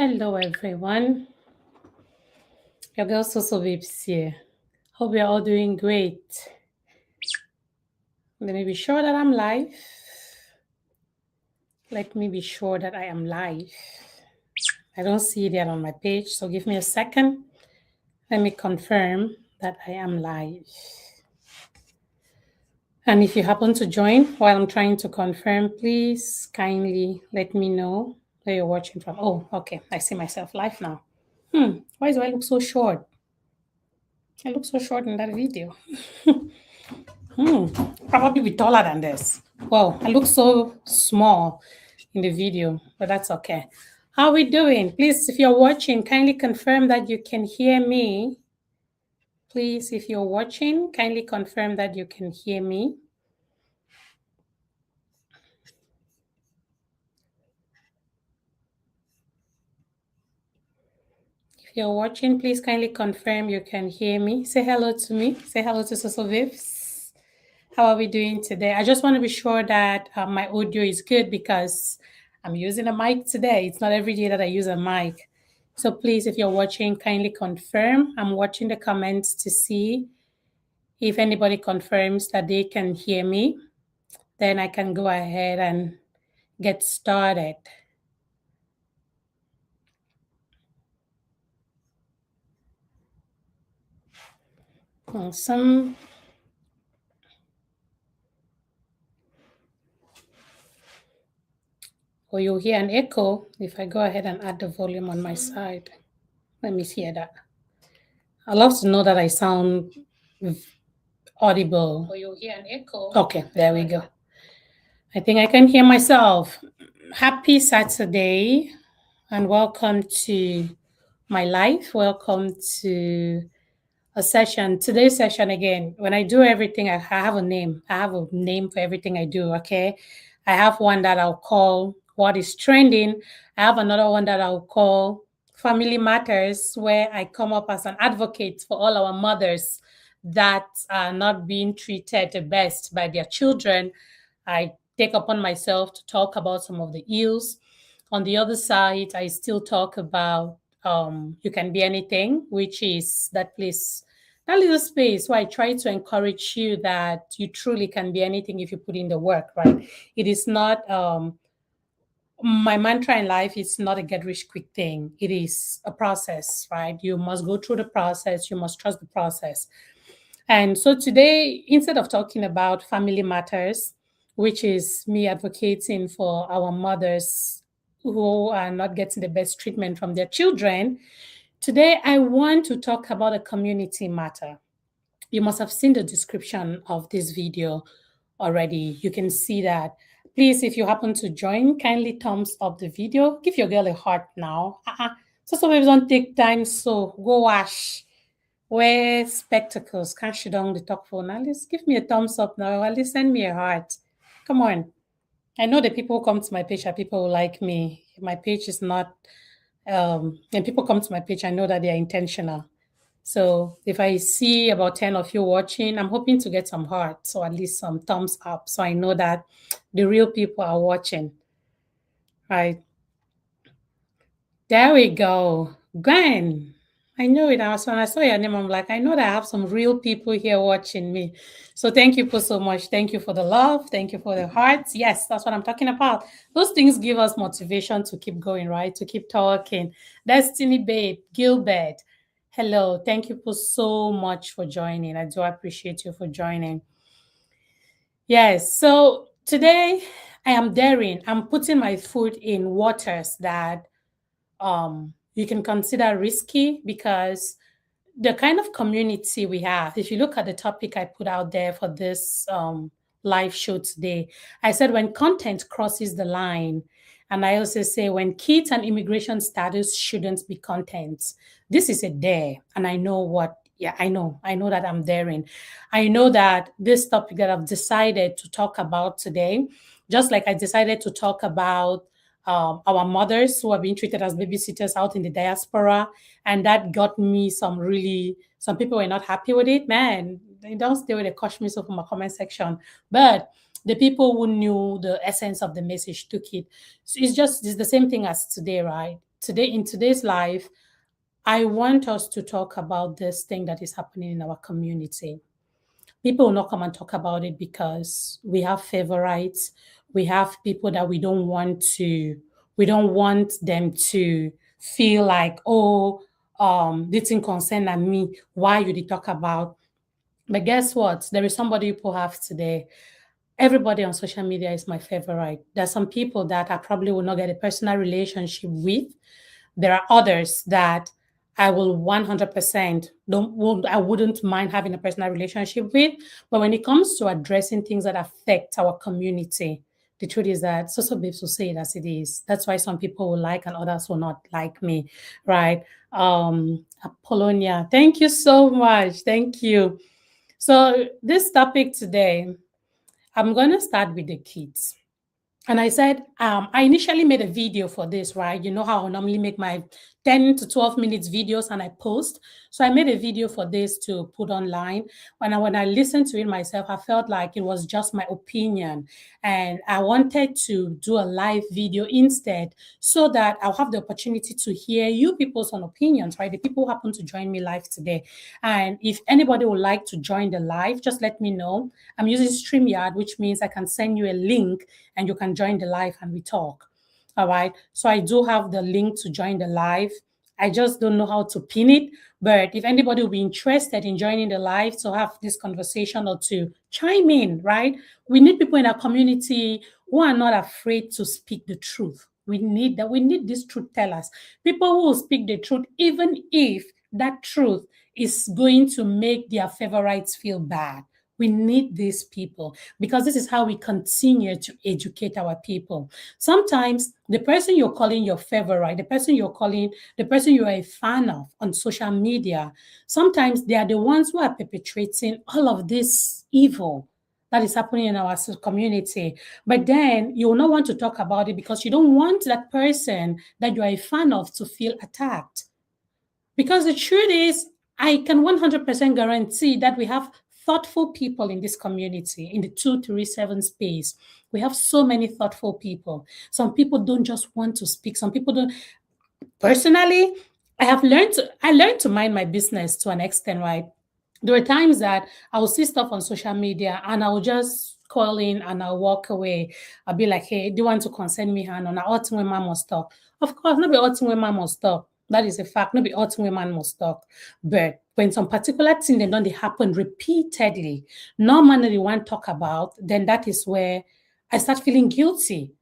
Hello, everyone. Your girl Soso Vapes here. Hope you're all doing great. Let me be sure that I'm live. Let me be sure that I am live. I don't see it yet on my page, so give me a second. Let me confirm that I am live. And if you happen to join while I'm trying to confirm, please kindly let me know where you're watching from. Oh, okay. I see myself live now. Why do I look so short? I look so short in that video. Probably be taller than this. Wow, I look so small in the video, but that's okay. How are we doing? Please, if you're watching, kindly confirm that you can hear me. Please, if you're watching, kindly confirm that you can hear me. If you're watching, please kindly confirm you can hear me. Say hello to me. Say hello to Soso Vivs. How are we doing today? I just want to be sure that my audio is good because I'm using a mic today. It's not every day that I use a mic. So please, if you're watching, kindly confirm. I'm watching the comments to see if anybody confirms that they can hear me. Then I can go ahead and get started. Awesome. Or you'll hear an echo if I go ahead and add the volume on my side. Let me hear that. I love to know that I sound audible. Or you'll hear an echo. Okay, there we go. I think I can hear myself. Happy Saturday and welcome to my life. Welcome to a session. Today's session again. When I do everything, I have a name. I have a name for everything I do, okay? I have one that I'll call What is Trending. I have another one that I'll call Family Matters, where I come up as an advocate for all our mothers that are not being treated the best by their children. I take upon myself to talk about some of the ills. On the other side, I still talk about You Can Be Anything, which is that place, that little space where I try to encourage you that you truly can be anything if you put in the work, right? It is not my mantra in life is not a get rich quick thing. It is a process, right? You must go through the process, you must trust the process. And so today, instead of talking about family matters, which is me advocating for our mothers who are not getting the best treatment from their children, today I want to talk about a community matter. You must have seen the description of this video already. You can see that. Please, if you happen to join, kindly thumbs up the video. Give your girl a heart now. So we don't take time, so go wash. Wear spectacles. Can't she down the talk phone? At least give me a thumbs up now. At least send me a heart. Come on. I know the people who come to my page are people who like me. My page is not when people come to my page, I know that they're intentional. So if I see about 10 of you watching, I'm hoping to get some hearts or at least some thumbs up. So I know that the real people are watching. Right. There we go. Gwen. I know it. When I saw your name, I'm like, I know that I have some real people here watching me. So thank you so much. Thank you for the love. Thank you for the hearts. Yes, that's what I'm talking about. Those things give us motivation to keep going, right? To keep talking. Destiny Babe, Gilbert. Hello. Thank you so much for joining. I do appreciate you for joining. Yes. So today I am daring. I'm putting my foot in waters that you can consider risky because the kind of community we have, if you look at the topic I put out there for this live show today, I said when content crosses the line, and I also say when kids and immigration status shouldn't be content. This is a dare, and I know what. Yeah, I know that I'm daring. I know that this topic that I've decided to talk about today, just like I decided to talk about our mothers who are being treated as babysitters out in the diaspora. And that got me some people were not happy with it. Man, they don't stay with the crush me so from my comment section. But the people who knew the essence of the message took it. So it's the same thing as today, right? today, in today's life, I want us to talk about this thing that is happening in our community. People will not come and talk about it because we have favorites. We have people that we don't want them to feel like, oh, this thing concern and me. Why you they talk about? But guess what? There is somebody people have today. Everybody on social media is my favorite. There's some people that I probably will not get a personal relationship with. There are others that I will 100% I wouldn't mind having a personal relationship with. But when it comes to addressing things that affect our community, the truth is that social babes will say it as it is. That's why some people will like and others will not like me, right? Apollonia, thank you so much. Thank you. So this topic today, I'm going to start with the kids. And I said, I initially made a video for this, right? You know how I normally make my 10 to 12 minutes videos and I post. So I made a video for this to put online. When I listened to it myself, I felt like it was just my opinion. And I wanted to do a live video instead so that I'll have the opportunity to hear you people's own opinions, right? The people who happen to join me live today. And if anybody would like to join the live, just let me know. I'm using StreamYard, which means I can send you a link and you can join the live and we talk. All right. So I do have the link to join the live. I just don't know how to pin it. But if anybody will be interested in joining the live to have this conversation or to chime in, right? We need people in our community who are not afraid to speak the truth. We need that. We need these truth tellers, people who will speak the truth, even if that truth is going to make their favorites feel bad. We need these people because this is how we continue to educate our people. Sometimes the person you're calling your favorite, the person you're a fan of on social media, sometimes they are the ones who are perpetrating all of this evil that is happening in our community. But then you will not want to talk about it because you don't want that person that you're a fan of to feel attacked. Because the truth is, I can 100% guarantee that we have thoughtful people in this community, in the 237 space. We have so many thoughtful people. Some people don't just want to speak. Some people don't. Personally, I learned to mind my business to an extent, right? There were times that I will see stuff on social media and I will just call in and I'll walk away. I'll be like, hey, do you want to consent me hand on a outing when man must talk? Of course, not be outing when man must talk. That is a fact. Not be outing when man must talk. But when some particular thing they happen repeatedly, normally they want to talk about, then that is where I start feeling guilty.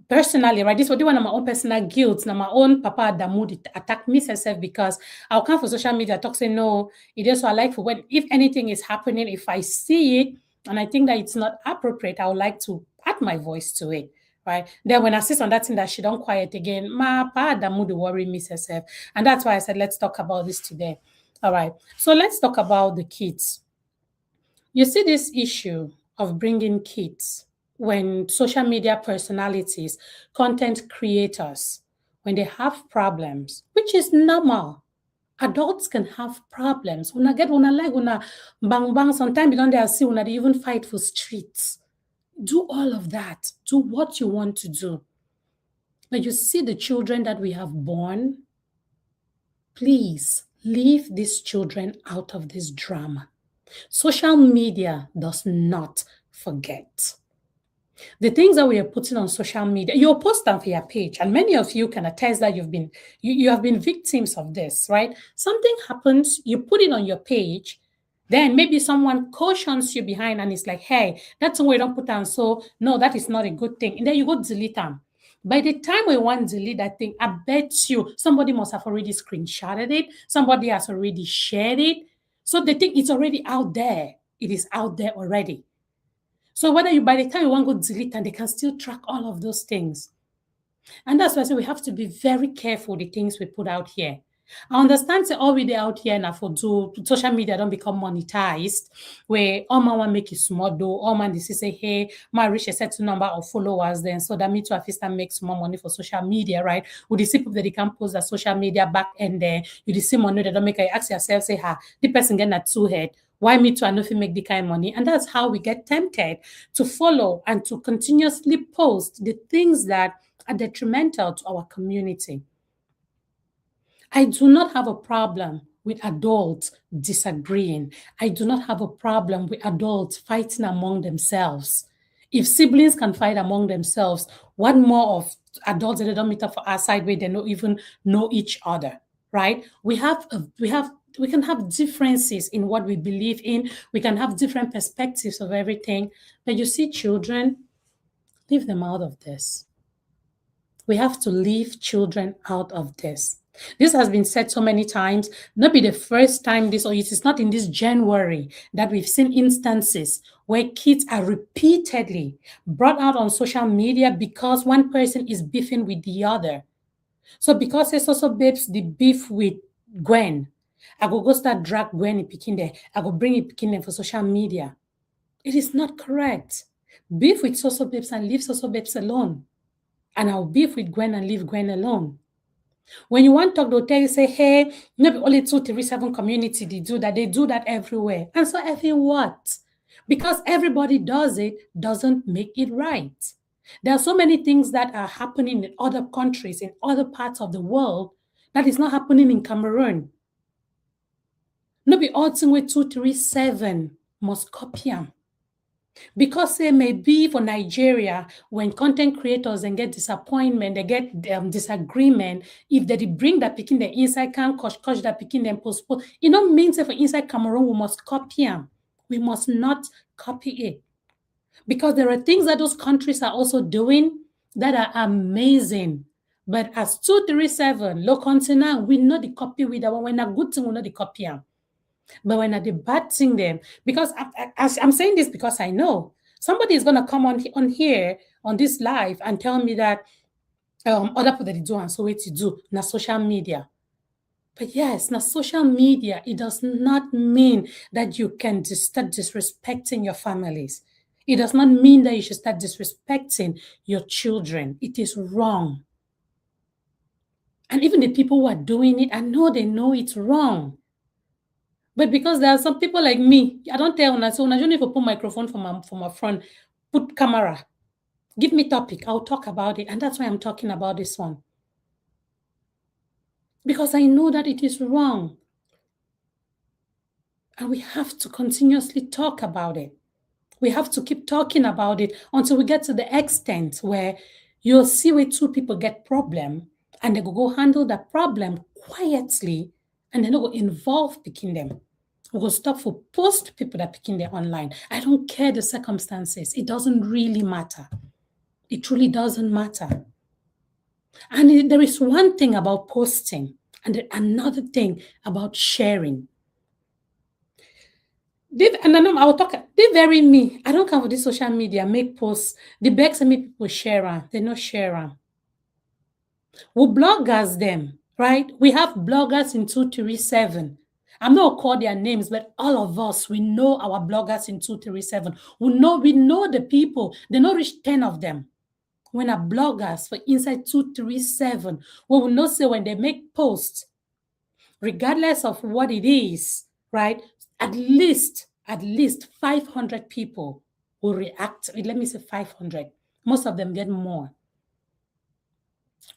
Personally, right? This was one of my own personal guilt. Now my own papa Adamu attack me myself because I'll come for social media talk say no. It is so I like for when if anything is happening, if I see it and I think that it's not appropriate, I would like to add my voice to it. Right. Then when I sit on that thing that she don't quiet again, my papa Adamu the worry me herself. And that's why I said let's talk about this today. All right. So let's talk about the kids. You see this issue of bringing kids when social media personalities, content creators, when they have problems, which is normal. Adults can have problems. Una get una like una bang bang. Sometimes you don't dare see una they even fight for streets. Do all of that. Do what you want to do. But you see the children that we have born, please leave these children out of this drama. Social media does not forget. The things that we are putting on social media, you'll post them for your page, and many of you can attest that you have been victims of this, right? Something happens, you put it on your page, then maybe someone cautions you behind and it's like, hey, that's why we don't put on. So no, that is not a good thing. And then you go delete them. By the time we want to delete that thing, I bet you somebody must have already screenshotted it, somebody has already shared it. So the thing is already out there. It is out there already. So whether you by the time you want to go delete and they can still track all of those things. And that's why I say we have to be very careful the things we put out here. I understand say all we do out here now for do social media don't become monetized, where all man want make it small though, all man this say, hey, my reach a certain number of followers then so that me to at least make some more money for social media, right? With the people that they can post that social media back end there, you the same money that don't make you ask yourself, say, the person getting that two head. Why me too? I know if you make the kind of money. And that's how we get tempted to follow and to continuously post the things that are detrimental to our community. I do not have a problem with adults disagreeing. I do not have a problem with adults fighting among themselves. If siblings can fight among themselves, what more of adults that they don't meet up for our side where they don't even know each other, right? We can have differences in what we believe in. We can have different perspectives of everything. But you see, children, leave them out of this. We have to leave children out of this. This has been said so many times. Not be the first time this, or it is not in this January that we've seen instances where kids are repeatedly brought out on social media because one person is beefing with the other. So because it's also babes the beef with Gwen, I go start drag Gwen in Pikin there. I go bring it Pikin there for social media. It is not correct. Beef with Soso babes and leave Soso babes alone. And I'll beef with Gwen and leave Gwen alone. When you want to talk, they'll tell you, say, hey, maybe only 237 community, they do that. They do that everywhere. And so every what? Because everybody does it, doesn't make it right. There are so many things that are happening in other countries, in other parts of the world, that is not happening in Cameroon. No be all thing with 237 must copy them. Because say maybe for Nigeria, when content creators and get disappointment, they get disagreement, if they bring that picking the inside can coach that picking them postpone, it don't mean say for inside Cameroon, we must copy them. We must not copy it. Because there are things that those countries are also doing that are amazing. But as 237, low continent, we know the copy with that one. When a good thing, we know the copy them. But when I'm debating them, because I'm saying this because I know somebody is going to come on here, on this live, and tell me that other people that do and so what to do, na social media. But yes, na social media, it does not mean that you can start disrespecting your families. It does not mean that you should start disrespecting your children. It is wrong. And even the people who are doing it, I know they know it's wrong. But because there are some people like me, I don't tell una, so una don't need to put microphone for my front, put camera. Give me topic, I'll talk about it. And that's why I'm talking about this one. Because I know that it is wrong. And we have to continuously talk about it. We have to keep talking about it until we get to the extent where you'll see where two people get problem and they go handle that problem quietly and then they go involve picking them. We will stop for post people that picking them online. I don't care the circumstances. It doesn't really matter. It truly doesn't matter. And there is one thing about posting and another thing about sharing. I will talk. They very me. I don't come for this social media, make posts. The begs and me people share them. They not share them. We bloggers them, right? We have bloggers in 237. I'm not call their names, but all of us, we know our bloggers in 237. We know the people. They not reach 10 of them. When our bloggers for inside 237, we will not say when they make posts, regardless of what it is, right? At least 500 people will react. Let me say 500. Most of them get more.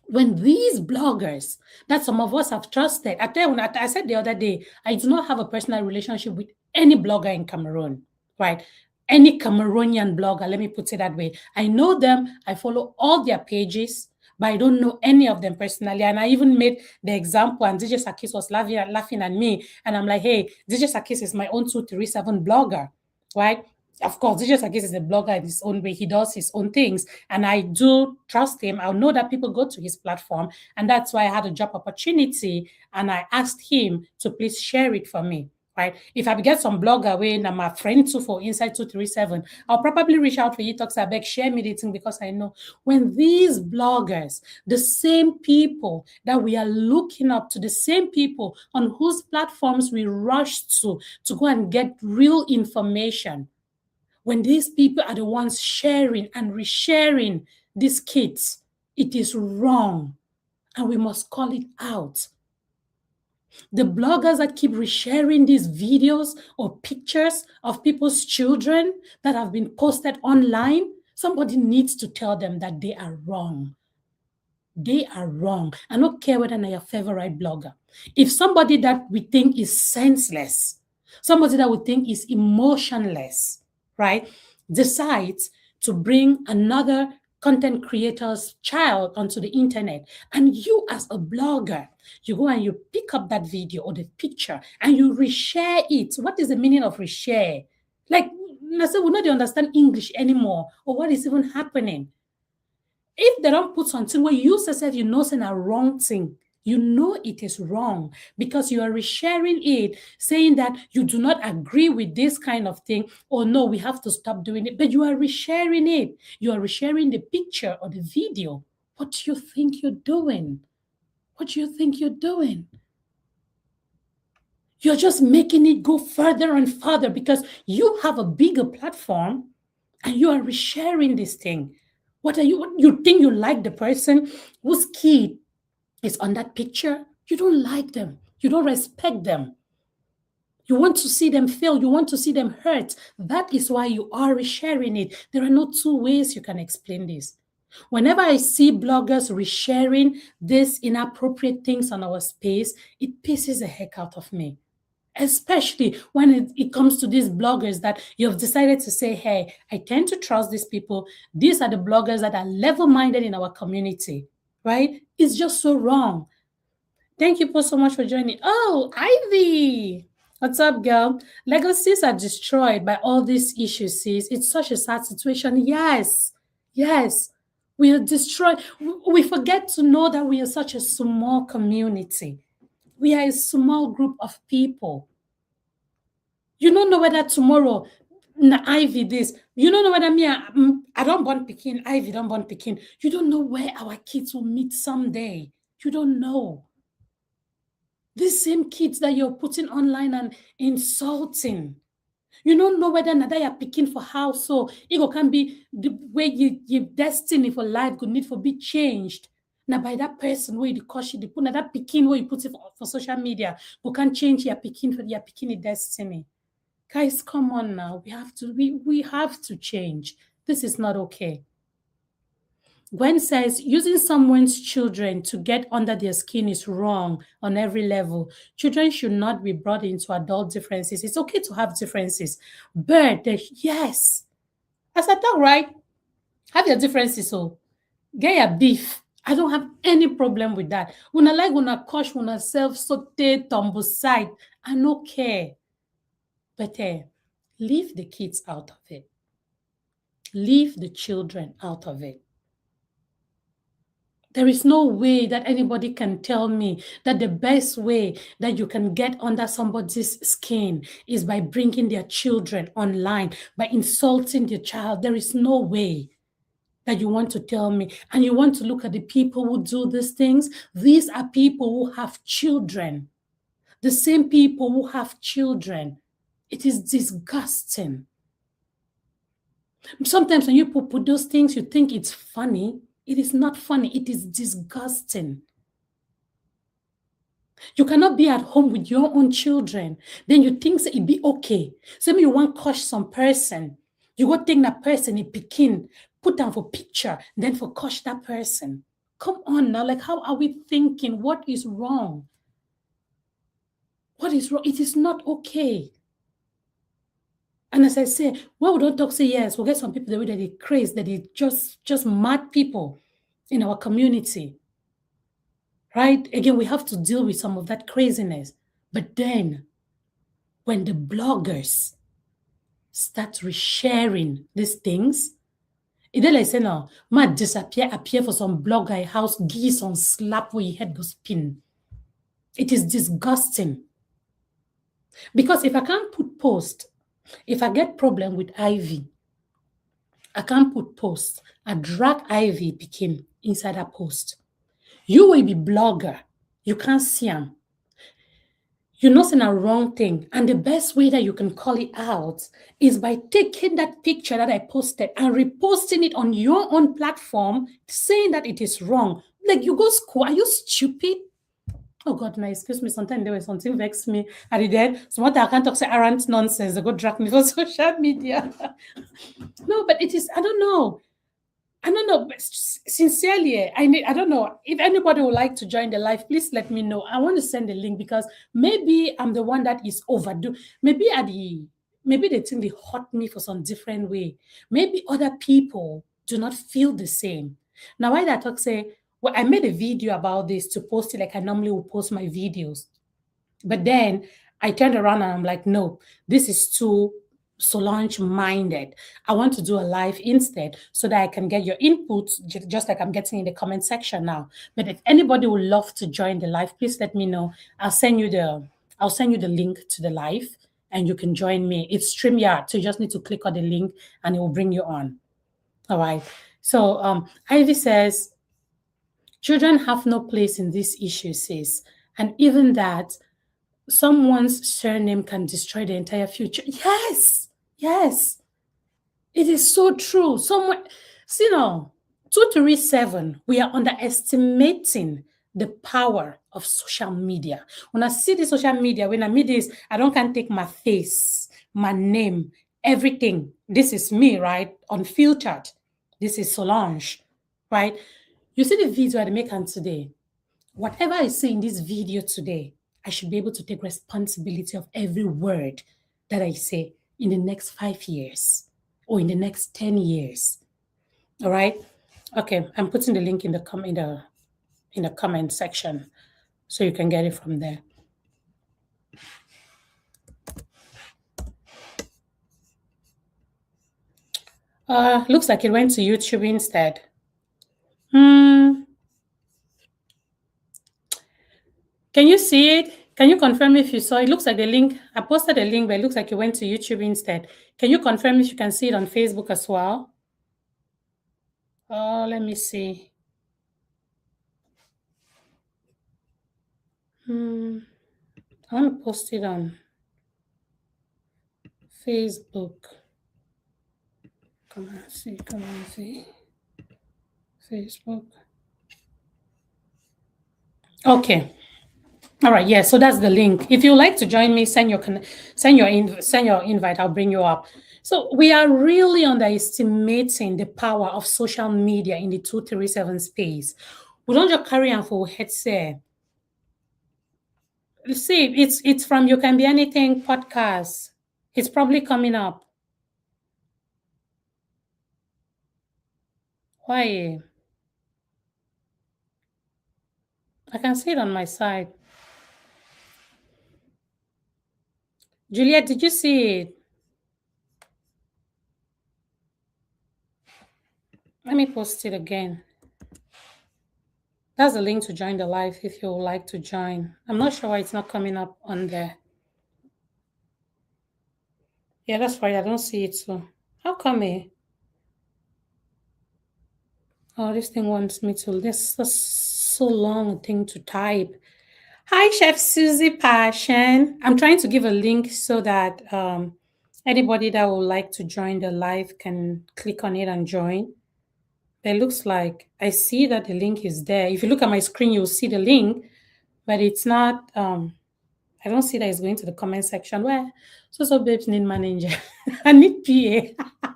When these bloggers that some of us have trusted, I said the other day, I do not have a personal relationship with any blogger in Cameroon, right? Any Cameroonian blogger, let me put it that way. I know them, I follow all their pages, but I don't know any of them personally. And I even made the example, and DJ Sakis was laughing at me. And I'm like, hey, DJ Sakis is my own 237 blogger, right? Of course, DJ Sakis is a blogger in his own way. He does his own things. And I do trust him. I know that people go to his platform. And that's why I had a job opportunity. And I asked him to please share it for me. Right? If I get some blogger when I'm a friend too for Inside 237, I'll probably reach out for you, talk about share me the thing, because I know when these bloggers, the same people that we are looking up to, the same people on whose platforms we rush to go and get real information, when these people are the ones sharing and resharing these kids, it is wrong. And we must call it out. The bloggers that keep resharing these videos or pictures of people's children that have been posted online, somebody needs to tell them that they are wrong. they are wrong. I don't care whether they're your favorite blogger. If somebody that we think is senseless, somebody that we think is emotionless, right, decides to bring another content creator's child onto the internet, and you as a blogger, you go and you pick up that video or the picture and you reshare it. What is the meaning of reshare? Like, we don't understand English anymore, or what is even happening. If they don't put something where you yourself, you know, saying a wrong thing, you know it is wrong because you are resharing it, saying that you do not agree with this kind of thing, or no, we have to stop doing it. But you are resharing it. You are resharing the picture or the video. What do you think you're doing? What do you think you're doing? You're just making it go further and further because you have a bigger platform and you are resharing this thing. What you think you like the person whose kid is on that picture? You don't like them. You don't respect them. You want to see them fail. You want to see them hurt. That is why you are resharing it. There are no two ways you can explain this. Whenever I see bloggers resharing these inappropriate things on our space, it pisses the heck out of me. Especially when it comes to these bloggers that you've decided to say, hey, I tend to trust these people. These are the bloggers that are level-minded in our community, right? It's just so wrong. Thank you so much for joining. Oh, Ivy. What's up, girl? Legacies are destroyed by all these issues, sis. It's such a sad situation. Yes. We are destroyed. We forget to know that we are such a small community. We are a small group of people. You don't know whether tomorrow, Ivy this, you don't know whether me, I don't born Pekin, Ivy don't born Pekin. You don't know where our kids will meet someday. You don't know. These same kids that you're putting online and insulting, you don't know whether that you're picking for house, so it can be the way your destiny for life could need for be changed. Now, by that person where you caution, you put that picking where you put it for social media, who can change your picking for your picking destiny. Guys, come on now. We have to change. This is not okay. Gwen says, using someone's children to get under their skin is wrong on every level. Children should not be brought into adult differences. It's okay to have differences. But, yes. As I thought, right? Have your differences, so get your beef. I don't have any problem with that. When I like, when I coach, when I self-sote, tumble side, I don't care. But leave the kids out of it. Leave the children out of it. There is no way that anybody can tell me that the best way that you can get under somebody's skin is by bringing their children online, by insulting their child. There is no way that you want to tell me. And you want to look at the people who do these things. These are people who have children. The same people who have children. It is disgusting. Sometimes when you put those things, you think it's funny. It is not funny. It is disgusting. You cannot be at home with your own children. Then you think it be okay. So you want to coach some person. You go take that person in Pekin, put down for picture, then for coach that person. Come on now. Like, how are we thinking? What is wrong? What is wrong? It is not okay. And as I say, well, we don't talk, say yes, we'll get some people that they crazy, that they just mad people in our community. Right? Again, we have to deal with some of that craziness. But then, when the bloggers start resharing these things, it then like say, no, might appear for some blogger house, geese on slap where your head goes spin. It is disgusting. Because if I can't put post, if I get problem with Ivy, I can't put post. I drag Ivy became inside a post. You will be blogger. You can't see him. You're not saying a wrong thing. And the best way that you can call it out is by taking that picture that I posted and reposting it on your own platform, saying that it is wrong. Like, you go school. Are you stupid? Oh God, no, excuse me. Sometimes there was something vex me. Are you dead? So what I can't talk say errant nonsense. They go drag me for social media. No, but it is, I don't know. I don't know, but sincerely, I don't know if anybody would like to join the live. Please let me know. I want to send a link because maybe I'm the one that is overdue. Maybe they think they hurt me for some different way. Maybe other people do not feel the same. Now, why that talk say, well, I made a video about this to post it like I normally would post my videos. But then I turned around and I'm like, no, this is too Solange minded. I want to do a live instead so that I can get your input, just like I'm getting in the comment section now. But if anybody would love to join the live, please let me know. I'll send you the link to the live and you can join me. It's StreamYard. So you just need to click on the link and it will bring you on. All right. So Ivy says, children have no place in this issue, sis. And even that, someone's surname can destroy the entire future. Yes, yes. It is so true. Someone, see now, 237, we are underestimating the power of social media. When I see the social media, when I meet this, I don't can take my face, my name, everything. This is me, right? Unfiltered. This is Solange, right? You see the video I make on today. Whatever I say in this video today, I should be able to take responsibility of every word that I say in the next 5 years or in the next 10 years. All right. Okay. I'm putting the link in the comment section so you can get it from there. Looks like it went to YouTube instead. Can you see it? Can you confirm if you saw it? Looks like the link, I posted a link, but it looks like it went to YouTube instead. Can you confirm if you can see it on Facebook as well? Oh, let me see. I want to post it on Facebook. Come on, see. Facebook. Okay. All right. Yeah. So that's the link. If you like to join me, send your invite. I'll bring you up. So we are really underestimating the power of social media in the 237 space. We don't just carry on for headset. See, it's from You Can Be Anything podcast. It's probably coming up. Why? I can see it on my side. Juliet, did you see it? Let me post it again. That's the link to join the live if you would like to join. I'm not sure why it's not coming up on there. Yeah, that's right. I don't see it. So how come it? Oh, this thing wants me to. This is so long thing to type. Hi, Chef Susie Passion. I'm trying to give a link so that anybody that would like to join the live can click on it and join. It looks like I see that the link is there. If you look at my screen, you'll see the link, but it's not. I don't see that it's going to the comment section. Where so babes need manager. I need PA.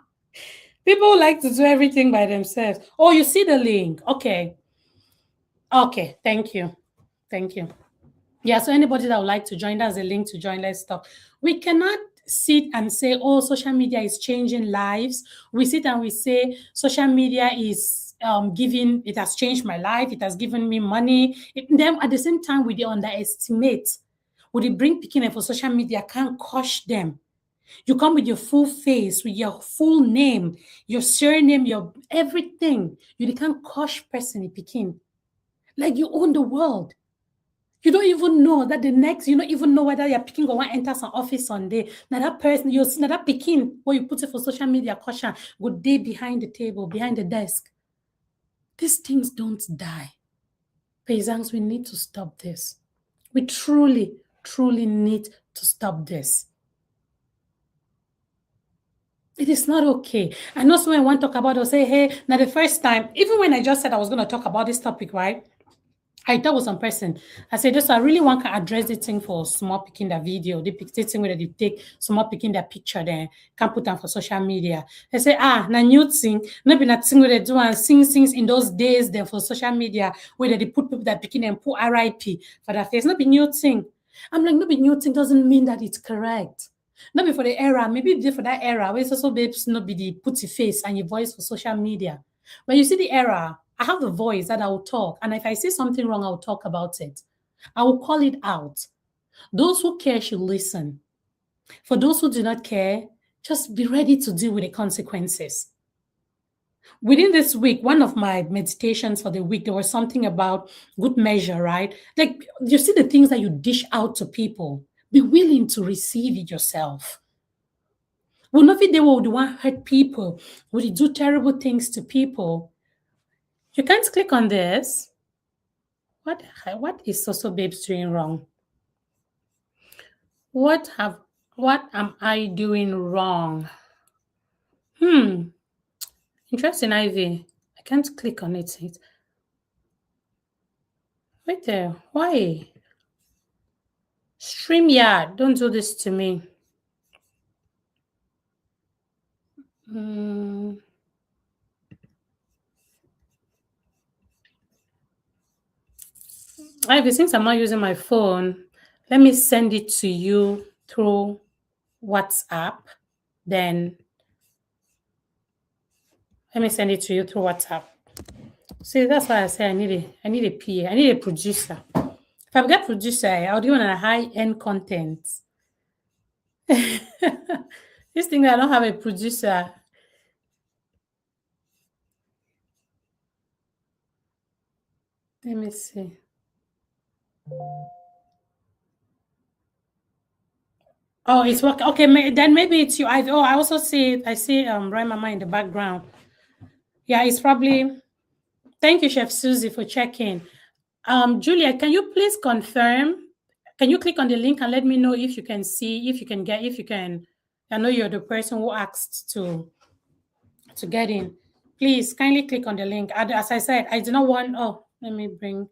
People like to do everything by themselves. Oh, you see the link. Okay. Okay. Thank you. Thank you. Yeah. So anybody that would like to join, that's a link to join. Let's talk. We cannot sit and say, oh, social media is changing lives. We sit and we say social media is it has changed my life. It has given me money. Then at the same time, we underestimate. Would it bring picking for social media can't cost them? You come with your full face, with your full name, your surname, your everything. You can't cost person picking. Like you own the world. You don't even know that you don't even know whether you're picking or one enter some office on day. Now that person, you're now that picking what you put it for social media caution, good day behind the table, behind the desk. These things don't die. Paysans, we need to stop this. We truly, truly need to stop this. It is not okay. I know someone want to talk about it or say, hey, now the first time, even when I just said I was going to talk about this topic, right? I talk with some person. I said, just I really want to address the thing for small picking the video. They pick the thing where they take small picking the picture then can put them for social media. They say, na new thing. Not be that thing where they do and sing things in those days there for social media where they put people that picking and put RIP for their face. Not be new thing. I'm like, not be new thing doesn't mean that it's correct. Not be for the era. Maybe it's for that era where it's also babes not be the put your face and your voice for social media. When you see the era, I have a voice that I will talk. And if I see something wrong, I'll talk about it. I will call it out. Those who care should listen. For those who do not care, just be ready to deal with the consequences. Within this week, one of my meditations for the week, there was something about good measure, right? Like you see the things that you dish out to people, be willing to receive it yourself. Well, nothing they would want to hurt people, would you do terrible things to people? You can't click on this. What is Soso Babes doing wrong? What am I doing wrong? Interesting, Ivy. I can't click on it. Wait there. Why? StreamYard, don't do this to me. Ivy, since I'm not using my phone, let me send it to you through WhatsApp. Then let me send it to you through WhatsApp. See, that's why I say I need a PA. I need a producer. If I get producer, I'll do on a high-end content. This thing I don't have a producer. Let me see. Oh, it's working. Okay, then maybe it's you. I also see it. I see Roy Mama in the background. Yeah, it's probably. Thank you, Chef Susie, for checking. Julia, can you please confirm? Can you click on the link and let me know if you can see, if you can. I know you're the person who asked to get in. Please kindly click on the link. As I said, I do not want. Oh, let me bring.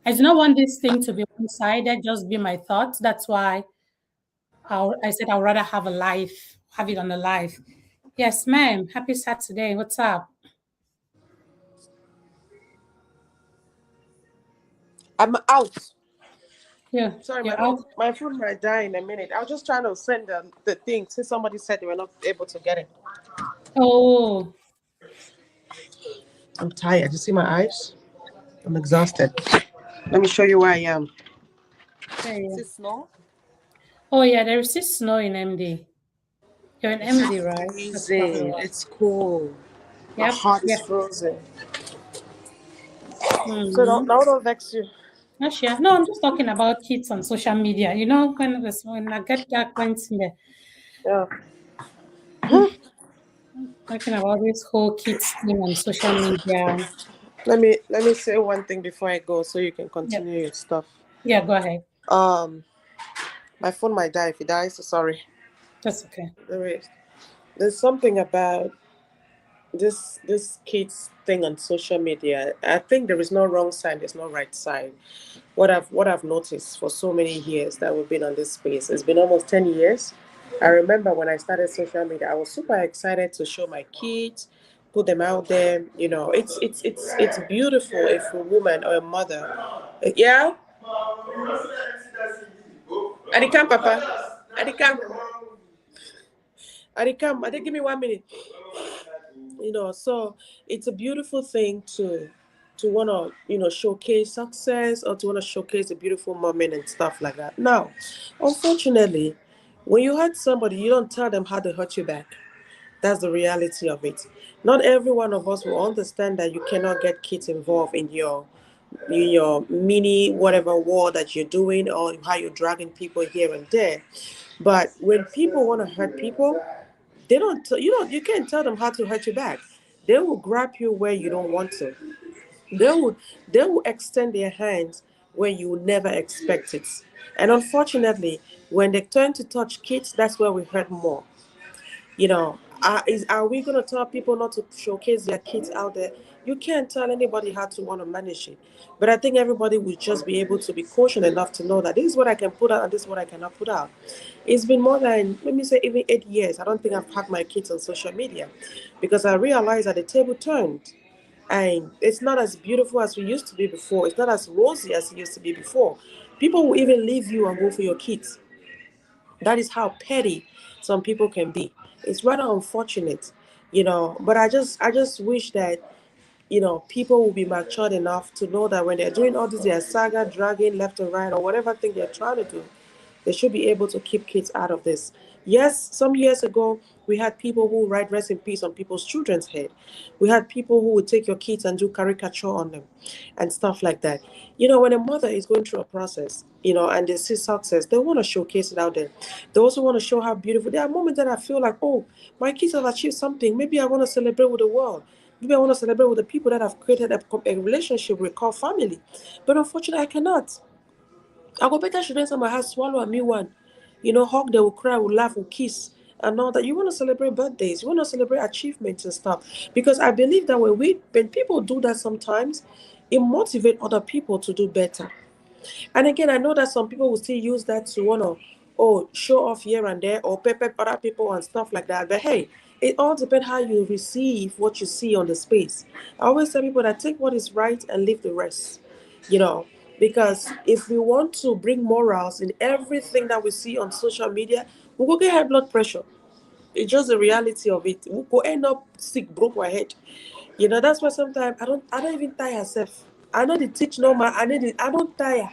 I do not want this thing to be one-sided. Just be my thoughts. That's why I said I'd rather have it on the live. Yes, ma'am. Happy Saturday. What's up? I'm out. Yeah. Sorry, You're out. my phone might die in a minute. I was just trying to send the thing since somebody said they were not able to get it. Oh. I'm tired. You see my eyes? I'm exhausted. Let me show you where I am. There you Is are. it snow? Oh yeah, there is still snow in MD. You're in It's MD, right? That's probably freezing. why. It's cool. My Yep. heart is Yep. frozen. So Mm-hmm. don't vex you. Not sure. No, I'm just talking about kids on social media. You know, when I get that point in there, Yeah. talking about this whole kids thing on social media. Let me say one thing before I go so you can Yep. continue your stuff. Yeah, go ahead. Um my phone might die if it dies, so sorry. That's okay. There's something about this kids thing on social media. I think there is no wrong side, there's no right side. What I've noticed for so many years that we've been on this space, it's been almost 10 years. I remember when I started social media, I was super excited to show my kids, put them out there. It's beautiful if a woman or a mother, yeah. Adikam, Papa, Adikam, Adikam, Adikam, give me 1 minute. So it's a beautiful thing to want to showcase success or to want to showcase a beautiful moment and stuff like that. Now, unfortunately, when you hurt somebody, you don't tell them how to hurt you back. That's the reality of it. Not every one of us will understand that you cannot get kids involved in your mini whatever war that you're doing or how you're dragging people here and there. But when people want to hurt people, they don't. You can't tell them how to hurt you back. They will grab you where you don't want to. They will extend their hands where you would never expect it. And unfortunately, when they turn to touch kids, that's where we hurt more. Are we going to tell people not to showcase their kids out there? You can't tell anybody how to want to manage it. But I think everybody will just be able to be cautious enough to know that this is what I can put out and this is what I cannot put out. It's been more than, let me say, even 8 years. I don't think I've had my kids on social media because I realized that the table turned. And it's not as beautiful as we used to be before. It's not as rosy as it used to be before. People will even leave you and go for your kids. That is how petty some people can be. It's rather unfortunate, but I just wish that people will be matured enough to know that when they're doing all this, their saga, dragging left and right, or whatever thing they're trying to do, they should be able to keep kids out of this. Yes, some years ago, we had people who write rest in peace on people's children's head. We had people who would take your kids and do caricature on them and stuff like that. When a mother is going through a process, and they see success, they want to showcase it out there. They also want to show how beautiful. There are moments that I feel like, oh, my kids have achieved something. Maybe I want to celebrate with the world. Maybe I want to celebrate with the people that have created a relationship we call family. But unfortunately, I cannot. I go better should my house swallow a me one. Hug, they will cry, will laugh, will kiss, and all that. You want to celebrate birthdays, you want to celebrate achievements and stuff. Because I believe that when people do that sometimes, it motivates other people to do better. And again, I know that some people will still use that to want to, show off here and there or pepper other people and stuff like that. But hey, it all depends how you receive what you see on the space. I always tell people that take what is right and leave the rest, you know, because if we want to bring morals in everything that we see on social media, we will get high blood pressure. It's just the reality of it. We could end up sick, broke my head. That's why sometimes I don't even tire myself. I know the teach normal. I don't tire.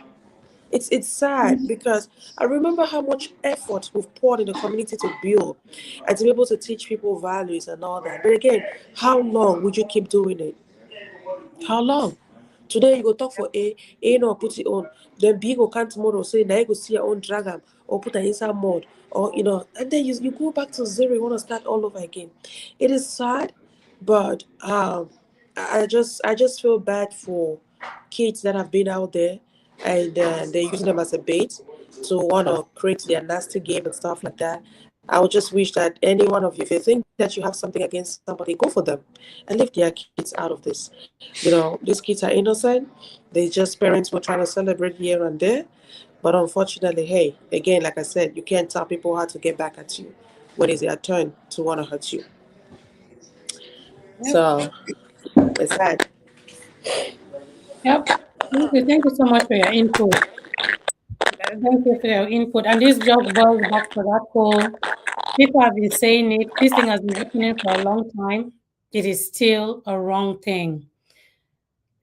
It's sad because I remember how much effort we've poured in the community to build and to be able to teach people values and all that. But again, how long would you keep doing it? How long? Today you go talk for A no put it on. Then B go come tomorrow say now you go see your own dragon or put an inside mode or and then you go back to zero. You want to start all over again. It is sad, but I just feel bad for kids that have been out there and they're using them as a bait to want to create their nasty game and stuff like that. I would just wish that any one of you, if you think that you have something against somebody, go for them and leave their kids out of this. These kids are innocent. They just parents were trying to celebrate here and there. But unfortunately, hey, again, like I said, you can't tell people how to get back at you when it's their turn to want to hurt you. Yep. So it's sad. Yep. Thank you so much for your input. Thank you for your input. And this just boils back to that whole people have been saying it. This thing has been happening for a long time. It is still a wrong thing.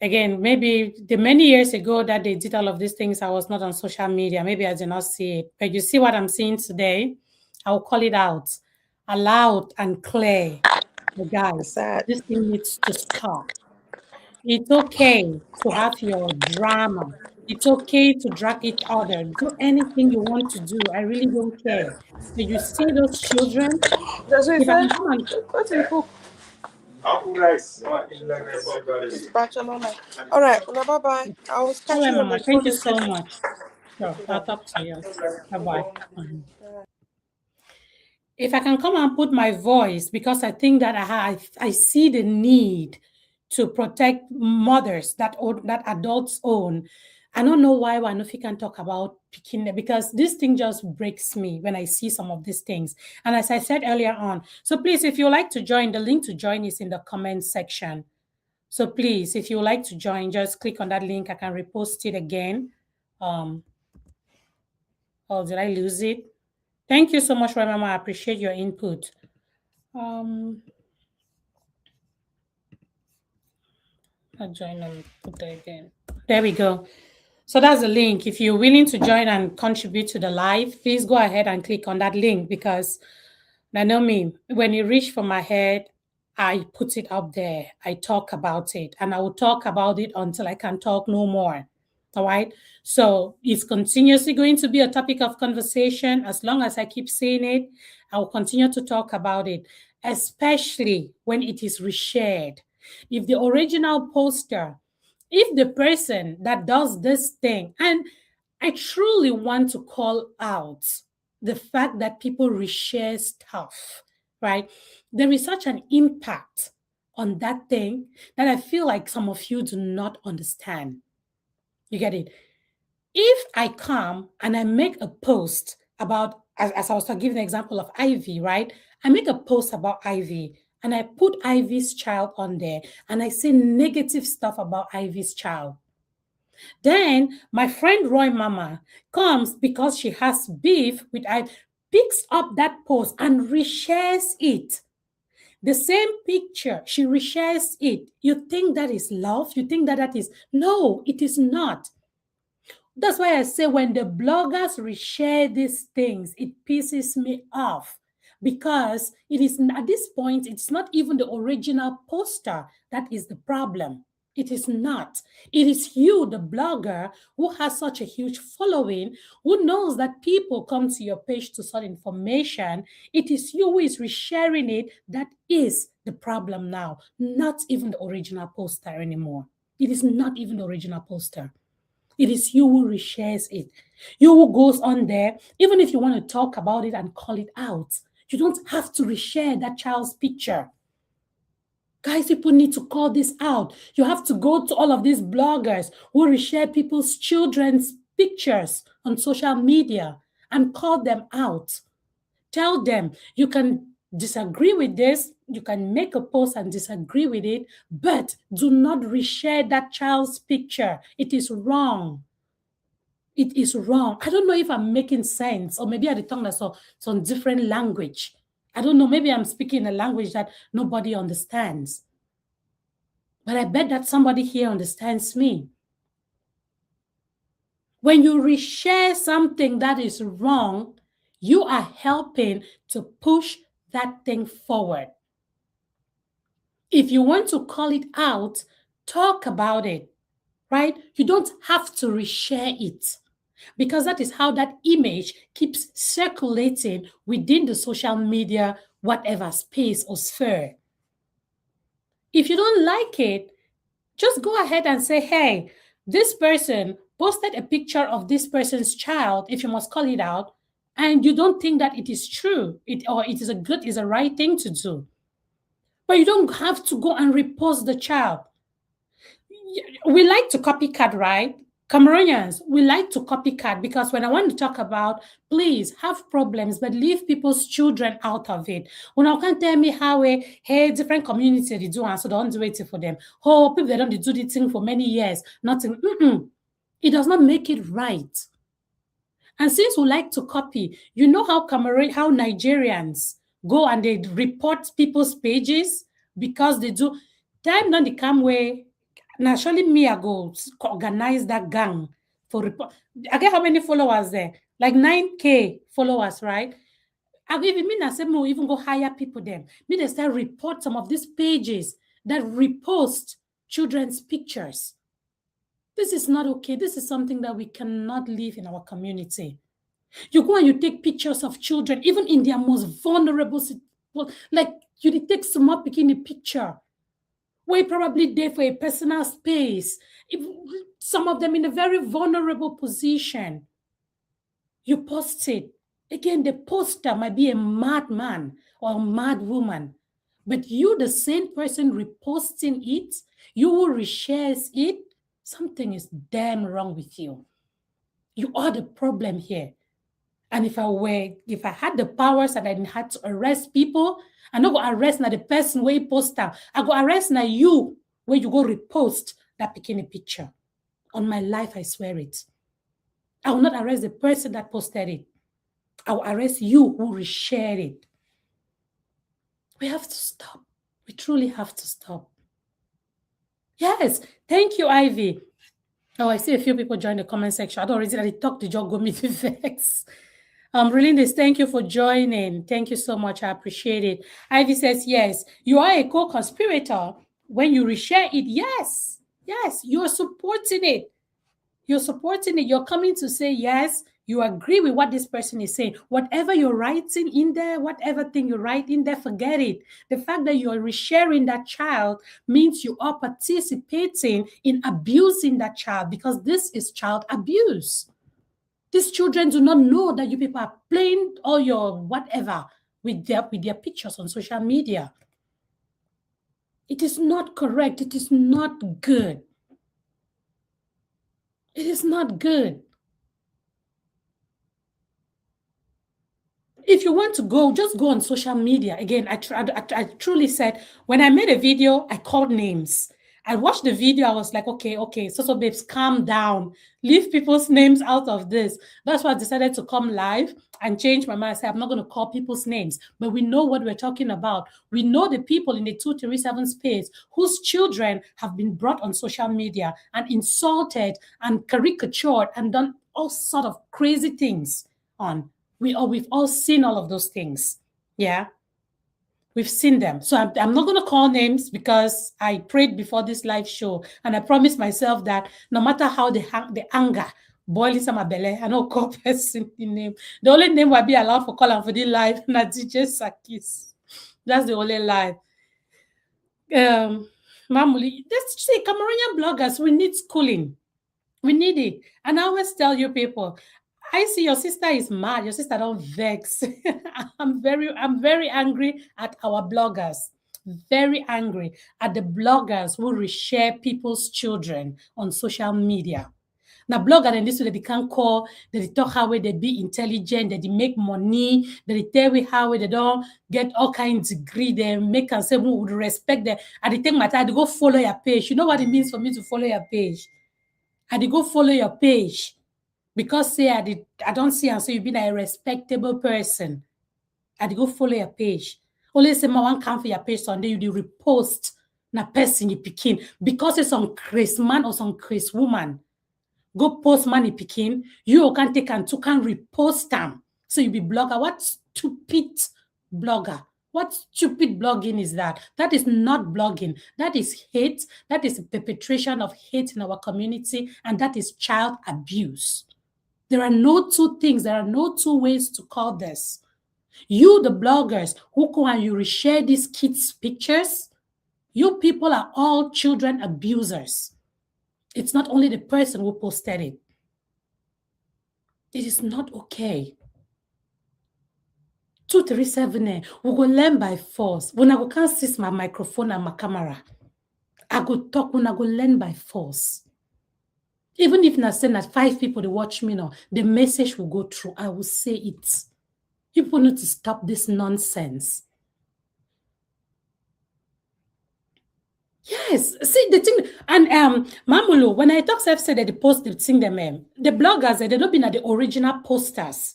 Again, maybe the many years ago that they did all of these things, I was not on social media. Maybe I did not see it. But you see what I'm seeing today? I'll call it out, aloud and clear. The It's guys, sad. this thing needs to stop. It's okay to have your drama. It's okay to drag each other. Do anything you want to do. I really don't care. But you see those children, That's what he if I said. can come and What's in cook? Barcelona. All right. Well, bye bye. I will all catch right, you on Mama, the thank phone you in so case. much. Sure, I'll talk to you. Bye-bye. Mhm. If I can come and put my voice, because I think that I see the need to protect mothers that adults own. I don't know why Wanofi can talk about picking them because this thing just breaks me when I see some of these things. And as I said earlier on, so please, if you like to join, the link to join is in the comment section. So please, if you would like to join, just click on that link. I can repost it again. Oh, did I lose it? Thank you so much, Mama. I appreciate your input. I'll join and put that again. There we go. So that's the link. If you're willing to join and contribute to the live, please go ahead and click on that link because Nanomi, when it reached for my head, I put it up there. I talk about it and I will talk about it until I can talk no more. All right. So it's continuously going to be a topic of conversation. As long as I keep saying it, I will continue to talk about it, especially when it is reshared. If the original poster, if the person that does this thing, and I truly want to call out the fact that people reshare stuff, right? There is such an impact on that thing that I feel like some of you do not understand. You get it? If I come and I make a post about, as I was giving the example of Ivy, right? I make a post about Ivy and I put Ivy's child on there and I say negative stuff about Ivy's child. Then my friend Roy Mama comes because she has beef with Ivy, picks up that post and reshares it. The same picture, she reshares it. You think that is love? You think that that is, no, it is not. That's why I say when the bloggers reshare these things, it pisses me off because it is at this point, it's not even the original poster that is the problem. It is not. It is you, the blogger, who has such a huge following, who knows that people come to your page to search information. It is you who is resharing it that is the problem now, not even the original poster anymore. It is not even the original poster. It is you who reshares it. You who goes on there, even if you want to talk about it and call it out, you don't have to reshare that child's picture. Guys, people need to call this out. You have to go to all of these bloggers who reshare people's children's pictures on social media and call them out. Tell them you can disagree with this, you can make a post and disagree with it, but do not reshare that child's picture. It is wrong. It is wrong. I don't know if I'm making sense, or maybe at the tongue that's some different language. I don't know. Maybe I'm speaking a language that nobody understands. But I bet that somebody here understands me. When you reshare something that is wrong, you are helping to push that thing forward. If you want to call it out, talk about it, right? You don't have to reshare it because that is how that image keeps circulating within the social media, whatever space or sphere. If you don't like it, just go ahead and say, hey, this person posted a picture of this person's child, if you must call it out, and you don't think that it is true, or it is a right thing to do. But you don't have to go and repost the child. We like to copycat, right? Cameroonians, we like to copycat because when I want to talk about, please have problems, but leave people's children out of it. When I can't tell me how hey, different community they do, and so don't do it for them. Oh, people they don't do the thing for many years, nothing. It does not make it right. And since we like to copy, you know how Nigerians go and they report people's pages because they do. Time don't they come way. Naturally, me, I go organize that gang for report. I get how many followers there? Like 9K followers, right? I even mean I said more even go hire people them. Me they start report some of these pages that repost children's pictures. This is not okay. This is something that we cannot live in our community. You go and you take pictures of children, even in their most vulnerable situations. Like you take small bikini picture. We're probably there for a personal space. Some of them in a very vulnerable position. You post it. Again, the poster might be a madman or a mad woman. But you, the same person reposting it, you who reshares it, something is damn wrong with you. You are the problem here. And if I had the powers that I had to arrest people, I not go arrest now the person where you post down. I go arrest now you where you go repost that bikini picture. On my life, I swear it. I will not arrest the person that posted it. I will arrest you who reshared it. We have to stop. We truly have to stop. Yes, thank you, Ivy. Oh, I see a few people join the comment section. I don't already talk to Joe Gomi Vex. Relindis, thank you for joining. Thank you so much. I appreciate it. Ivy says, yes, you are a co-conspirator. When you reshare it, yes, you're supporting it. You're supporting it. You're coming to say, yes, you agree with what this person is saying. Whatever you're writing in there, whatever thing you write in there, forget it. The fact that you're resharing that child means you are participating in abusing that child because this is child abuse. These children do not know that you people are playing all your whatever with their pictures on social media. It is not correct. It is not good. It is not good. If you want to go, just go on social media. Again, I truly said, when I made a video, I called names. I watched the video. I was like, okay, so babes, calm down. Leave people's names out of this. That's why I decided to come live and change my mind. I said, I'm not going to call people's names, but we know what we're talking about. We know the people in the 237 space whose children have been brought on social media and insulted and caricatured and done all sort of crazy things on. We've all seen all of those things. Yeah, we've seen them. So I'm not going to call names because I prayed before this live show and I promised myself that no matter how the anger boil inside my belly, I don't call person the name. The only name I'll be allowed for calling for the live na DJ Sakis. That's the only live. Mamuli, let's say Cameroonian bloggers, we need schooling. We need it. And I always tell you people, I see your sister is mad. Your sister don't vex. I'm very angry at our bloggers. Very angry at the bloggers who reshare people's children on social media. Now, blogger and this way they can call, they talk how they be intelligent, they make money, they tell you how they don't get all kinds of degree, they make and say who would respect them. And they take my time to go follow your page. You know what it means for me to follow your page? I did go follow your page because say I don't see and so you been a respectable person. I did go follow your page. Only say my one come for your page Sunday, you do repost na person you picking because it's some Chris man or some Chris woman. Go post money picking, you can take and to can repost them. So you be blogger. What stupid blogger? What stupid blogging is that? That is not blogging. That is hate. That is perpetration of hate in our community, and that is child abuse. There are no two things. There are no two ways to call this. You, the bloggers, who go and you reshare these kids' pictures, you people are all children abusers. It's not only the person who posted it. It is not okay. 237, we go learn by force. When I go can't seize my microphone and my camera, I go talk when I go learn by force. Even if I say that 5 people they watch me now, the message will go through. I will say it. People need to stop this nonsense. Yes, see the thing, and Mamulu, when I talk self said that the post the thing them the bloggers they don't been at the original posters,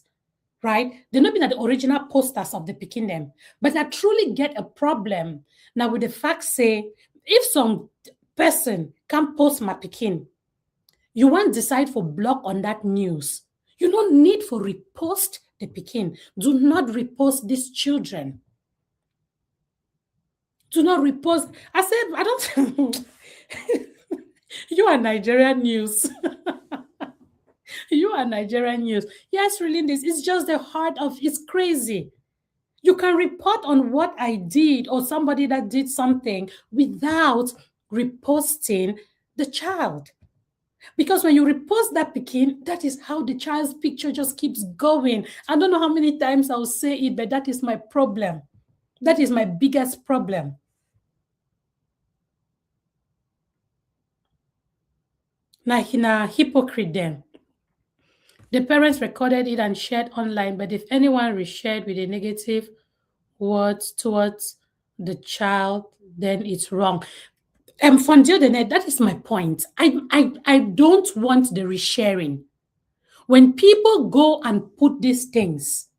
right? They're not been at the original posters of the picking them. But I truly get a problem now with the fact say if some person can post my picking, you want to decide for block on that news. You don't need for repost the picking. Do not repost these children. Do not repost. I said, I don't. You are Nigerian news. You are Nigerian news. Yes, really, this is just the heart of it's crazy. You can report on what I did or somebody that did something without reposting the child. Because when you repost that picking, that is how the child's picture just keeps going. I don't know how many times I'll say it, but that is my problem. That is my biggest problem. Now, hypocrite then. The parents recorded it and shared online, but if anyone reshared with a negative words towards the child, then it's wrong. Fondue the net, that is my point. I don't want the resharing. When people go and put these things,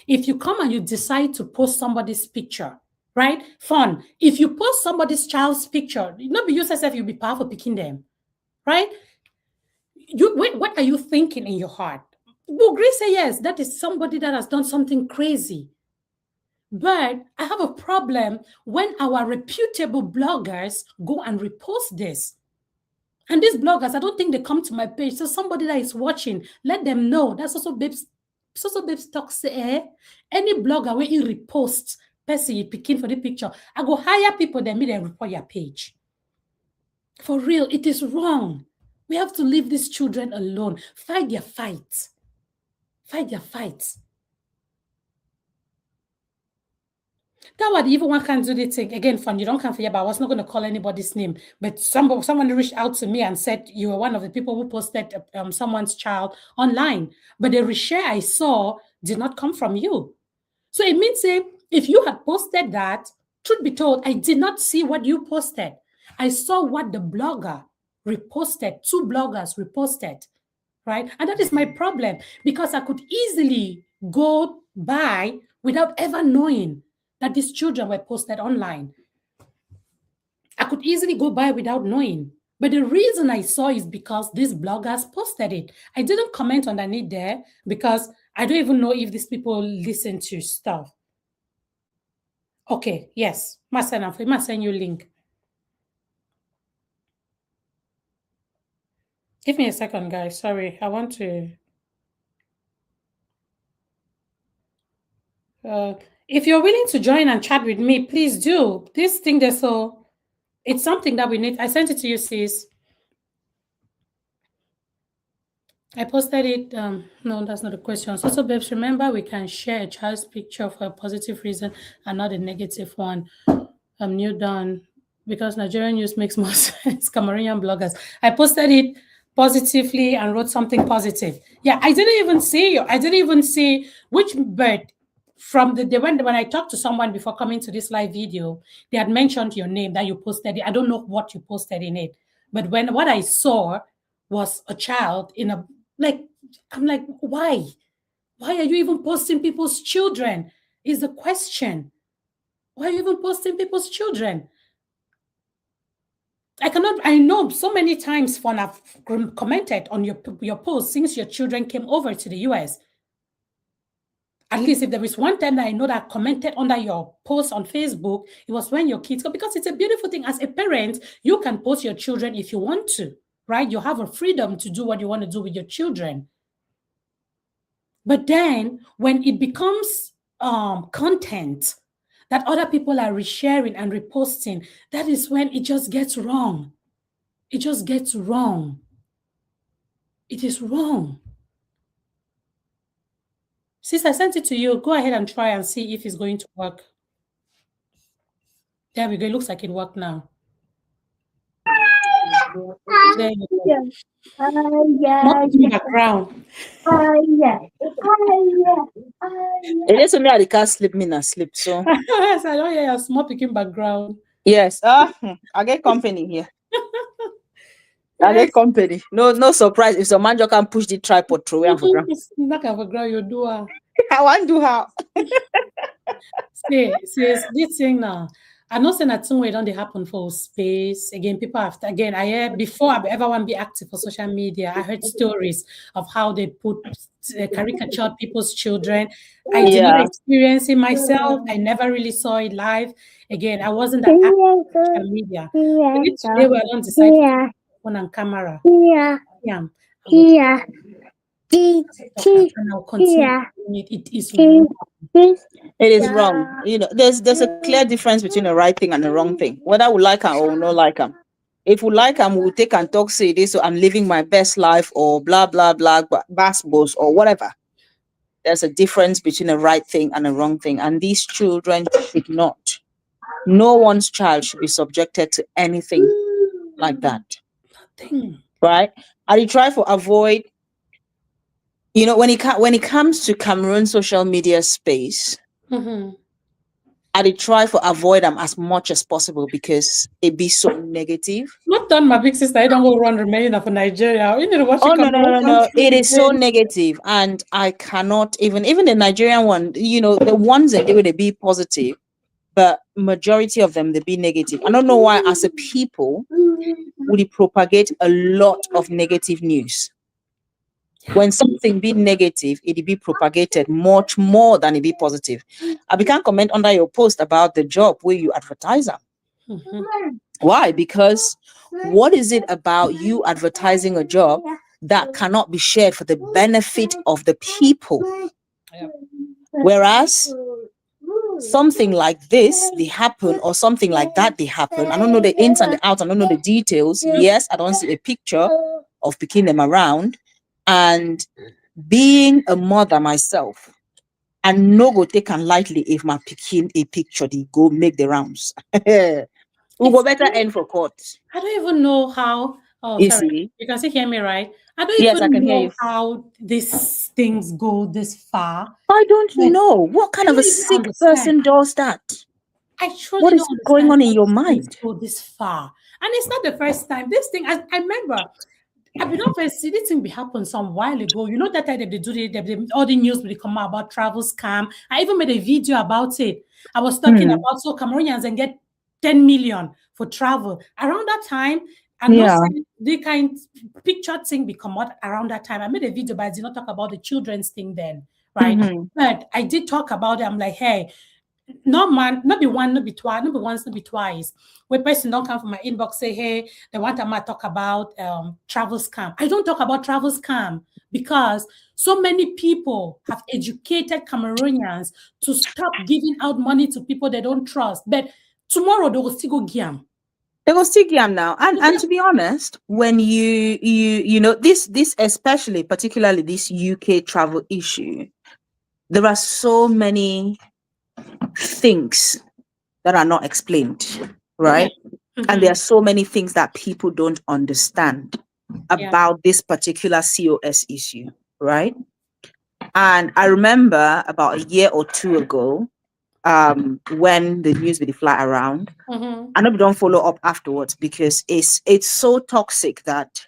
if you come and you decide to post somebody's picture, right? Fun. If you post somebody's child's picture, not be yourself, you'll be powerful picking them, right? What are you thinking in your heart? Will Grace say yes? That is somebody that has done something crazy. But I have a problem when our reputable bloggers go and repost this. And these bloggers, I don't think they come to my page. So somebody that is watching, let them know. That's also Babes. So Babes talk say, any blogger where you repost, person you picking for the picture, I go hire people that me then report your page. For real, it is wrong. We have to leave these children alone. Fight their fight. Fight their fight. That what even one can do the thing again. Fun, you don't come for you, but I was not going to call anybody's name. But someone reached out to me and said you were one of the people who posted someone's child online. But the reshare I saw did not come from you. So it means if you had posted that, truth be told, I did not see what you posted. I saw what the blogger reposted. 2 bloggers reposted, right? And that is my problem, because I could easily go by without ever knowing that these children were posted online. I could easily go by without knowing. But the reason I saw is because these bloggers posted it. I didn't comment underneath there because I don't even know if these people listen to stuff. Okay, yes. I must send you link. Give me a second, guys. Sorry, I want to... if you're willing to join and chat with me, please do. This thing there, so it's something that we need. I sent it to you, sis. I posted it. No, that's not the question. So, babes, remember we can share a child's picture for a positive reason and not a negative one. New done because Nigerian news makes more sense. Cameroonian bloggers. I posted it positively and wrote something positive. Yeah, I didn't even see which bird. From when I talked to someone before coming to this live video, they had mentioned your name that you posted it. I don't know what you posted in it, but what I saw was a child in a I'm like, why are you even posting people's children? Is the question. Why are you even posting people's children? I know so many times when I've commented on your post since your children came over to the US. At least if there is one time that I know that I commented under your post on Facebook, it was when your kids go, because it's a beautiful thing. As a parent, you can post your children if you want to, right? You have a freedom to do what you want to do with your children. But then when it becomes content that other people are resharing and reposting, that is when it just gets wrong. It just gets wrong. It is wrong. Sis, I sent it to you. Go ahead and try and see if it's going to work. There we go. It looks like it worked now. There you go. Not in the background. It is only I can't sleep me and sleep. So yes, I don't hear a small picking background. Yes. I get company here. I get company. No surprise. If some man just can push the tripod through and for ground. Not for ground, you do. I want to do how. See, this thing now. I'm not saying that some way don't they happen for space. Again, people have to, again, I heard before I ever want to be active for social media, I heard stories of how they put caricature people's children. I did not experience it myself. I never really saw it live. Again, I wasn't that active on social media. Maybe today we don't decide to phone and camera. And I'll continue. It is wrong. It is wrong. You know, there's a clear difference between a right thing and a wrong thing. Whether we like them or not like them. If we like them, we'll take and talk, say this, so I'm living my best life or blah, blah, blah, basketballs or whatever. There's a difference between a right thing and a wrong thing. And these children should not. No one's child should be subjected to anything like that. Nothing. Right? I try to avoid, you know, when it comes to Cameroon social media space, I try to avoid them as much as possible because it be so negative. Not done, my big sister. I don't go run remaining for Nigeria. You need to watch no. It is so negative, and I cannot even the Nigerian one. You know, the ones that they be positive, but majority of them they be negative. I don't know why, as a people, we propagate a lot of negative news. When something be negative, it be propagated much more than it be positive. I can't comment under your post about the job where you advertise them. Why? Because what is it about you advertising a job that cannot be shared for the benefit of the people? Whereas something like this, they happen, or something like that, they happen. I don't know the ins and the outs. I don't know the details. Yes, I don't see a picture of picking them around. And being a mother myself, and no go take and lightly if my picking a picture, they go make the rounds. We go better end for court. I don't even know how. Oh, You sorry. see? You can still hear me, right? I don't Yes, I even can hear know you. how these things go this far. I don't But know. What kind I of a don't even sick understand. person does that? I truly What don't is understand going on in how your these things mind? go this far. And it's not the first time. This thing, I remember, I've been not first see this thing be happen some while ago. You know that time they do all the news will come out about travel scam. I even made a video about it. I was talking about so Cameroonians and get 10 million for travel. Around that time, and Yeah. the kind picture thing become out around that time. I made a video, but I did not talk about the children's thing then, right? But I did talk about it. I'm like, hey, no man, not be one, not be twice, not be once, not be twice. When person don't come from my inbox, say, hey, they want to talk about travel scam. I don't talk about travel scam because so many people have educated Cameroonians to stop giving out money to people they don't trust. But tomorrow they will still go giam. They go stick yam now. And to be honest, when you know this especially particularly this UK travel issue, there are so many things that are not explained, right? And there are so many things that people don't understand about this particular COS issue, right? And I remember about a year or two ago, when the news will fly around, I know we don't follow up afterwards because it's so toxic that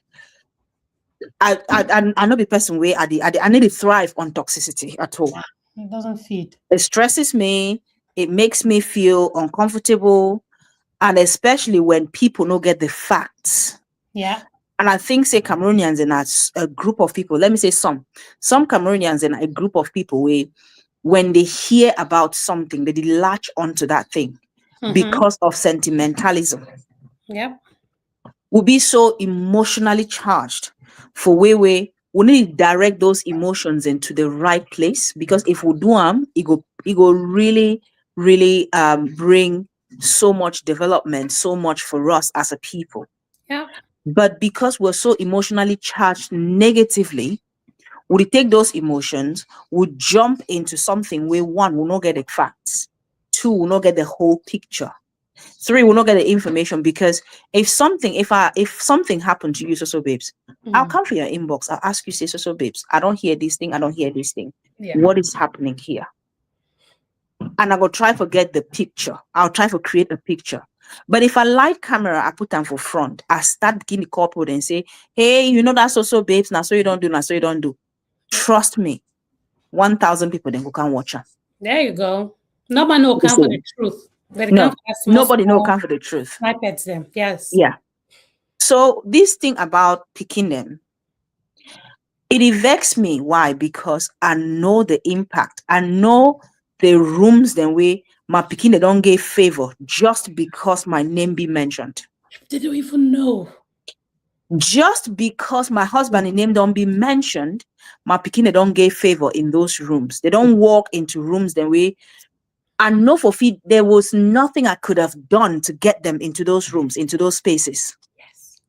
I know the person where I need to thrive on toxicity at all. It doesn't fit. It stresses me. It makes me feel uncomfortable, and especially when people don't get the facts. Yeah. And I think, say, Cameroonians in a group of people, let me say some Cameroonians in a group of people where when they hear about something, they latch onto that thing because of sentimentalism. Yep. Will be so emotionally charged for we need to direct those emotions into the right place, because if we do it go really bring so much development, so much for us as a people. Yeah. But because we're so emotionally charged negatively, we take those emotions, we jump into something where one will not get the facts, two will not get the whole picture, three will not get the information. Because if something happened to you, so babes, I'll come for your inbox, I'll ask you, say, so babes, I don't hear this thing, Yeah. what is happening here? And I will try to get the picture, I'll try to create a picture. But if I light camera, I put them for front, I start getting the corporate and say, hey, you know that's so babes, now so you don't do. Trust me, 1,000 people then who can watch her. There you go. Nobody will come for the truth. No, nobody know come for the truth. Snipe at them. Yes. Yeah. So this thing about picking them, it vexes me. Why? Because I know the impact. I know the rooms then way my picking they don't give favor just because my name be mentioned. They don't even know. Just because my husband's name don't be mentioned, my picking they don't give favor in those rooms. They don't walk into rooms then way. And no for feed, there was nothing I could have done to get them into those rooms, into those spaces. Yes.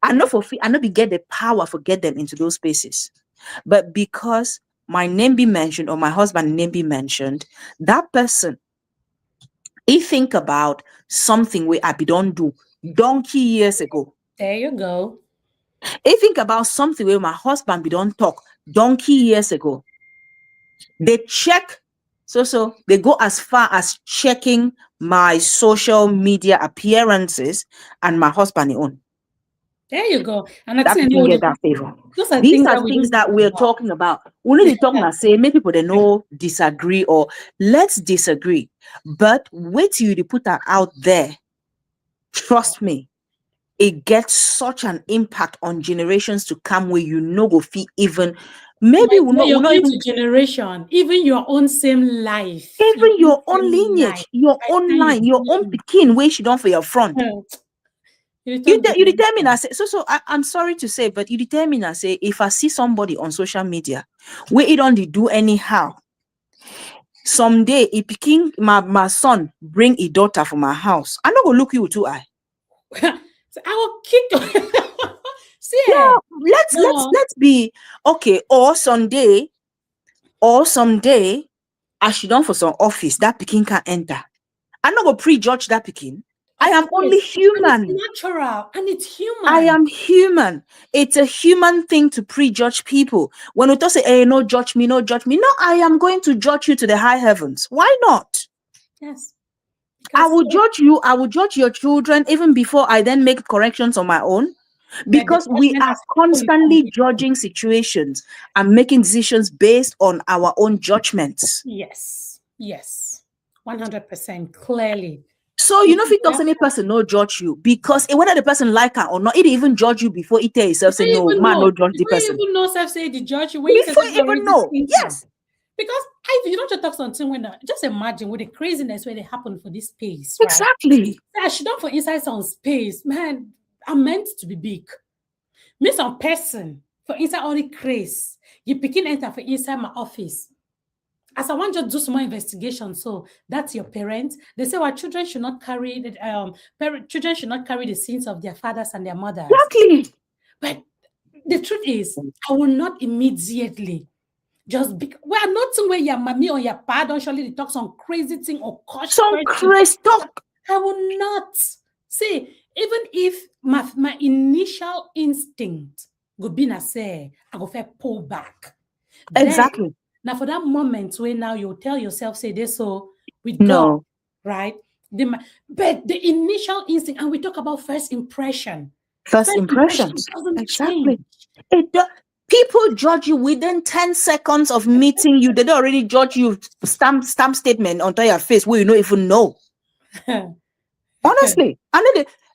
I know for free, I know we get the power for get them into those spaces. But because my name be mentioned or my husband's name be mentioned, that person, he think about something where I be don't do donkey years ago. There you go. He think about something where my husband be don't talk donkey years ago. They check. So they go as far as checking my social media appearances and my husband own. There you go. And That think can get that favor. These are things that we're talking about. We need to talk and say, maybe people they know disagree or let's disagree. But wait till you put that out there. Trust me, it gets such an impact on generations to come where you know go feel even. Maybe we're not even generation, even your own same life, even your own lineage, your own line, your own picking where she done for your front. You determine. I say so. I'm sorry to say, but you determine. I say if I see somebody on social media where it only do anyhow, someday if picking my son bring a daughter from my house, I'm not gonna look you with 2 eye. So I will kick you. See, yeah, let's be okay. Or Sunday, or someday I should done for some office that Peking can enter. I'm not gonna prejudge that Peking. I am only Yes, and human. it's natural and it's human. I am human. It's a human thing to prejudge people. When we talk say, hey, no judge me, no judge me. No, I am going to judge you to the high heavens. Why not? Yes. I Because will judge you. I will judge your children even before I then make corrections on my own. the Because we judgment are has constantly happened. judging situations and making decisions based on our own judgments. Yes. Yes. 100% clearly. So you know if it does any person no judge you because whether the person like her or not, it even judge you before it tell itself say no man no judge the person. Even know self say the judge when you Before you even know, yes. Because if you don't just talk something when just imagine with the craziness where they happen for this space, right? Exactly. I should not for inside some space, man. I'm meant to be big. Me some person for inside all the craze. You picking enter for inside my office. As I want to do some more investigation, so that's your parents. They say, well, children should not carry children should not carry the sins of their fathers and their mothers. Exactly. But the truth is, I will not immediately just be. Well, not where your mommy or your pa don't surely talk some crazy thing or cause some crazy talk. I will not see. Even if my initial instinct would be na say, I go fair pull back. Exactly. Then, now for that moment where now you tell yourself, say this so with No. God, right? But the initial instinct, and we talk about first impression. First impressions. Doesn't Exactly. change. People judge you within 10 seconds of meeting you. They don't already judge you. Stamp statement onto your face where you don't even know. Honestly.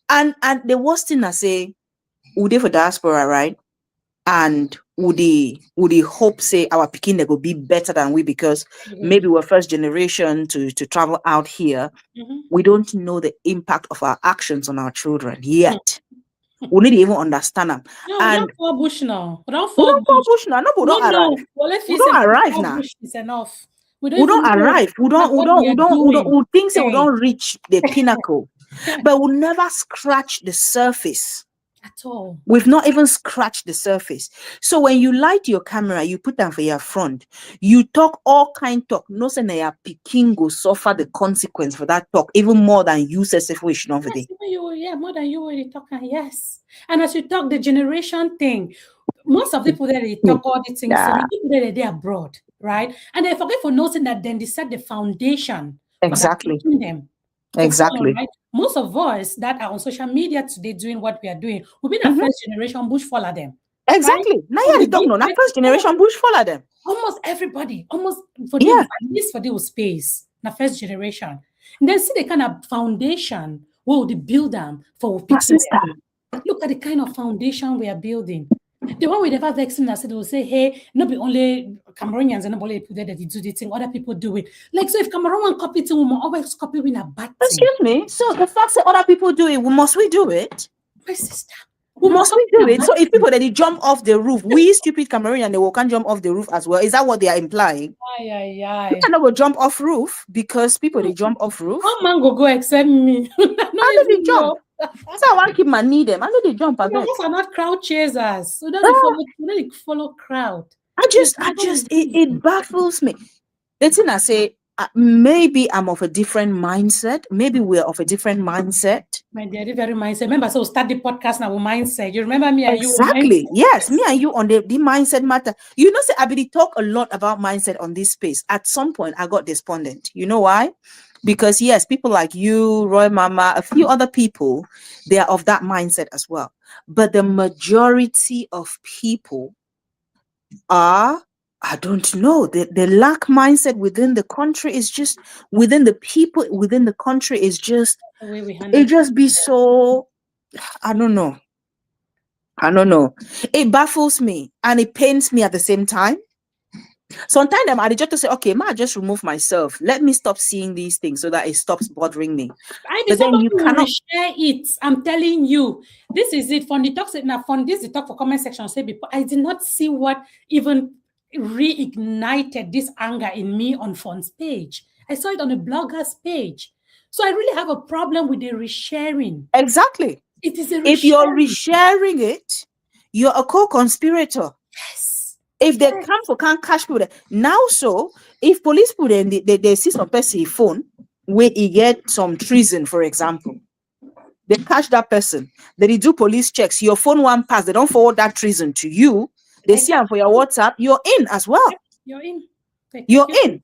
And the worst thing I say, would they for diaspora, right? And would they hope say our Peking they will be better than we because maybe we're first generation to travel out here. We don't know the impact of our actions on our children yet. We need to even understand them. No, and we don't fall bush now. We don't we fall don't fall bush now. No, we don't arrive. We don't arrive now. Is enough. We don't arrive. We think so. We don't reach the pinnacle, but we'll never scratch the surface. At all. We've not even scratched the surface. So when you light your camera, you put them for your front, you talk all kind talk. No say na your Peking go suffer the consequence for that talk, even more than you say situation over there. Yeah, more than you already talking. Yes. And as you talk the generation thing, most of the people that they talk all these things, so the people that they're abroad, right? And they forget for noticing that then they set the foundation. Exactly. For them. Exactly. Follow, right? Most of us that are on social media today doing what we are doing, we've been a first generation bush follow them. Exactly. Right? Now you don't know. Now first generation bush follow them. Almost everybody, almost for them, at least for their space, now first generation. And then see the kind of foundation we will build them for people. Look at the kind of foundation we are building. The one we never vexing us, they will say, hey, not be only Cameroonians and nobody people there that do the thing, other people do it. Like, so if Cameroon copy it, we must always copy in a bad thing. Excuse me. So the fact that other people do it, must we do it? My sister. Must we do it? So if people that they jump off the roof, we stupid Cameroonian, they can't jump off the roof as well. Is that what they are implying? We cannot jump off roof because people they jump off roof. Oh man go except me. I know they jump. So I want to keep my knee them. I know they jump. Those are not crowd chasers. So don't follow crowd. It baffles me. The thing I say, maybe I'm of a different mindset. Maybe we're of a different mindset. My dear, very mindset. Remember, so start the podcast now with mindset. You remember me and you? Exactly. Yes, me and you on the mindset matter. You know, say I really talk a lot about mindset on this space. At some point, I got despondent. You know why? Because yes, people like you, Roy Mama, a few other people, they are of that mindset as well. But the majority of people are, I don't know, the lack mindset within the country is just within the people within the country is just it just be so, I don't know. It baffles me and it pains me at the same time. Sometimes I just say, okay, I just remove myself. Let me stop seeing these things so that it stops bothering me. But then you cannot share it. I'm telling you, this is it. From the talk, from this the talk for comment section, say before, I did not see what even reignited this anger in me on Fon's page. I saw it on a blogger's page. So I really have a problem with the resharing. Exactly. It is a if you're resharing it, you're a co-conspirator. Yes. If they can't catch people, now so if police put in they see some person phone where he get some treason, for example, they catch that person, they do police checks, your phone one pass, they don't forward that treason to you, they see them for your WhatsApp, you're in as well. You're in. You're in.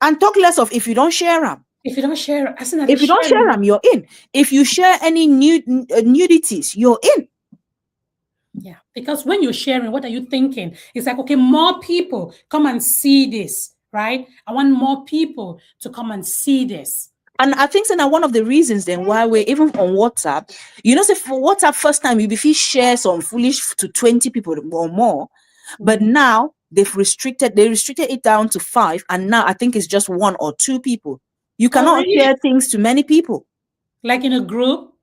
And talk less of if you don't share them. If you don't share, if you don't share them, you're in. If you share any nudities, you're in. Yeah, because when you're sharing, what are you thinking? It's like, okay, more people come and see this, right? I want more people to come and see this. And I think so now one of the reasons then why we're even on WhatsApp, you know, say for WhatsApp first time you before share some foolish to 20 people or more, but now they restricted it down to 5, and now I think it's just 1 or 2 people. You cannot share things to many people. Like in a group?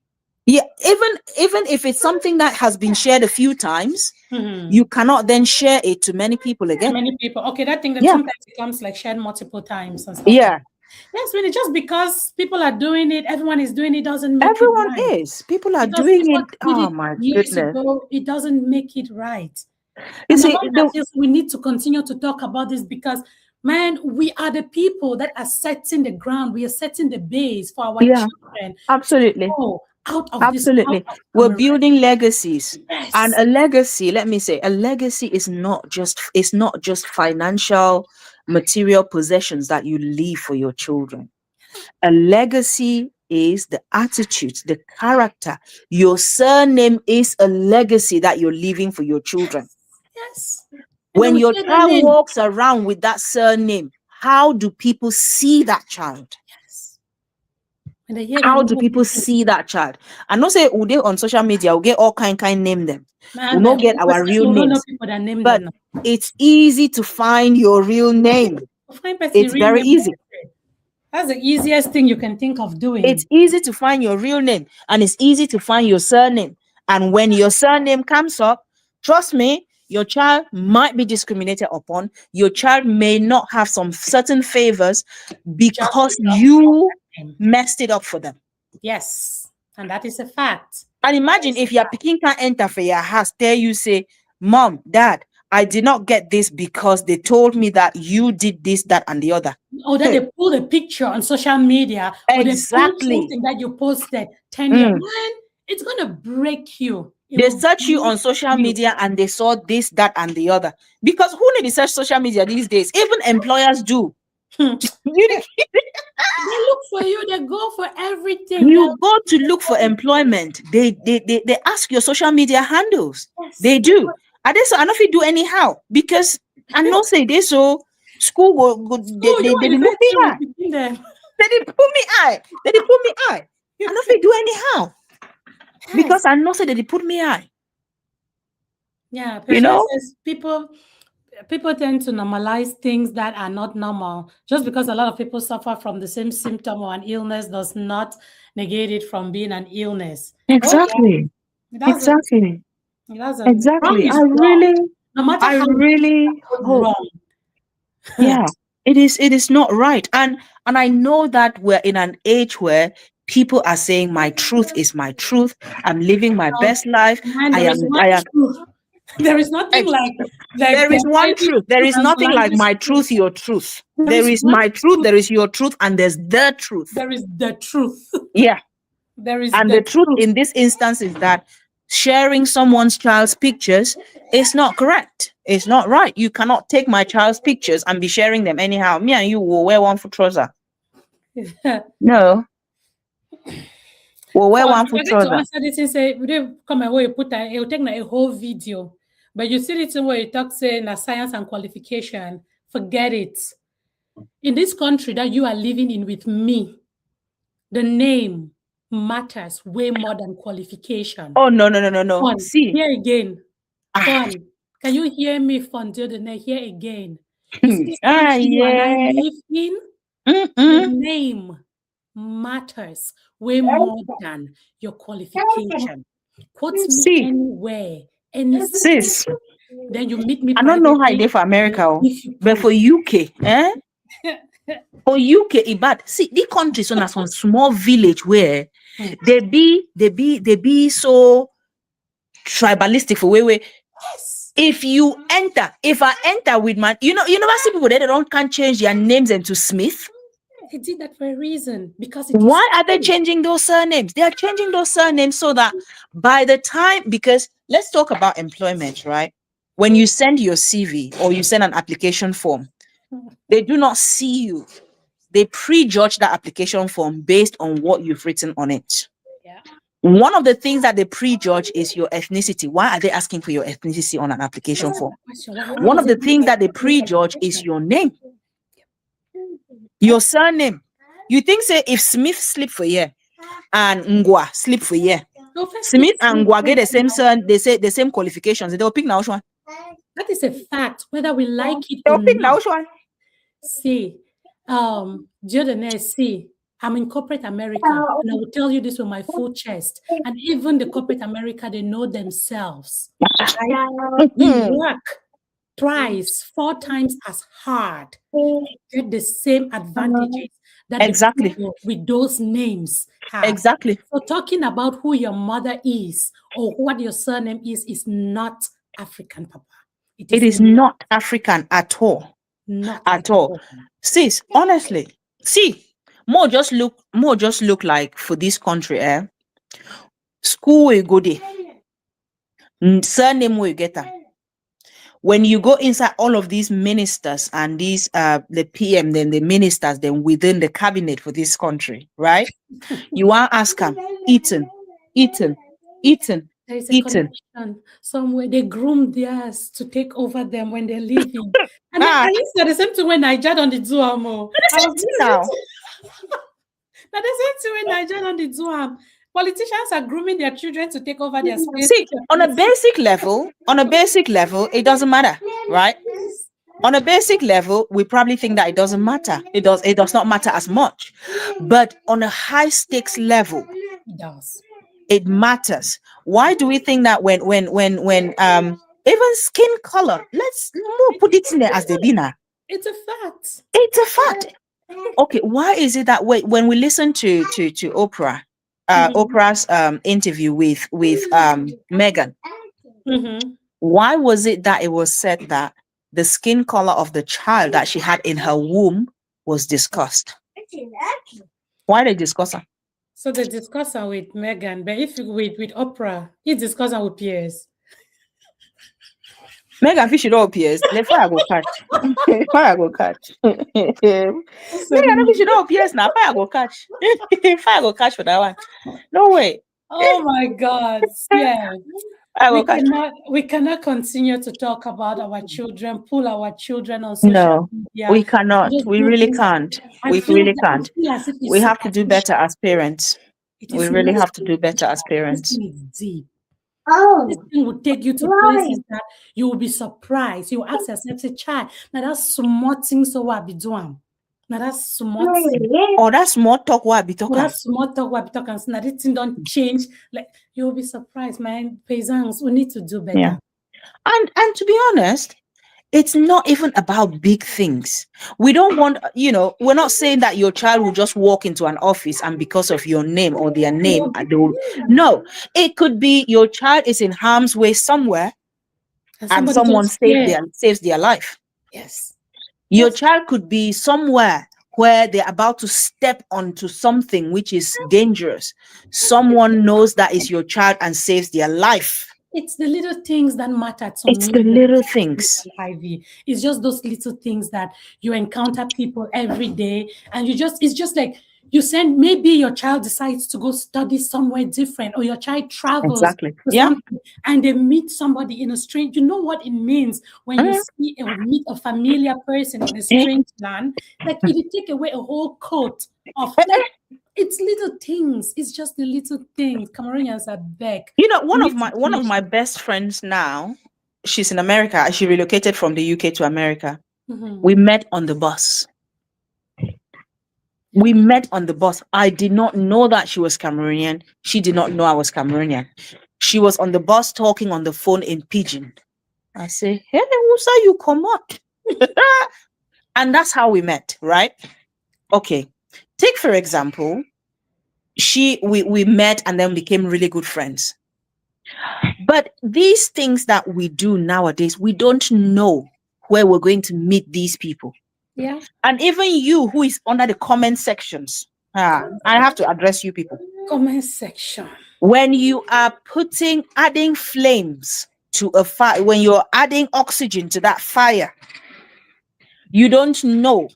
Yeah, even if it's something that has been shared a few times, you cannot then share it to many people again. Many people. Okay, that thing that sometimes becomes like shared multiple times and stuff. Yeah. Yes, really, just because people are doing it, everyone is doing it, doesn't make everyone it right. is. People are doing it. Oh my goodness. Ago, it doesn't make it right. You see, we need to continue to talk about this because, man, we are the people that are setting the ground. We are setting the base for our children. Absolutely. Out of absolutely. We're building legacies. Yes. And a legacy, let me say, a legacy is not just financial, material possessions that you leave for your children. A legacy is the attitude, the character. Your surname is a legacy that you're leaving for your children. Yes. When your child walks around with that surname, how do people see that child? How do people see that child? I know say we on social media, we'll get all kind name them. We'll not get our real names. But it's easy to find your real name. It's very easy. That's the easiest thing you can think of doing. It's easy to find your real name, and it's easy to find your surname. And when your surname comes up, trust me, your child might be discriminated upon. Your child may not have some certain favors because you messed it up for them. Yes, and that is a fact. And imagine if your picking can enter for your house, there you say, Mom, Dad, I did not get this because they told me that you did this, that, and the other. Or that they pulled a picture on social media. Exactly. Or something that you posted 10 years. Man, it's gonna break you. They search you on social media and they saw this, that, and the other. Because who need to search social media these days? Even employers do. They look for you, they go for everything. You go to look for employment. They ask your social media handles. Yes. They do. I don't know if you do anyhow because I know say this so school go they put me eye. They didn't put me eye. I don't know if you do anyhow. Yes. Because I know say they put me eye. Yeah, you know, people tend to normalize things that are not normal. Just because a lot of people suffer from the same symptom or an illness does not negate it from being an illness. Exactly. Exactly. Exactly. I really hope. Yeah, it is not right. And I know that we're in an age where people are saying my truth is my truth. I'm living my best life. I am There is nothing like there is one truth. There is nothing like my truth, your truth. There is my truth, there is your truth, and there's the truth. There is the truth. Yeah. There is and the truth in this instance is that sharing someone's child's pictures is not correct. It's not right. You cannot take my child's pictures and be sharing them anyhow. Me and you will wear one for trouser. No. We'll wear one for trouser. Come away, put it will take a whole video. But you see it where you talk saying science and qualification. Forget it. In this country that you are living in with me, the name matters way more than qualification. Oh no. Fun. See here again. Fun. Can you hear me, Fun? Here again. Yeah. I live in, the name matters way more than your qualification. Quote me anywhere, any sis. Then you meet me. I don't know how I did for America, but for UK, for UK, bad. See, the countries on some small village where they be so tribalistic for way. Yes. If I enter with my, you never see people that can't change their names into Smith. They did that for a reason, because it Why are they changing those surnames? They are changing those surnames so that by the time, because let's talk about employment, right? When you send your CV or you send an application form, they do not see you. They prejudge that application form based on what you've written on it. Yeah. One of the things that they prejudge is your ethnicity. Why are they asking for your ethnicity on an application form? One of the things that they prejudge is your name, your surname. You think, say, if Smith sleep for year and Ngwa sleep for year, Smith and Ngwa get the same they say the same qualifications. They'll pick now which one. That is a fact, whether we like it They'll or pick now not. which one. See, Jordan, see, I'm in corporate America, and I will tell you this with my full chest. And even the corporate America, they know themselves. Right? We work twice, 4 times as hard, get the same advantages that Exactly. the people with those names have. Exactly. So talking about who your mother is or what your surname is not African, Papa. It is not African at all. Not at all. Sis, honestly, see, more just look like for this country, school will go there. Surname will get that. When you go inside all of these ministers and these the PM, then the ministers, then within the cabinet for this country, right? You want to ask them, Eton. There is a connection somewhere. They groom theirs to take over them when they're leaving. And I used to the same thing when I joined on the Duamo. Now the same thing when I joined on the Duam. Politicians are grooming their children to take over their space. See, on a basic level, it doesn't matter, right? On a basic level, we probably think that it doesn't matter. It does not matter as much. But on a high stakes level, it does. It matters. Why do we think that when even skin color, let's put it in there as the dinner? It's a fact. It's a fact. Okay, why is it that way when we listen to Oprah, Oprah's interview with Meghan? Why was it that it was said that the skin color of the child that she had in her womb was discussed? Why they discuss her? So they discuss her with Meghan, but if you with Oprah, he discuss her with Piers. Meghan fish it all Piers. Let fire go catch. Fire go catch. Meghan fish it all Piers now. Fire go catch. Fire go catch for that one. No way. Oh my God. Yeah. We cannot continue to talk about our children, pull our children on social media. We cannot. We really can't. We really can't. We have to do better as parents. We really have to do better as parents. Deep. This thing will take you to places that you will be surprised. You will ask yourself, say, child, now that's small things so what I be doing. Now that's small thing. Or that's small talk what I be talking. That's small talk what I be talking. So now this thing don't change. Like you will be surprised, man. Paysans, we need to do better. Yeah. And to be honest, it's not even about big things. We don't want, we're not saying that your child will just walk into an office and because of your name or their name, no, it could be your child is in harm's way somewhere and someone saves their life. Yes. Your child could be somewhere where they're about to step onto something which is dangerous. Someone knows that is your child and saves their life. It's the little things that matter to me. It's the little things. Ivy. It's just those little things that you encounter people every day. And it's just like you send, maybe your child decides to go study somewhere different or your child travels. Exactly. Yeah. And they meet somebody in a strange, you know what it means when you see or meet a familiar person in a strange land, like it take away a whole coat of it's little things. It's just the little things. Cameroonians are back. One of my best friends now, she's in America. She relocated from the UK to America. We met on the bus. We met on the bus. I did not know that she was Cameroonian. She did not know I was Cameroonian. She was on the bus talking on the phone in Pidgin. I say, hey, Musa, you come out. And that's how we met, right? Okay. Take, for example, we met and then became really good friends. But these things that we do nowadays, we don't know where we're going to meet these people. Yeah. And even you who is under the comment sections, I have to address you people. Comment section. When you are adding flames to a fire, when you're adding oxygen to that fire, you don't know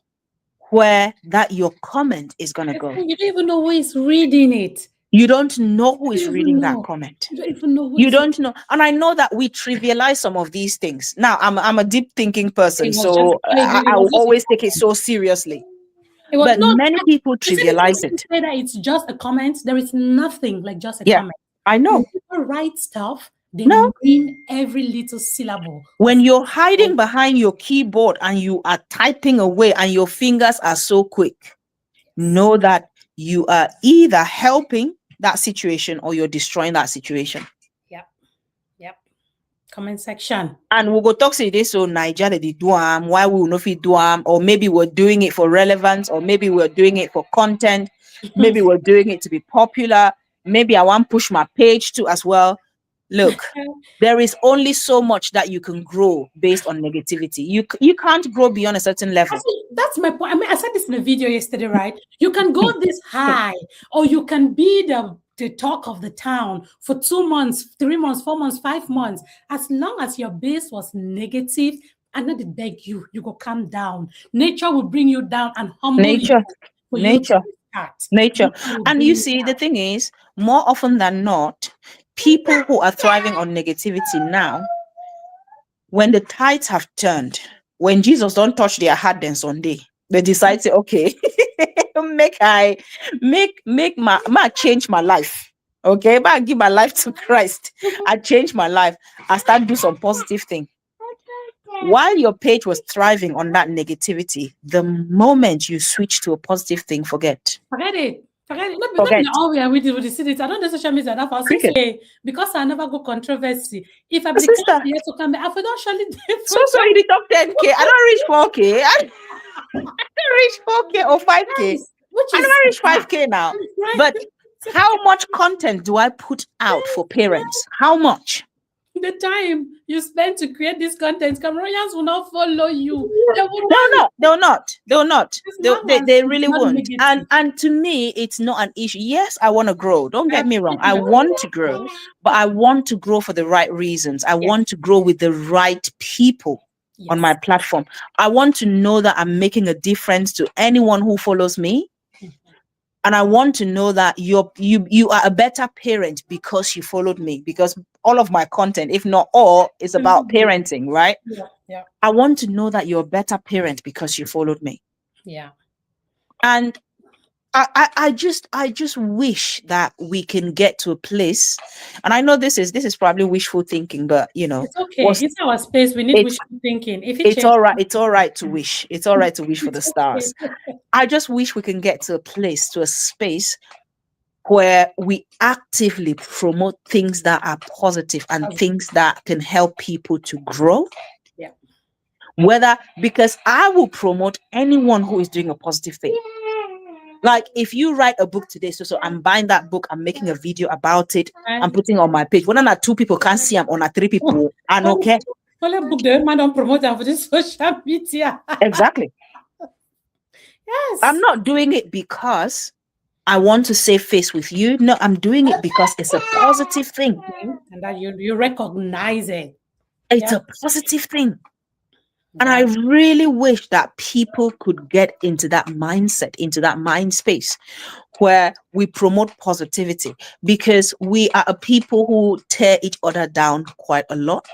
where that your comment is going to go. You don't even know who is reading it. You don't know who is You don't reading even that know. comment. You don't even know who You is don't know. And I know that we trivialize some of these things. Now, I'm a deep thinking person, It was so just- it I was will just- always take it so seriously. It was But not- many people You see, trivialize people it. say that it's just a comment. There is nothing like just a Yeah. comment. I know. When people write stuff, they No. mean every little syllable. When you're hiding behind your keyboard and you are typing away and your fingers are so quick, know that you are either helping that situation or you're destroying that situation. Yep. Comment section. And we'll go talk to this so Nigeria they do why we will not fit do or maybe we're doing it for relevance, or maybe we're doing it for content, maybe we're doing it to be popular, maybe I want to push my page too as well. Look, there is only so much that you can grow based on negativity. You can't grow beyond a certain level. Actually, that's my point. I mean, I said this in a video yesterday, right? You can go this high, or you can be the talk of the town for 2 months, 3 months, 4 months, 5 months. As long as your base was negative, and not to beg you, you go calm down. Nature will bring you down and humble Nature. you. For you to restart. Nature. will And bring you see, the thing is, more often than not, people who are thriving on negativity now, when the tides have turned, when Jesus don't touch their heart then Sunday, they decide to say, okay, make my change my life. Okay, but I give my life to Christ. I change my life. I start do some positive thing. While your page was thriving on that negativity, the moment you switch to a positive thing, forget it. Forget it. Not Forget. all we are with it. I don't do social media that for Cricket. because I never go controversy. If I Sister. become here to come back, I don't surely So you the top 10K. I don't reach 4K. I don't reach 4K or 5K. Which I is never reach 5K now. right? But how much content do I put out for parents? How much? The time you spend to create this content, Cameroonians will not follow you. They will not. They'll not. They really not won't. negative. And to me, it's not an issue. Yes, I want to grow. Don't get me wrong. I want to grow, but I want to grow for the right reasons. I want to grow with the right people on my platform. I want to know that I'm making a difference to anyone who follows me. And I want to know that you are a better parent because you followed me, because all of my content, if not all, is about parenting, right? Yeah. I want to know that you're a better parent because you followed me. Yeah. And I just wish that we can get to a place, and I know this is probably wishful thinking, but it's okay. It's our space. We need wishful thinking. If it's all right. It's all right to wish. It's all right to wish for the stars. I just wish we can get to a place, to a space where we actively promote things that are positive and things that can help people to grow. Yeah. Because I will promote anyone who is doing a positive thing. Like if you write a book today, so I'm buying that book, I'm making a video about it, I'm putting on my page. When I'm not 2 people can't see, I'm on 3 people. I don't care. Book the man don't promote them for this social media. Exactly. Yes. I'm not doing it because I want to save face with you. No, I'm doing it because it's a positive thing. And that you recognize it. It's a positive thing. And I really wish that people could get into that mindset, into that mind space where we promote positivity, because we are a people who tear each other down quite a lot.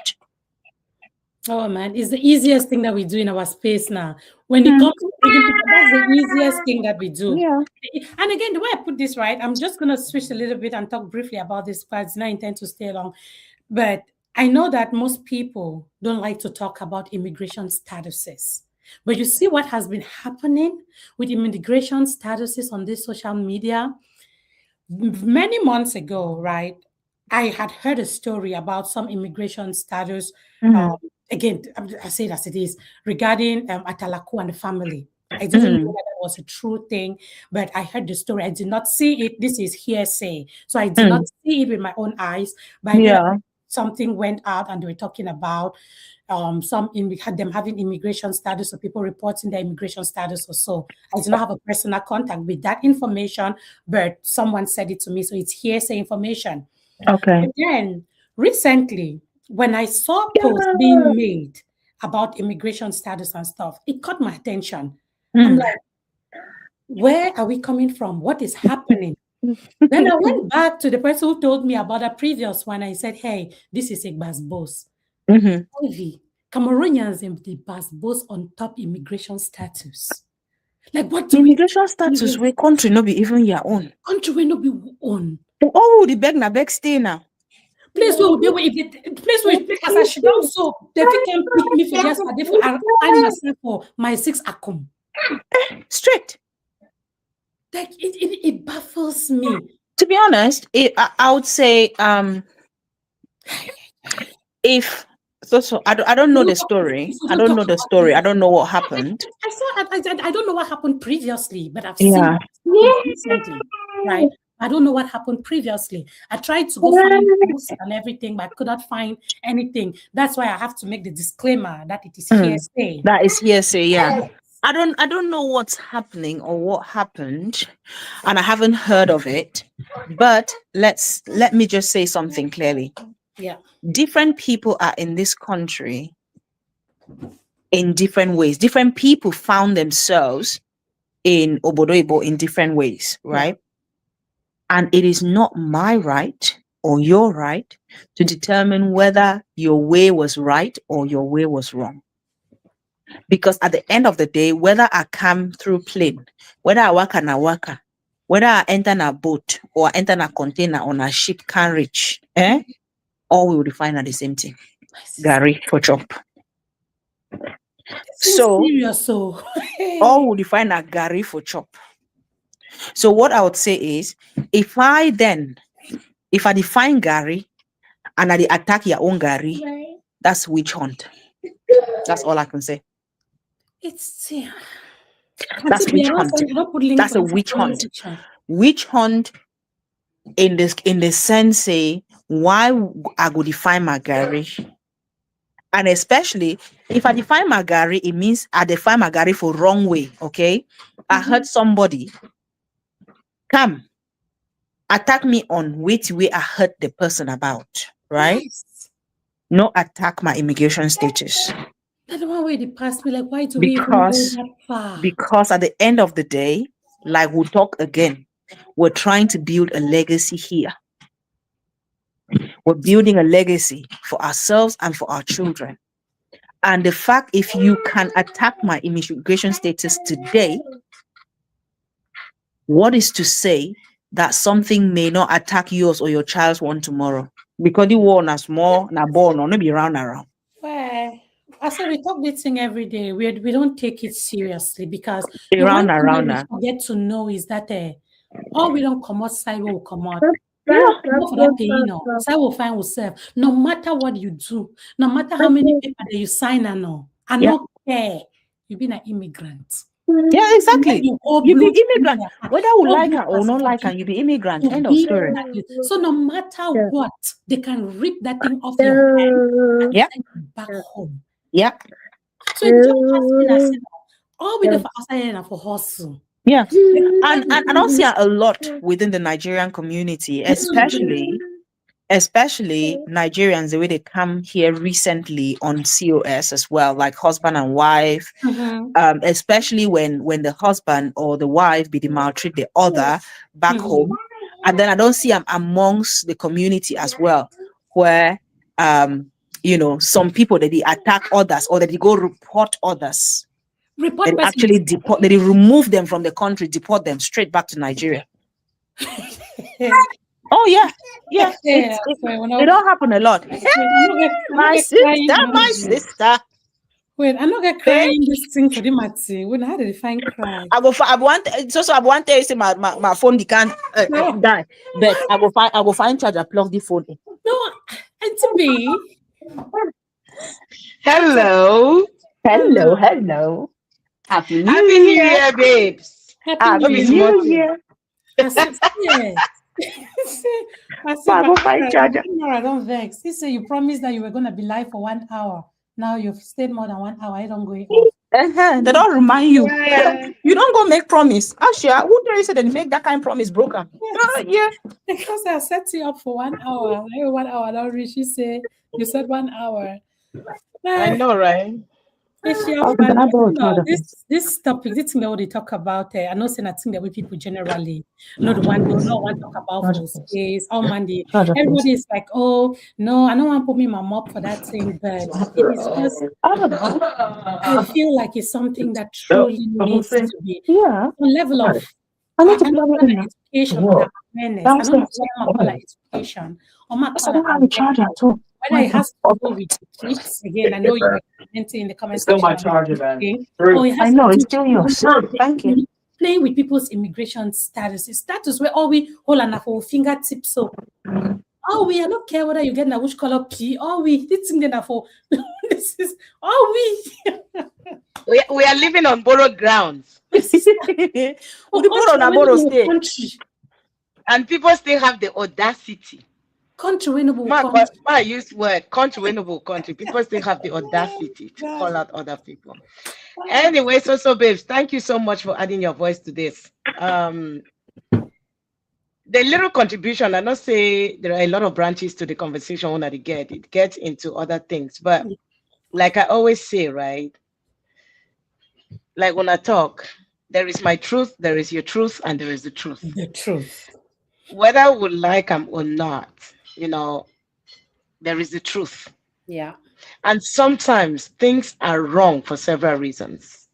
Oh man, it's the easiest thing that we do in our space now. When it comes to people, that's the easiest thing that we do. Yeah. And again, the way I put this, right, I'm just going to switch a little bit and talk briefly about this, but it's not intend to stay long. But I know that most people don't like to talk about immigration statuses. But you see what has been happening with immigration statuses on this social media? Many months ago, right, I had heard a story about some immigration status. Again, I say it as it is, regarding Atalaku and the family. I didn't know that was a true thing, but I heard the story. I did not see it. This is hearsay. So I did not see it with my own eyes, but I heard something went out and they were talking about had them having immigration status or people reporting their immigration status or so. I do not have a personal contact with that information, but someone said it to me. So it's hearsay information. Okay. But then recently, when I saw posts being made about immigration status and stuff, it caught my attention. I'm like, where are we coming from? What is happening? Then I went back to the person who told me about a previous one. I said, hey, this is a Basbos. Ivy, Cameroonians in the Basbos on top immigration status. Like what do immigration status where country no be even your own. Country will not be own. Oh, the beg na beg stay now. Place where they place where pick as I should also they can pick me for yes, but therefore I find myself for my 6 akum. Straight. Like it baffles me. To be honest, I would say if so I don't know the story. I don't know the story. I don't know what happened. I don't know what happened previously, but I've seen it recently, right? I don't know what happened previously. I tried to go find posts and everything, but I could not find anything. That's why I have to make the disclaimer that it is hearsay. That is hearsay, yeah. I don't know what's happening or what happened, and I haven't heard of it. But let me just say something clearly. Yeah. Different people are in this country in different ways. Different people found themselves in Obodo in different ways, right? Yeah. And it is not my right or your right to determine whether your way was right or your way was wrong. Because at the end of the day, whether I come through plane, whether I work on a worker, whether I enter in a boat or enter in a container on a ship can reach, all we will define are the same thing. Gary for chop. So all we define are Gary for chop. So what I would say is, if I define Gary and I attack your own Gary, that's witch hunt. That's all I can say. That's witch hunt. That's a witch hunt. Witch hunt in the sense, say, why I go define my Gary? And especially if I define my Gary, it means I define my Gary for wrong way. Okay, I heard somebody come attack me on which way I heard the person about, right? Yes. No attack my immigration status. That's one way they pass me. Like, why do we even go that far? Because at the end of the day, like we'll talk again, we're trying to build a legacy here. We're building a legacy for ourselves and for our children. And the fact, if you can attack my immigration status today, what is to say that something may not attack yours or your child's one tomorrow? Because the one is more na born or maybe around. Well, I said we talk this thing every day. We don't take it seriously because around. We get to know is that all we don't come outside will come out. Side will find yourself. No matter what you do, no matter how many people that you sign and all, I don't care. You've been an immigrant. Yeah, exactly. You be immigrant. Whether you like her or not like her, you be immigrant. End of story. So no matter what, they can rip that thing off your head and send you back home. Yeah. So it's just all we do for outside and for hustle. Yeah. And I don't see a lot within the Nigerian community, especially Nigerians, the way they come here recently on COS as well, like husband and wife, especially when the husband or the wife be maltreat the other back home. And then I don't see them amongst the community as well, where some people that they attack others or that they go report others. They actually deport, they remove them from the country, deport them straight back to Nigeria. Oh yeah. It don't happen a lot. My sister. Wait, I'm not gonna cry in this thing for the Matty. When how did they find cry? I want to say my phone can't die. But I will find charger, plug the phone in. No, and to me. Hello. Happy New Year, babes. Happy don't New be Year. smart. New Year. I said, yes. I said, I go find charger. I don't vex. He said, you promised that you were going to be live for 1 hour. Now you've stayed more than 1 hour. I don't go off. They don't remind you. Yeah. You don't go make promise. Asha, who dare you say they make that kind of promise broken? Yeah. Because I set you up for 1 hour. 1 hour, don't reach. She said, you said 1 hour. I know, right? It's your How fun. can I borrow charger, This topic, this thing that we talk about, I know saying that thing that we people generally not the one do not want to talk about Charger, for please. space. All Monday, Charger, please. everybody is like, oh no, I don't want to put me my mop for that thing, but it is just I feel like it's something that truly needs to be Yeah. on level of I need to I don't plug it call in. it education What? or awareness. I don't know Downstairs. why I call it education or I I call it don't have a charger awareness. at all. Whether it has to do with clips again, I know you were commenting in the comment section. Okay? Or it has I know, to it's do still yours. Thank you. with playing with people's immigration status. Status where all we hold on our fingertips so. Oh, we I don't care whether you get na which color P. Oh, we this thing then for this is We are living on borrowed grounds, country. and people still have the audacity. Country winnable My country. use word country winnable country. People still have the audacity to call out other people. Anyway, so babes, thank you so much for adding your voice to this. The little contribution, I not say there are a lot of branches to the conversation when it gets into other things, but like I always say, right? Like when I talk, there is my truth, there is your truth, and there is the truth. The truth. Whether we like them or not, you know, there is the truth. Yeah. And sometimes things are wrong for several reasons.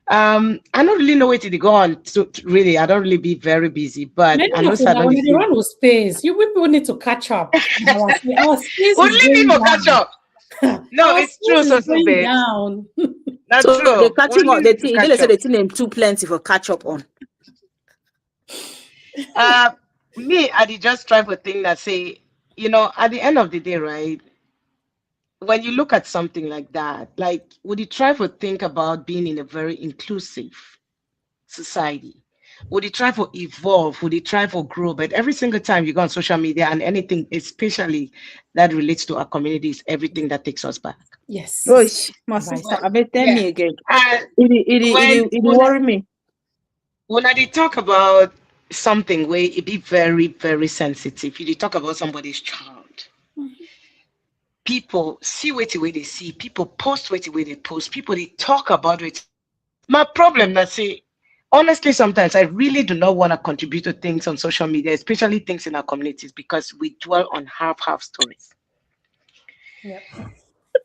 I don't really know where to go on to really. I don't really be very busy, but Many I know of us, when they suddenly run with space, you people need to catch up. Our space only is going people down. catch up. No, Our it's true, space is so going babe. down. That's So true. they're catching Only up. They need to think catch they say up. they think them too plenty for catch up on. Me, I did just try to think that say, you know, at the end of the day, right? When you look at something like that, like, would you try to think about being in a very inclusive society? Would you try to evolve? Would you try to grow? But every single time you go on social media and anything, especially that relates to our communities, everything that takes us back. Yes. Gosh, my Right. sister, I bet tell Yeah. me again. And It worry me. when I did talk about something where it be very, very sensitive, you did talk about somebody's child. People see what the way they see, people post what the way they post, people they talk about it. My problem, I say, honestly, sometimes I really do not want to contribute to things on social media, especially things in our communities, because we dwell on half stories. Yep.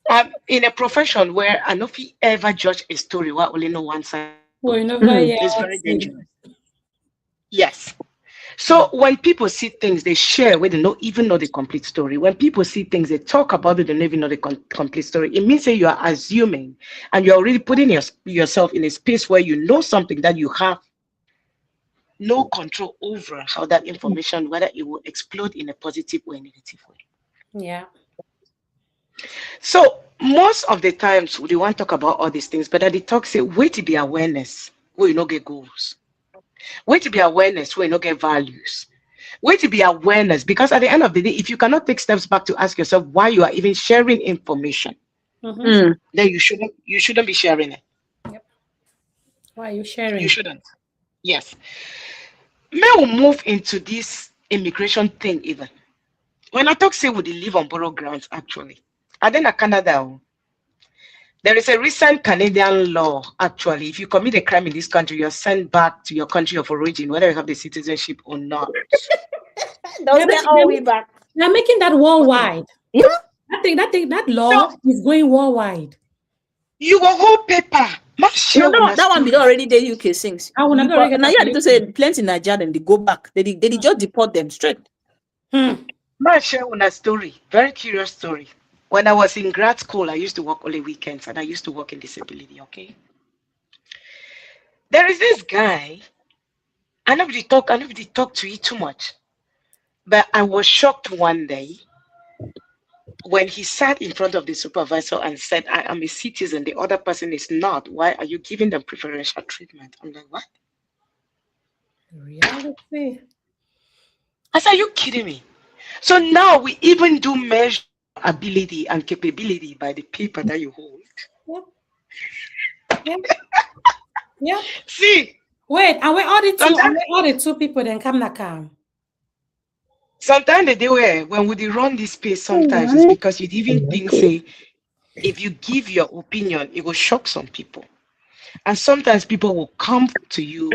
I'm in a profession where I know if you ever judge a story where only know one side, Well, you never hear it's us very say- dangerous. Yes. So when people see things, they share where they don't even know the complete story. When people see things, they talk about it, they don't even know the complete story. It means that you are assuming and you're already putting yourself in a space where you know something that you have no control over how that information, whether it will explode in a positive or a negative way. Yeah. So most of the times we want to talk about all these things, but at the talk say, wait to be awareness where you not get goals. Wait to be awareness where you not get values. Wait to be awareness, because at the end of the day, if you cannot take steps back to ask yourself why you are even sharing information, Mhm. then you shouldn't be sharing it. Why are you sharing? You shouldn't. Yes. May we move into this immigration thing even. When I talk say would they live on borrowed grounds, actually. And then in Canada, there is a recent Canadian law, actually. If you commit a crime in this country, you're sent back to your country of origin, whether you have the citizenship or not. Don't say all way back. They're making that worldwide. Yeah. That law is going worldwide. You go hold paper. No, that one be already the UK since. I will not already get Now that you need to say plenty in Nigeria, then they go back. They just deport them straight. I'll share one story, very curious story. When I was in grad school, I used to work only weekends and I used to work in disability, okay? There is this guy, I nobody talk to you too much. But I was shocked one day when he sat in front of the supervisor and said, I am a citizen, the other person is not. Why are you giving them preferential treatment? I'm like, what? Reality. I said, are you kidding me? So now we even do measure ability and capability by the paper that you hold. Yep. Yep. Yep. See, Wait, and we all the two, and sometimes, we all the two people then come na come. sometimes the day where when we dey run this space, sometimes it's because you'd even think, say, if you give your opinion, it will shock some people. And sometimes people will come to you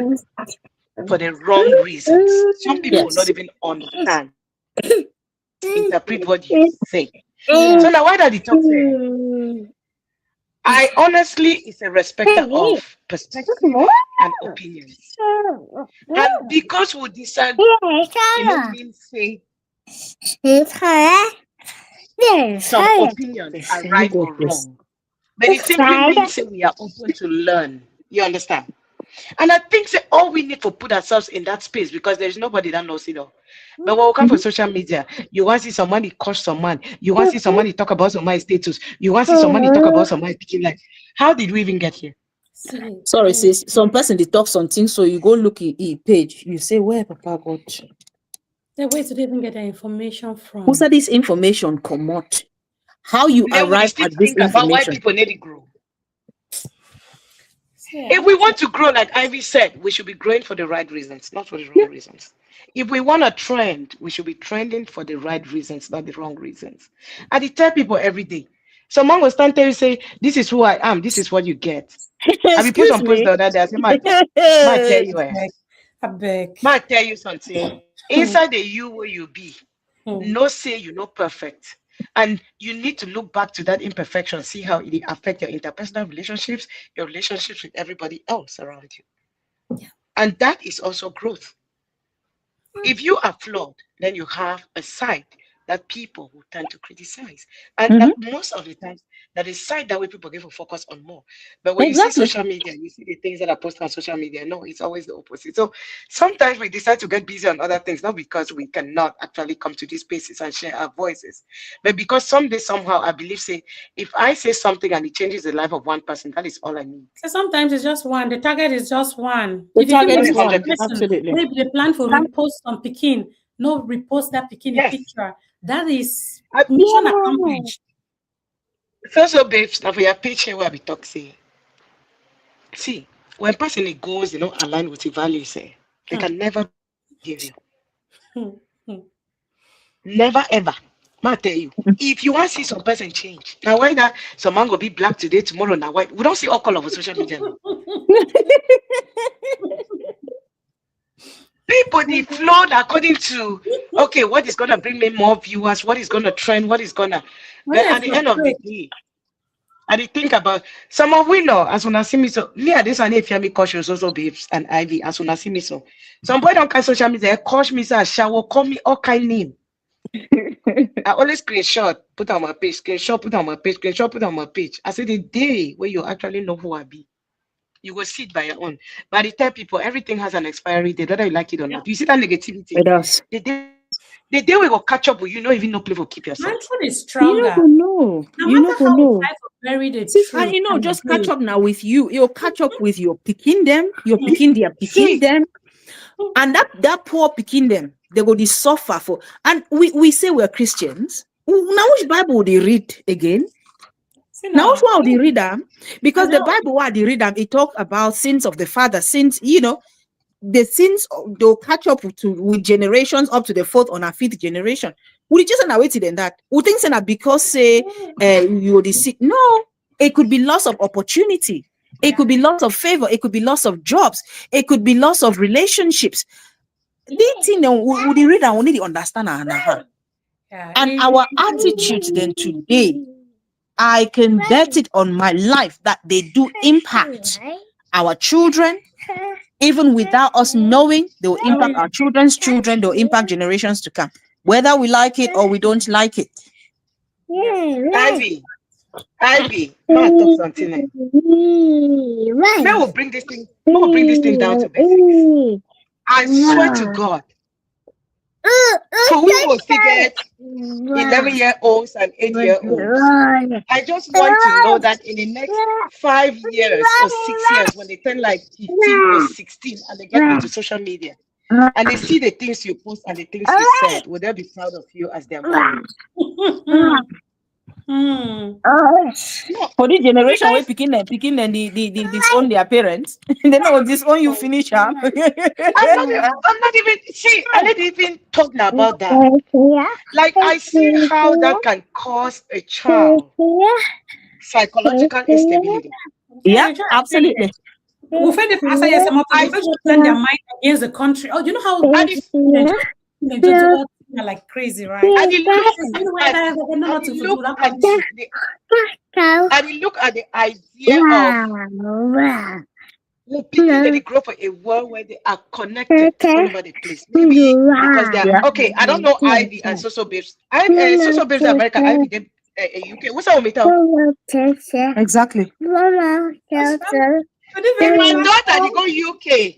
for the wrong reasons. Some people will not Yes. even understand, interpret what you say. Yeah. So now why that the talk say? I honestly is a respecter of perspective and opinions. And because we disagree, it not mean say some opinions are right or wrong. But it simply means say we are open to learn. You understand? And I think say all we need to put ourselves in that space because there's nobody that knows it all. But when we come for social media, you want to see somebody curse someone, you want to see somebody talk about somebody's status, you want to see somebody talk about somebody's picking life. How did we even get here? See, Sorry, sis. Some person they talk something, so you go look in page. You say, where Papa got? the way to even get the information from. Who said this information come out? How you Then we arrive still at this think about why information? people need to grow. See, If we want to grow, like Ivy said, we should be growing for the right reasons, not for the wrong reasons. If we want to trend, we should be trending for the right reasons, not the wrong reasons. I tell people every day. Someone will stand there and say, this is who I am, this is what you get. I be put Excuse some post me. the other day, I say, might tell you, I beg. might tell you something. Inside the you where you be, no say you're not perfect. And you need to look back to that imperfection, see how it affects your interpersonal relationships, your relationships with everybody else around you. And that is also growth. If you are flawed, then you have a side that people will tend to criticize. And Mhm. that most of the times, that is side that way people give a focus on more. But when you see Exactly. social media, you see the things that are posted on social media. No, it's always the opposite. So sometimes we decide to get busy on other things, not because we cannot actually come to these spaces and share our voices, but because someday, somehow, I believe, say, if I say something and it changes the life of one person, that is all I need. So sometimes it's just one. The target is just one. The If you think target Not of a is one one. 100%. person, Absolutely. maybe they plan for repost on Pekin, no repost that bikini Yes. picture. That is I, mission accomplished. so babes, now for your page here where we talk, say, see, when person it goes, align with your values, say, they Hmm, can never give you. hmm, hmm. Never ever. I tell you. If you want to see some person change, now why that some man go be black today, tomorrow now white. We don't see all color over social media now. People they flowed according to okay, what is gonna bring me more viewers, what is gonna trend, what is gonna When but I at the end of the frustrate, day, I did think about some of we know as when I see me so me at this one if you me cautious also babes and Ivy as when I see me so. Some boy don't carry social media, coach me say shower, call me all kind name. I always screenshot, put on my page, screenshot, put on my page, screenshot, put on my page. I say the day where you actually know who I be, you will see it by your own. But I tell people everything has an expiry date, whether you like it or yeah, not. You see that negativity. It does. The day we go catch up with you, not even no play for keep man, yourself. truth is You stronger. not gonna know. No You not matter gonna how we know. try to bury the See, truth, and and just the catch up now with you. You'll catch up with your picking them, your hate. picking their picking See, them, and that poor picking them, they go to suffer for. And we say we're Christians. Now which Bible they read again? See Now which now, one they read them? Because I the know. Bible what they read them, it talk about sins of the father, sins, the sins they'll catch up with generations up to the fourth or fifth generation. Would it just an waited than that? We think that because say you the sick. No, it could be loss of opportunity, it could be loss of favor, it could be loss of jobs, it could be loss of relationships. The thing then we read and we need to understand Yeah, and our attitude then today. I can bet it on my life that they do impact our children, even without us knowing, they will impact our children's children, they'll impact generations to come, whether we like it or we don't like it. Ivy, man, talk something. May will bring this thing down to basics. I swear to God, for we will still get 11-year-olds and 8-year-olds. I just want to know that in the next 5 years or 6 years, when they turn like 15 or 16 and they get into social media, and they see the things you post and the things you said, will they be proud of you as their mom? Mm. No, For this generation, we because picking and the disown their parents. They know disown you finish, huh? I'm not even see. I'm not even talking about that. Like I see how that can cause a child psychological instability. Yeah, You try to say absolutely. we find it as I yes, some of them I we just turn their mind against the country. Oh, you know how and if they just all like crazy, right? and you look You know why at they don't know and nothing you to do look that at country. the and you look at the idea of people that they grow up in a world where they are connected all over the place. Maybe because they are Yeah. okay. I don't know Ivy and Social Babes. Social Babes in America, Ivy them UK. What's up with me? Exactly. That's fine. But if If my everyone daughter they go UK,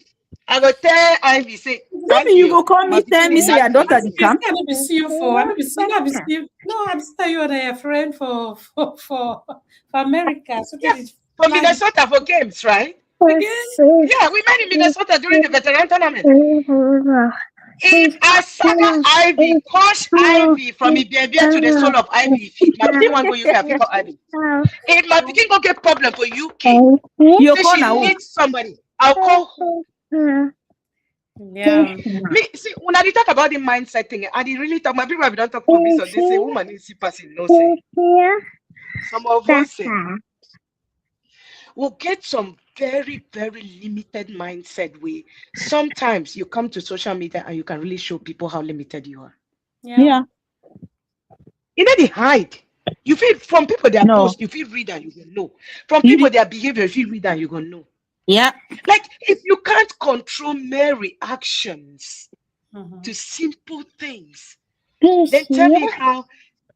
I go tell Ivy say, Maybe you go call my me, tell pikin me, dey say like your for daughter the UK. camp. I don't be see you for. I don't be see. I be see. No, I just tell you that you're a friend for America. So Yeah, that is for flag Minnesota for games, right? again. Yeah, we met in Minnesota during the veteran tournament. If Asaga Ivy, Coach Ivy from Ibebia to the soul of Ivy, if my pikin want go UK, I pick up Ivy. If my pikin go get problem for UK, You say call she now. needs somebody, I'll call who? Yeah. Me see when I dey talk about the mindset thing, I dey really talk. My people have don't talk for me, so they say woman is passing no say. Some of us say will get some very, very limited mindset way. Sometimes you come to social media and you can really show people how limited you are. Yeah. Yeah. You know, they hide. You feel from people their No. post, you feel read and you will know. From You people did- their behavior, you feel read and you will know. Yeah. Like if you can't control mere reactions Mhm. to simple things, then tell me how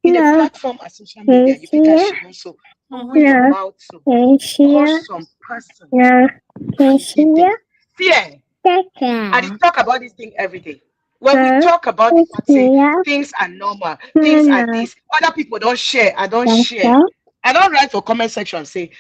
in a platform as social media you think I should also open your mouth to cause some person and hit them. Fear. I dey talk about this thing every day. When we talk about the fact say things are normal, things are this, other people don't share, I don't share. I don't write for comment section say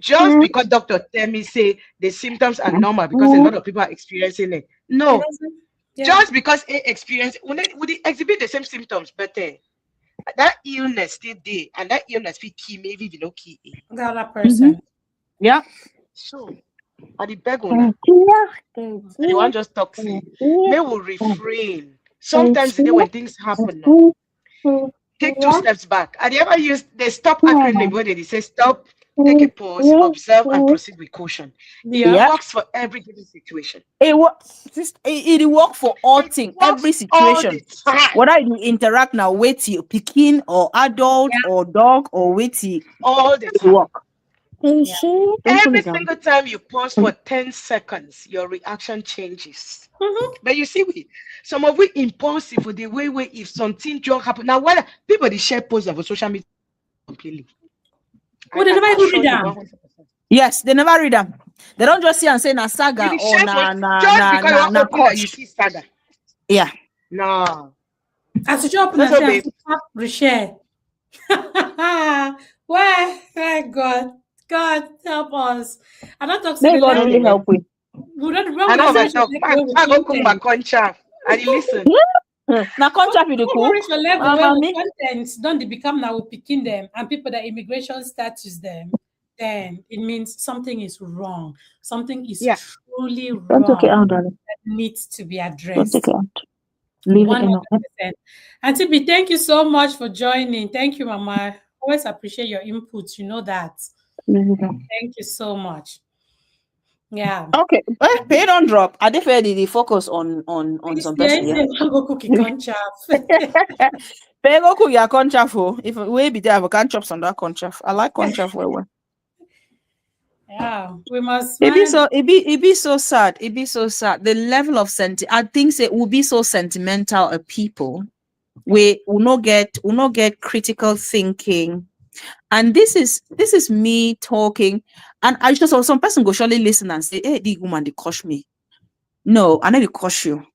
just because doctor tell me say the symptoms are normal because a lot of people are experiencing it. It No, doesn't. Yeah. just because they experience when they exhibit the same symptoms, but that illness still there, and that illness fit key maybe if you no key. The other person. Yeah. So I dey beg una. And you want just talk say, may we refrain. Sometimes the day when things happen, no, take 2 steps back. And you ever use they stop acronym where they say stop, take a pause, observe, and proceed with caution. It Yeah. works for every given situation. It works. It work for all It things, works every all situation. the time. Whether you interact now with your pekin or adult or dog or with you, All the it time. work. Yeah. Don't pull Every it down. single time you pause for 10 seconds, your reaction changes. Mhm. But you see, some of we impulsive for the way if something just happen. Now, when people they share posts of social media completely. Oh, they never even read them. 100%. Yes, they never read them. They don't just see and say na You saga dey or share na post just because you want open and you coach. see saga. Yeah. No. As you drop in That's the all, babe. tap, reshare. Why, God help us. I don't talk to May the God level. really help with. We don't I know when my we talk. reach I go cook my concha. And you listen. Now contract with the when we cook. reach a level where Mommy. content don't they become now we picking them and people that immigration status them, then it means something is wrong. Something is Yeah. truly Don't take it wrong out, darling. that needs to be Don't addressed. take it out. Leave it in. 100%. Auntie B, thank you so much for joining. Thank you, Mama. Always appreciate your input. You know that. Leave it in. Thank you so much. Yeah. Okay, pay don't drop. I defer the focus on some person. Yeah. Go cookie concha. Pay go cook your concha for. If we be there, I can chop some that concha. I like concha well. Yeah, we must It be find. so it be so sad. It be so sad. The level of I think it will be so sentimental of people. We will not get critical thinking. And this is me talking, and I just saw some person go surely listen and say, hey, the woman they cost me. No, I know they cost you.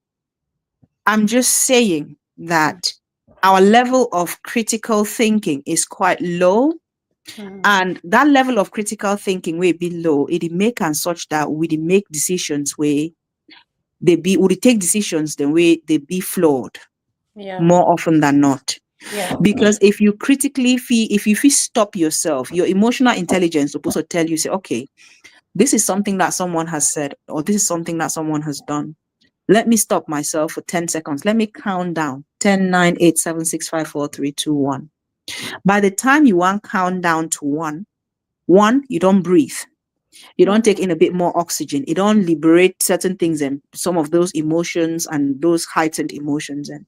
I'm just saying that our level of critical thinking is quite low. And that level of critical thinking will be low. It make and such that we make decisions where would they take decisions the way they be flawed Yeah. more often than not. Yeah. Because if you stop yourself, your emotional intelligence is supposed to tell you, say, okay, this is something that someone has said, or this is something that someone has done. Let me stop myself for 10 seconds. Let me count down 10, 9, 8, 7, 6, 5, 4, 3, 2, 1. By the time you want count down to one, you don't breathe. You don't take in a bit more oxygen. You don't liberate certain things and some of those emotions and those heightened emotions. And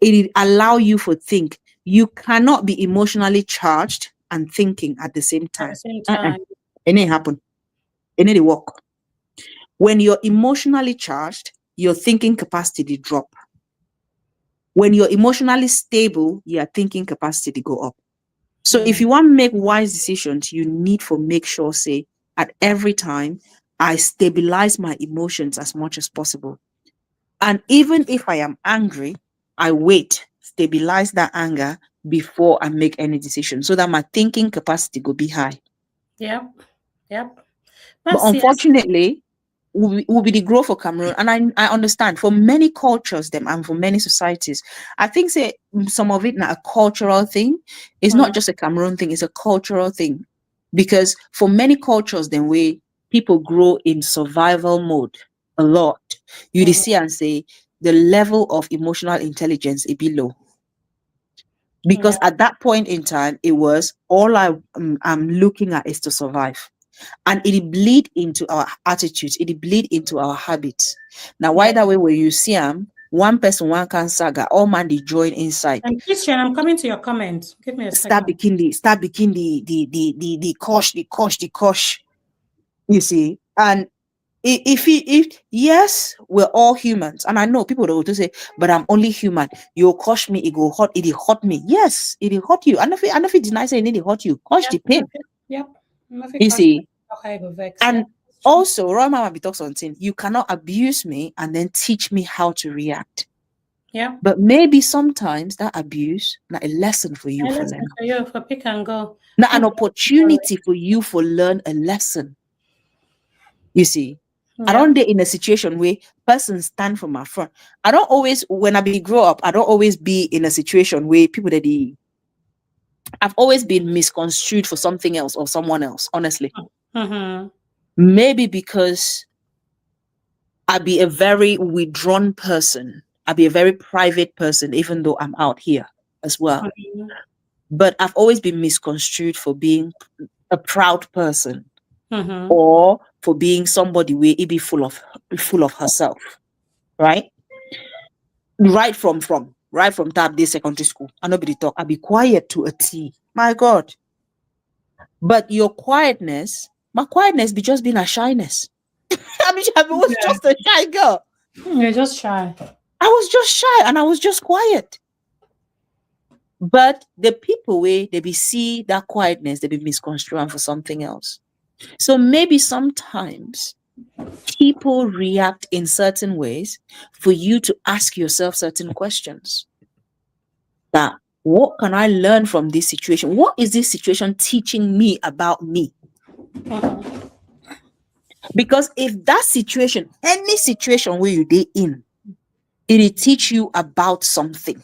it allow you to think. You cannot be emotionally charged and thinking at the same At time. the same time. It ain't happen. It ain't work. When you're emotionally charged, your thinking capacity drop. When you're emotionally stable, your thinking capacity go up. So if you want to make wise decisions, you need to make sure, say, at every time, I stabilize my emotions as much as possible. And even if I am angry, I wait, stabilize that anger before I make any decision so that my thinking capacity will be high. Yep. But That's it. unfortunately, will be the growth for Cameroon. And I understand for many cultures, them and for many societies, I think say some of it now a cultural thing. It's not just a Cameroon thing, it's a cultural thing. Because for many cultures, then way people grow in survival mode a lot. You see and say the level of emotional intelligence is below. Because at that point in time, it was all I'm looking at is to survive. And it bleed into our attitudes, it bleed into our habits. Now, why that way when you see one person, one can saga, all man they join inside. And Christian, I'm coming to your comment. Give me a second. Start begin the kosh. You see, and if yes, we're all humans, and I know people that will say, but I'm only human. You kosh me, it go hot, it hurt me. Yes, it hurt you. And if it denies saying it hurt you, kosh the pain. Yep. You see. Vex, and also, Roy Mama be talk something. You cannot abuse me and then teach me how to react. Yeah. But maybe sometimes that abuse, not a lesson for you for learn. For you, for pick and go. Not an opportunity for you for learn a lesson. You see, I don't get in a situation where persons stand for my front. I don't always, when I be grow up, I don't always be in a situation where people that I've always been misconstrued for something else or someone else, honestly. Maybe because I be a very withdrawn person. I be a very private person, even though I'm out here as well. But I've always been misconstrued for being a proud person or for being somebody where it be full of herself, right? Right from Tab Day Secondary School. I nobody talk. I be quiet to a T. My God. But your quietness, my quietness be just being a shyness. I was just a shy girl. You're just shy. I was just shy and I was just quiet. But the people where they be see that quietness, they be misconstrued for something else. So maybe sometimes people react in certain ways for you to ask yourself certain questions. That what can I learn from this situation? What is this situation teaching me about me? Because if that situation, any situation where you dey in, it'll teach you about something.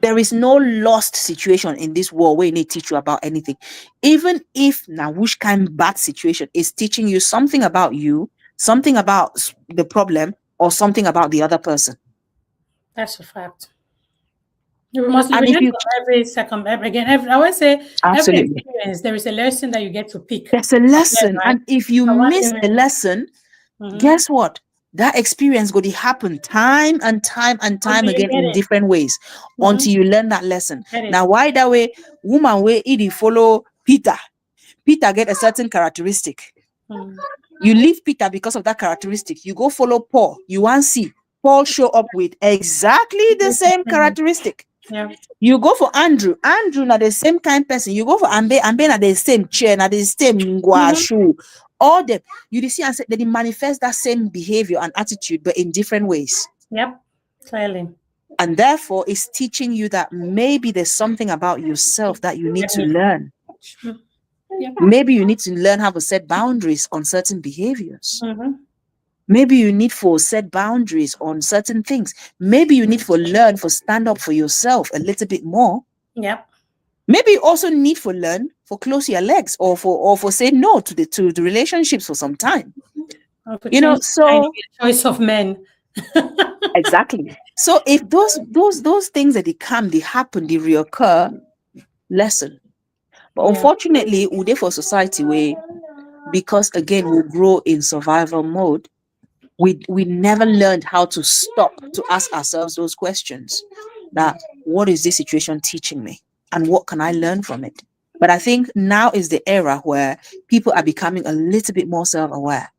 There is no lost situation in this world where it need teach you about anything. Even if now which kind of bad situation is teaching you something about you, something about the problem, or something about the other person. That's a fact. You must learn from I always say every experience, there is a lesson that you get to pick. There's a lesson. Right? And if you miss the lesson, guess what? That experience going to happen time and time again in different ways until you learn that lesson. Now, why that way? Woman way it follow Peter. Peter get a certain characteristic. You leave Peter because of that characteristic. You go follow Paul. You want to see Paul show up with exactly the same characteristic. Yeah. You go for Andrew. Andrew not the same kind of person. You go for Ambe. Ambe not the same chair, not the same shoe. All them, you see, and say they manifest that same behavior and attitude, but in different ways. Yep, clearly. And therefore, it's teaching you that maybe there's something about yourself that you need to learn. Maybe you need to learn how to set boundaries on certain behaviors. Maybe you need for set boundaries on certain things. Maybe you need for learn for stand up for yourself a little bit more. Yep. Maybe you also need for learn for close your legs or for say no to the relationships for some time. Or to You know, change the mind, so the choice of men. exactly. So if those things that they come, they happen, they reoccur, lesson. But Yeah. unfortunately, we dey for society where, because again we grow in survival mode, we never learned how to stop to ask ourselves those questions. That what is this situation teaching me, and what can I learn from it? But I think now is the era where people are becoming a little bit more self-aware,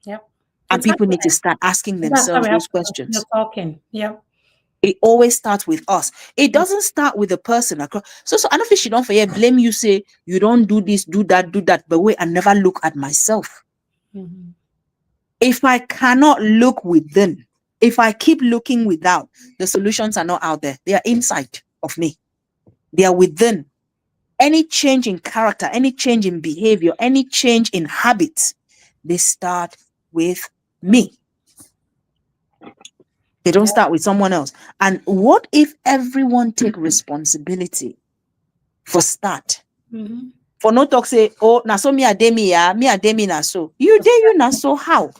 Yep. and It's people need to happening. start asking That's why themselves we have those to continue questions. talking. Yep. It always starts with us. It doesn't start with the person across. So I don't think she don't forget blame you, say you don't do this, do that, but wait, I never look at myself. Mm-hmm. If I cannot look within, if I keep looking without, the solutions are not out there. They are inside of me. They are within. Any change in character, any change in behavior, any change in habits, they start with me. They don't start with someone else. And what if everyone take responsibility for start? Mm-hmm. For no talk say, oh, na so me a demi ya, me a demi na so. You dey you na so how?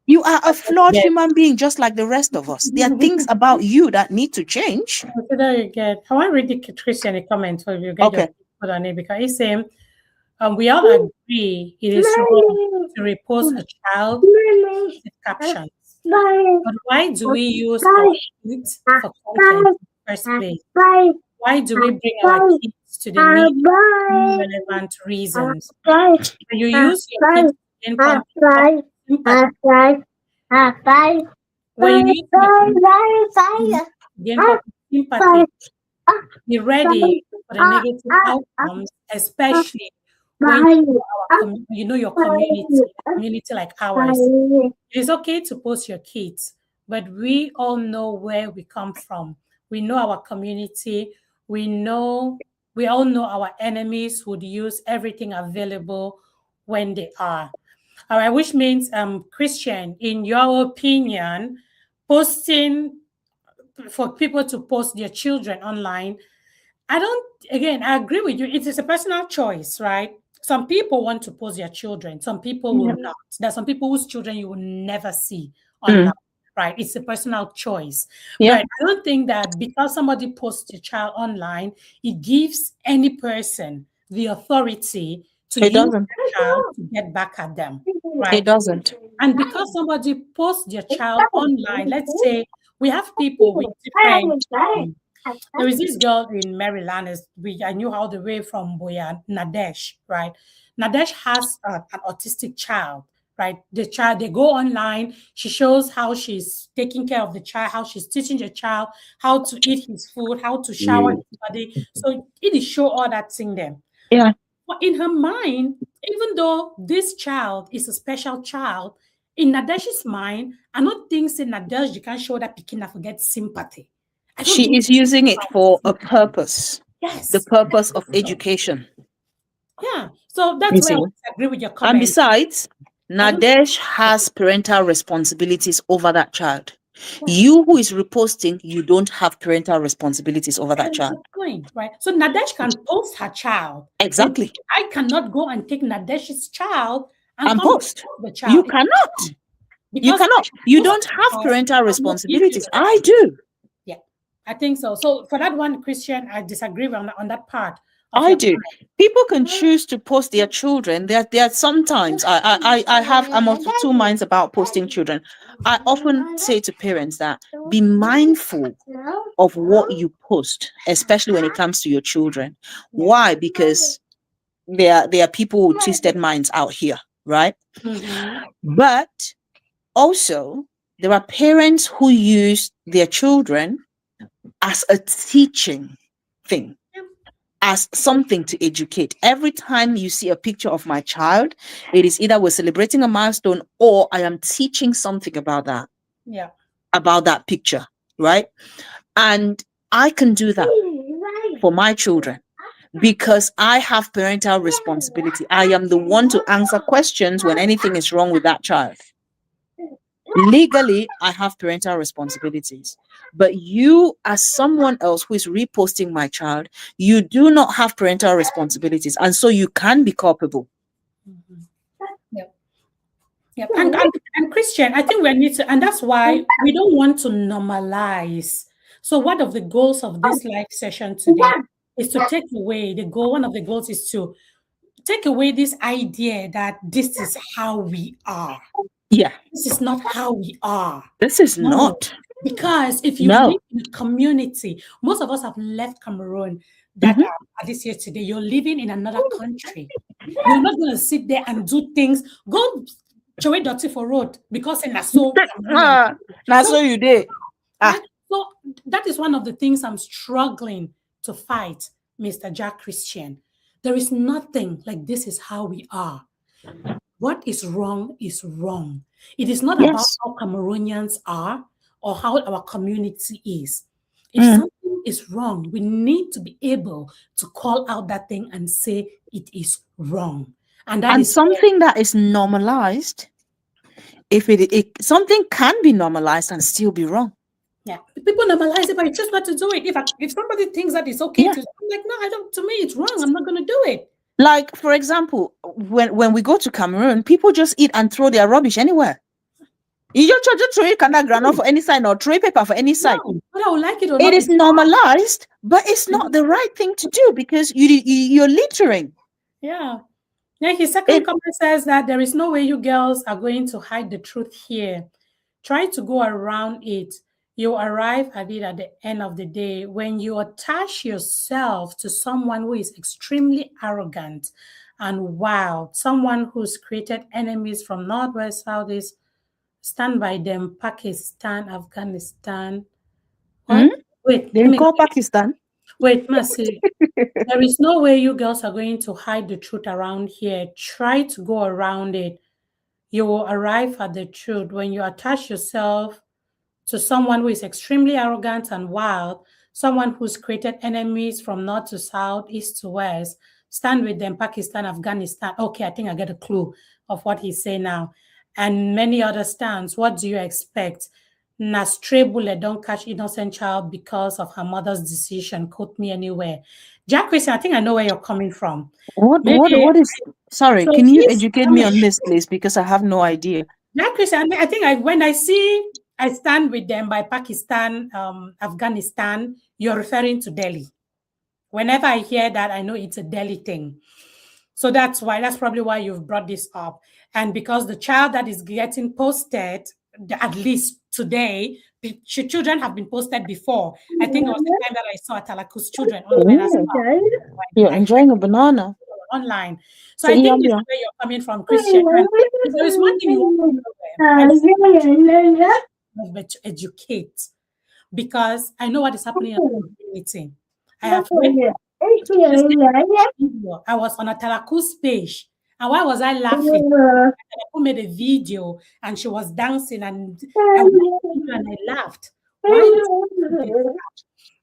You are a flawed Yeah. human being just like the rest of us. There are things about you that need to change. So there you get. I want to read the Christian a comment so you get your Okay. put on it, because he's saying we all agree it is wrong to repose a child with captions. But why do we use our kids for content in the first place? Why do we bring our kids to the media for irrelevant reasons? When you use your kids to gain sympathy, when you use your kids to gain sympathy, be ready for the negative outcomes, especially when you know your community, a community like ours. It is okay to post your kids, but we all know where we come from. We know our community. We all know our enemies would use everything available when they are. All right, which means, Christian, in your opinion, posting for people to post their children online, I agree with you. It is a personal choice, right? Some people want to post their children, some people will not. There are some people whose children you will never see online, right? It's a personal choice. Yeah. But I don't think that because somebody posts a child online, it gives any person the authority to It use doesn't. their child to get back at them, It right? doesn't. And because somebody posts their child online, let's say we have people with different. There is this girl in Maryland. I knew her all the way from Boya, Nadesh, right? Nadesh has an autistic child, right? The child, they go online. She shows how she's taking care of the child, how she's teaching the child how to eat his food, how to shower his body. So it is show all that thing there. Yeah. But in her mind, even though this child is a special child, in Nadesh's mind, I don't think say Nadesh you can show that Pekin forget sympathy. I don't She think is using it for a purpose. yes. The purpose of education. Yeah. So that's You where I see? disagree with your And comment. besides, Nadesh has parental responsibilities over that child. You who is reposting, you don't have parental responsibilities over that child. Point, right? So Nadesh can post her child. Exactly. But I cannot go and take Nadesh's child And come post. the child. You cannot. You Because cannot. You most don't have people parental will not give you responsibilities. the I do. Yeah, I think so. So for that one, Christian, I disagree on that part. I do. People can choose to post their children. There are sometimes I'm of two minds about posting children. I often say to parents that be mindful of what you post, especially when it comes to your children. Why? Because there are people with twisted minds out here, right? But also there are parents who use their children as a teaching thing, as something to educate. Every time you see a picture of my child, it is either we're celebrating a milestone or I am teaching something about that. Yeah. About that picture, right? And I can do that for my children because I have parental responsibility. I am the one to answer questions when anything is wrong with that child. Legally, I have parental responsibilities. But you, as someone else who is reposting my child, you do not have parental responsibilities. And so you can be culpable. Yep. Yep. And Christian, I think we need to, and that's why we don't want to normalize. So one of the goals of this live session today is to take away one of the goals is to take away this idea that this is how we are. Yeah. This is not how we are. This is not. Because if you live in a community, most of us have left Cameroon that at this year today, you're living in another country. You're not going to sit there and do things. Go show it dirty for road because in so you did. So that is one of the things I'm struggling to fight, Mr. Jack Christian. There is nothing like this is how we are. What is wrong is wrong. It is not about how Cameroonians are or how our community is. If something is wrong, we need to be able to call out that thing and say it is wrong. And that is something that is normalized. If something can be normalized and still be wrong. Yeah, people normalize it, but you choose not to do it. If somebody thinks that it's okay to, I'm like, no, I don't. To me, it's wrong. I'm not going to do it. Like, for example, when we go to Cameroon, people just eat and throw their rubbish anywhere. You just throw granite for any side or throw paper for any side. No, but I would like it or it not. Is normalized, but it's not the right thing to do because you're littering. Yeah. Then his second comment says that there is no way you girls are going to hide the truth here. Try to go around it. You arrive at it at the end of the day. When you attach yourself to someone who is extremely arrogant and wild, someone who's created enemies from northwest, southeast, stand by them, Pakistan, Afghanistan. Wait, they call Pakistan. Wait, Mercy. There is no way you girls are going to hide the truth around here. Try to go around it. You will arrive at the truth. When you attach yourself to someone who is extremely arrogant and wild, someone who's created enemies from north to south, east to west, stand with them, Pakistan, Afghanistan. Okay, I think I get a clue of what he's saying now. And many other stands. What do you expect? Na stray bullet don't catch innocent child because of her mother's decision. Quote me anywhere. Jack Christian, I think I know where you're coming from. What is... Sorry, so can you educate me on this, please? Because I have no idea. Jack Christian, I think when I see I stand with them by Pakistan, Afghanistan, you're referring to Delhi. Whenever I hear that, I know it's a Delhi thing. So that's probably why you've brought this up. And because the child that is getting posted, at least today, children have been posted before. I think it was the time that I saw Atalaku's children online as well. You're enjoying a banana. Online. So I think this is where you're coming from, Christian. And if there is one thing you want to educate, because I know what is happening in the community. I was on Atalaku's page. And why was I laughing? Atalaku made a video and she was dancing and I laughed. Why?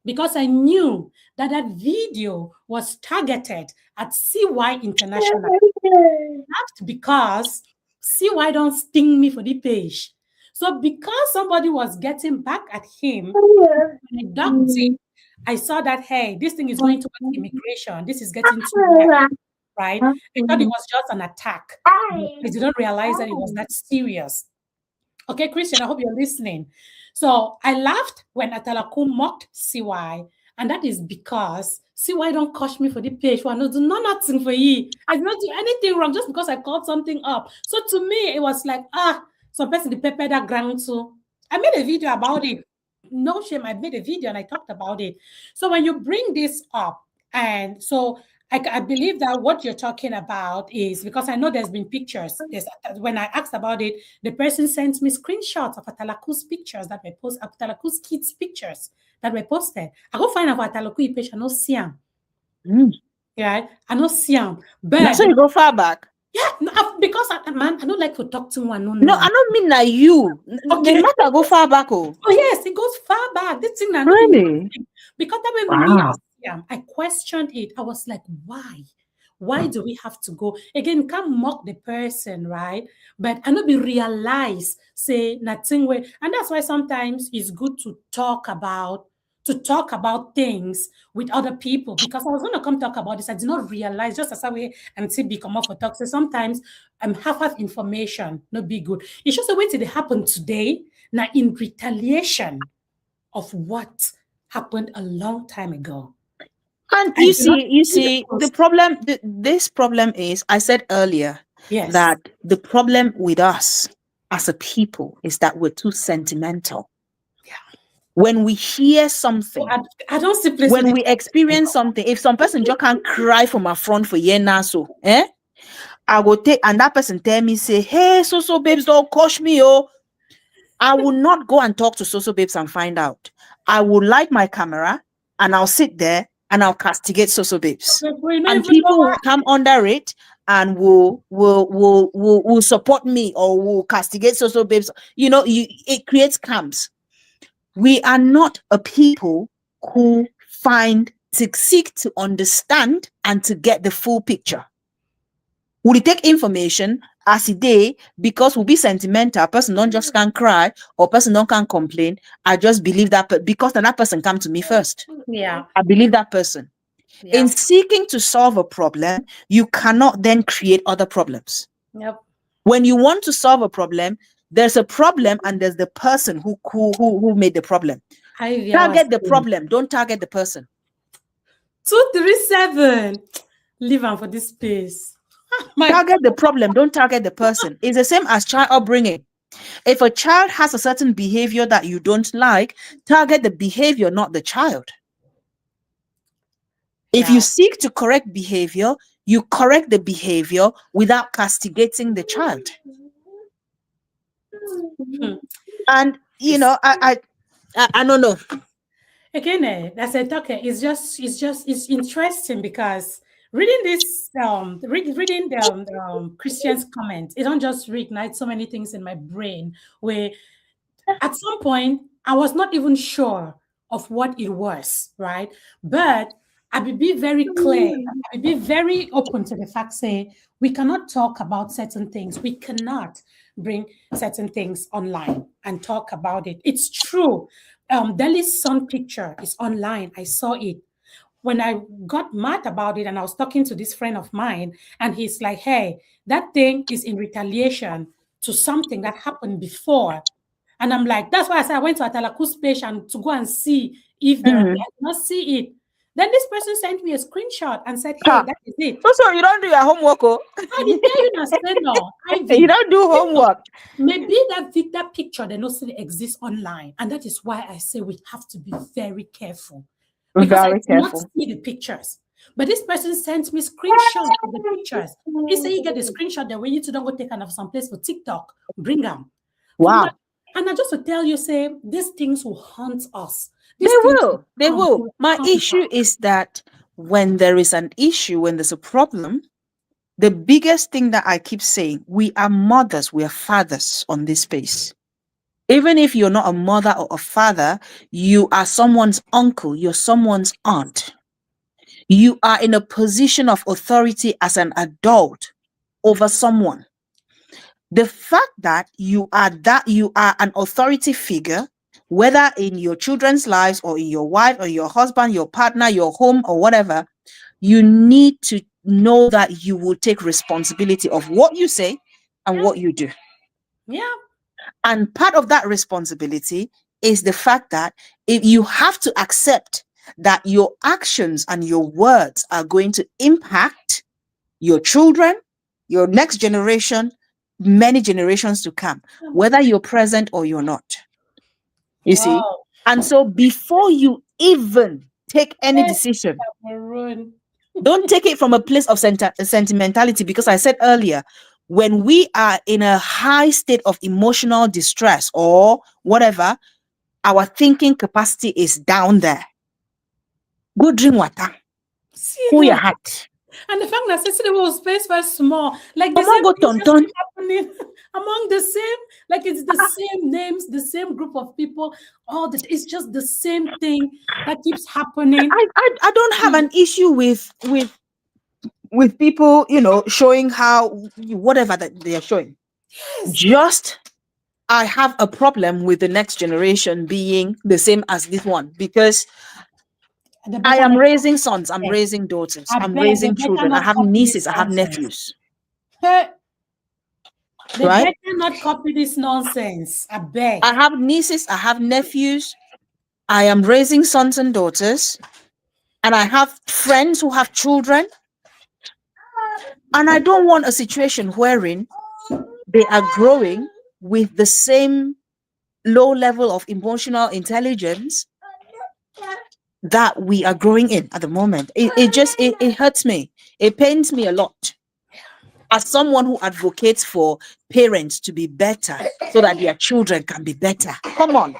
Because I knew that video was targeted at CY International. I laughed because CY don't sting me for the page. So because somebody was getting back at him, I saw that, hey, this thing is going towards immigration. This is getting too bad, right? I thought it was just an attack. I didn't realize that it was that serious. Okay, Christian, I hope you're listening. So I laughed when Atalaku mocked CY, and that is because CY don't coach me for the page. I do nothing for you. I did not do anything wrong just because I called something up. So to me, it was like, some person the pepper that ground too. I made a video about it. No shame, I made a video and I talked about it. So when you bring this up, and so I believe that what you're talking about is, because I know there's been pictures. When I asked about it, the person sent me screenshots of Atalaku's pictures that were posted, Atalaku's kids' pictures that were posted. I go find out Atalaku page, I know see him. Yeah, I know see him. But that's why you go far back. Yeah, no, because I don't like to talk to one. No, I don't mean like you. Okay, the matter go far back. Oh yes, it goes far back. This thing, really? Because that way I questioned it. I was like, why? Why do we have to go? Again, can't mock the person, right? But I know be realize, say nothing way. And that's why sometimes it's good to talk about things with other people, because I was going to come talk about this. I did not realize, just as I way and see become off for talk. So sometimes half information not be good. It's just a way to happen today. Now in retaliation of what happened a long time ago. And I you do not see, the problem, this problem is, I said earlier, Yes. that the problem with us as a people is that we're too sentimental. Yeah. When we hear something, I don't see place when with we experience something, if some person just can't cry from my front for year now, so I will take, and that person tell me, say, hey, so babes, don't coach me, oh. I will not go and talk to so babes and find out. I will light my camera and I'll sit there and I'll castigate so babes. we not And even people know will come under it and will support me or will castigate so babes. You know, it creates camps. We are not a people who seek to understand and to get the full picture. We take information as a day because we'll be sentimental. Person don't just can cry or person don't can complain. I just believe that because that person come to me first. Yeah. I believe that person. Yeah. In seeking to solve a problem, you cannot then create other problems. Yep. When you want to solve a problem, there's a problem and there's the person who made the problem. Target the problem, don't target the person. 237. Leave on for this space. Target the problem, don't target the person. It's the same as child upbringing. If a child has a certain behavior that you don't like, target the behavior, not the child. If you seek to correct behavior, you correct the behavior without castigating the child. And you know, I don't know. Again, as I talk, it's interesting because reading this, reading the Christian's comments, it don't just reignite so many things in my brain. Where at some point I was not even sure of what it was, right? But I will be very clear. I will be very open to the fact, say we cannot talk about certain things. We cannot bring certain things online and talk about it. It's true. Deli's son picture is online. I saw it. When I got mad about it, and I was talking to this friend of mine, and he's like, hey, that thing is in retaliation to something that happened before. And I'm like, that's why I said I went to Atalaku's page and to go and see if there are, I did not see it. Then this person sent me a screenshot and said, hey, that is it. So you don't do your homework, oh? I did tell you that said no. You don't do homework. Maybe that picture they not still exists online. And that is why I say we have to be very careful. Because I did not see the pictures. But this person sent me screenshots of the pictures. He said you get the screenshot that we need to don't go take another some place for TikTok. Bring them. Wow. And I just to tell you, say these things will haunt us. They will. My issue is that when there is an issue, when there's a problem, the biggest thing that I keep saying, we are mothers, we are fathers on this space. Even if you're not a mother or a father, you are someone's uncle, you're someone's aunt. You are in a position of authority as an adult over someone. The fact that you are an authority figure, whether in your children's lives or in your wife or your husband, your partner, your home or whatever, you need to know that you will take responsibility of what you say and what you do. Yeah. And part of that responsibility is the fact that if you have to accept that your actions and your words are going to impact your children, your next generation, many generations to come, whether you're present or you're not. You see? And so before you even take any decision, don't take it from a place of sentimentality, because I said earlier, when we are in a high state of emotional distress or whatever, our thinking capacity is down there. Go drink water. Cool your heart. And the fact that Cecily was space very small, like the same thing happening among the same, like it's the same names, the same group of people, all that. It's just the same thing that keeps happening. I don't have an issue with with people, you know, showing how whatever that they are showing. Just I have a problem with the next generation being the same as this one because They I better am not raising sons, I'm copy. raising daughters, I I'm beg, they raising better children, I not have copy this nieces, I have nonsense. nephews, Hey, they right? better not copy this nonsense. I beg. I have nieces, I have nephews, I am raising sons and daughters, and I have friends who have children. And I don't want a situation wherein they are growing with the same low level of emotional intelligence that we are growing in at the moment. It hurts me. It pains me a lot. As someone who advocates for parents to be better so that their children can be better. Come on.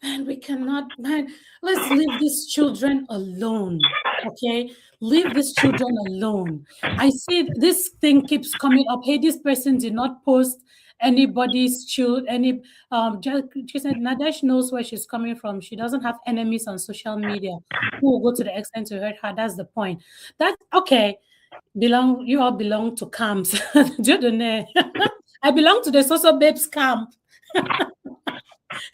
Man, we cannot, man, let's leave these children alone. Okay? Leave these children alone. I see this thing keeps coming up. Hey, this person did not post anybody's child, she said Nadesh knows where she's coming from. She doesn't have enemies on social media who will go to the extent to hurt her. That's the point. That okay. You all belong to camps. I belong to the social babes camp.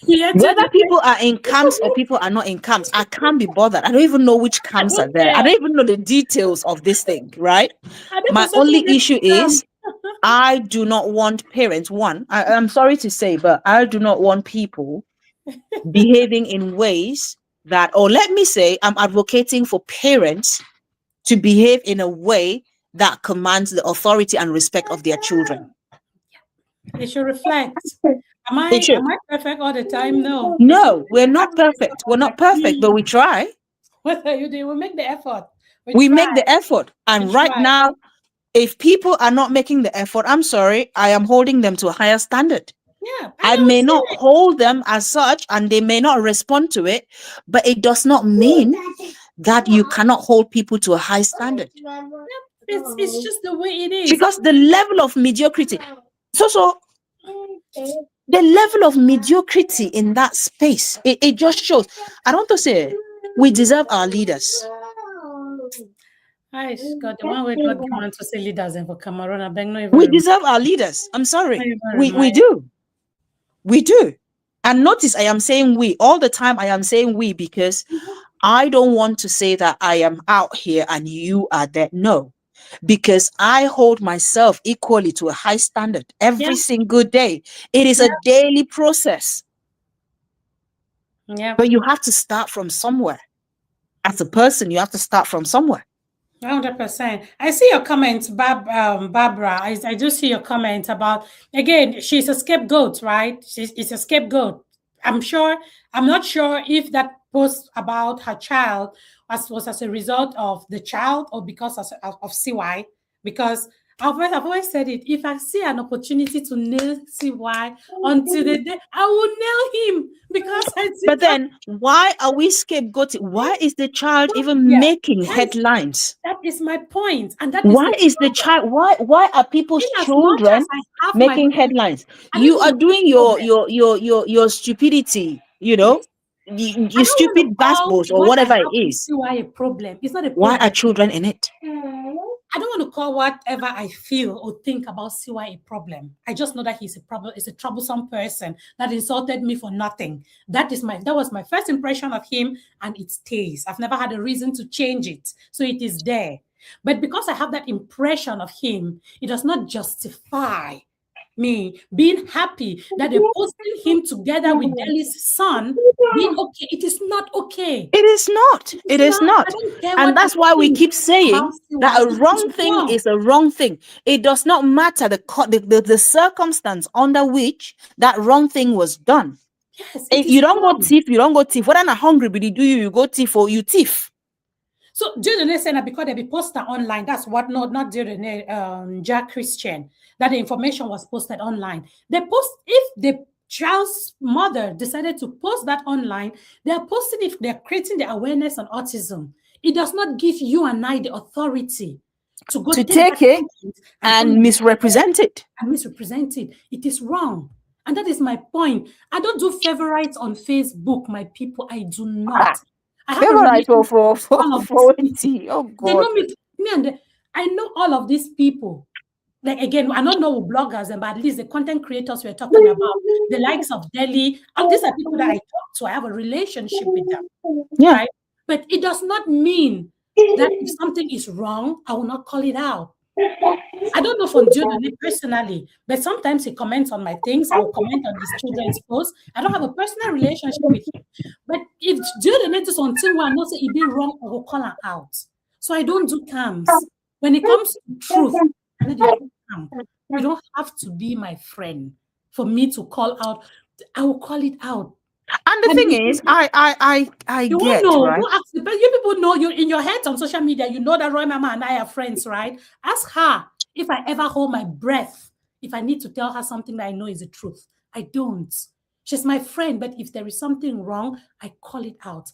Yeah, Whether people are in camps or people are not in camps, I can't be bothered. I don't even know which camps are there. I don't even know the details of this thing, right? My only issue is I do not want parents. One, I'm sorry to say, but I do not want people behaving in ways that, or let me say, I'm advocating for parents to behave in a way that commands the authority and respect of their children. They should reflect. Am I perfect all the time? No. No, we're not perfect. We're not perfect, but we try. What are you doing? We make the effort. We make the effort. And right now, if people are not making the effort, I'm sorry, I am holding them to a higher standard. Yeah, I may not hold them as such, and they may not respond to it, but it does not mean that you cannot hold people to a high standard. It's just the way it is. Because the level of mediocrity, the level of mediocrity in that space, it just shows. I don't want to say we deserve our leaders. God, the one way God want to say leaders and for Cameroon, I beg no even. We deserve our leaders. I'm sorry. We do. We do. And notice I am saying we all the time. I am saying we because I don't want to say that I am out here and you are there. No, because I hold myself equally to a high standard every single day. It is a daily process. Yeah. But you have to start from somewhere. As a person, you have to start from somewhere. 100%. I see your comment, Barbara. I do see your comment about, again, she's a scapegoat, right? She's a scapegoat. I'm not sure if that post about her child was as a result of the child or because of CY, because I've always said it. If I see an opportunity to nail CY until the day, I will nail him because I see. But then, why are we scapegoating? Why is the child even making headlines? That is my point. And that why is the child? Why are people's children making headlines? You are doing your stupidity. You know, you stupid basketballs or whatever it is. Why a problem? It's not a problem. Why are children in it? I don't want to call whatever I feel or think about CY a problem. I just know that he's a problem. He's a troublesome person that insulted me for nothing. That was my first impression of him, and it stays. I've never had a reason to change it, so it is there. But because I have that impression of him, it does not justify me being happy that they're posting him together with Deli's son being okay. It is not okay. It is not. It is not. And that's why we keep saying that a wrong thing is a wrong thing. It does not matter the circumstance under which that wrong thing was done. Yes, if you don't go thief, you don't go thief. Whether not hungry, but you go thief or you thief. So Dieudonné said that because they be posted online, that's what not Dieudonné, Jack Christian, that the information was posted online. If the child's mother decided to post that online, they're posting if they're creating the awareness on autism. It does not give you and I the authority to go take it and misrepresent it. And misrepresent it. It is wrong. And that is my point. I don't do favorites on Facebook, my people. I do not. Favorite for 20. Oh God. They know me and I know all of these people. Like again, I don't know bloggers, but at least the content creators we're talking about, the likes of Delhi, and these are people that I talk to. I have a relationship with them, Yeah. right? But it does not mean that if something is wrong, I will not call it out. I don't know from Dieudonné personally, but sometimes he comments on my things. I will comment on his children's posts. I don't have a personal relationship with him. But if Dieudonné do something where I know say it be wrong, I will call her out. So I don't do cams. When it comes to truth, I don't do cam. You don't have to be my friend for me to call out. I will call it out. And the thing is, I You get, won't know. right? Who asked, but you people know, you in your heads on social media, you know that Roy Mama and I are friends, right? Ask her if I ever hold my breath, if I need to tell her something that I know is the truth. I don't. She's my friend, but if there is something wrong, I call it out.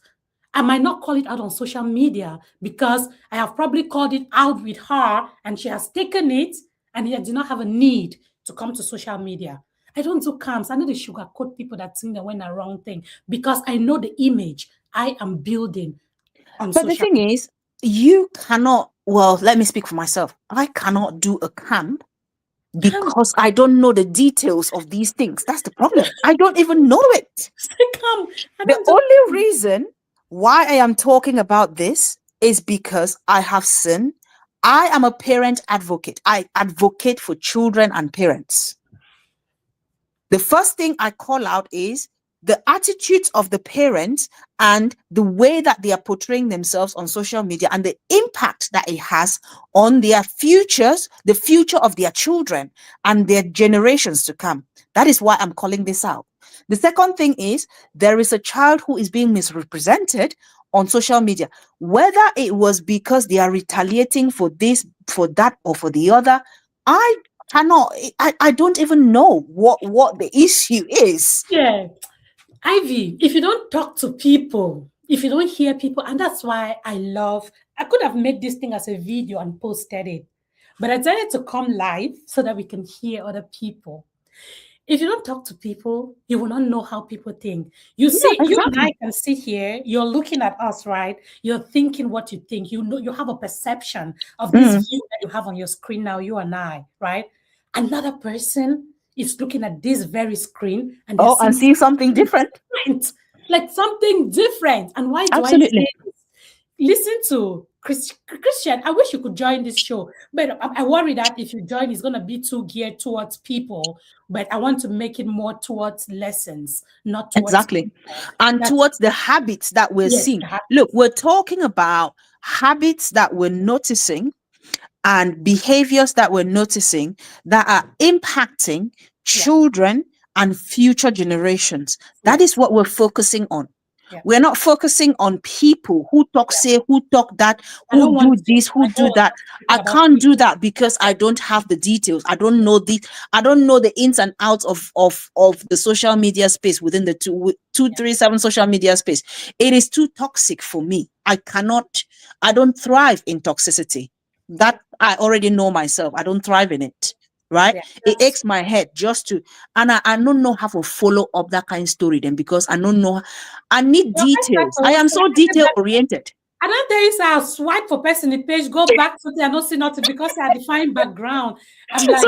I might not call it out on social media because I have probably called it out with her and she has taken it and I do not have a need to come to social media. I don't do camps. I know the sugarcoat people that think they went the wrong thing because I know the image I am building on But the social thing is, you cannot, well, let me speak for myself. I cannot do a camp because I don't know the details of these things. That's the problem. I don't even know it. Come. I The don't do only reason why I am talking about this is because I have seen, I am a parent advocate. I advocate for children and parents. The first thing I call out is the attitudes of the parents and the way that they are portraying themselves on social media and the impact that it has on their futures, the future of their children and their generations to come. That is why I'm calling this out. The second thing is there is a child who is being misrepresented on social media, whether it was because they are retaliating for this, for that, or for the other. I don't even know what the issue is. Yeah. Ivy, if you don't talk to people, if you don't hear people, and that's why I could have made this thing as a video and posted it, but I decided to come live so that we can hear other people. If you don't talk to people, you will not know how people think. You see, you and I can sit here, you're looking at us, right? You're thinking what you think. You know, you have a perception of this view that you have on your screen now, you and I, right? Another person is looking at this very screen and and see something different. Like something different. And why do Absolutely. I say this? Listen to Christian. I wish you could join this show, but I worry that if you join, it's going to be too geared towards people. But I want to make it more towards lessons, not towards exactly, people. and towards the habits that we're Yes, seeing. the habits. Look, we're talking about habits that we're noticing and behaviors that we're noticing that are impacting children and future generations. That is what we're focusing on. We're not focusing on people who talk, say, who talk that, who do this, who do that. I can't do that because I don't have the details. I don't know I don't know the ins and outs of the social media space within the 237 social media space. It is too toxic for me. I don't thrive in toxicity. That I already know myself. I don't thrive in it. Right? It aches my head just to, and I don't know how to follow up that kind of story then because I don't know. I need details. I am so detail oriented. I don't tell you, I'll swipe for person the page, go back to the, I don't see nothing because I define background. I'm like,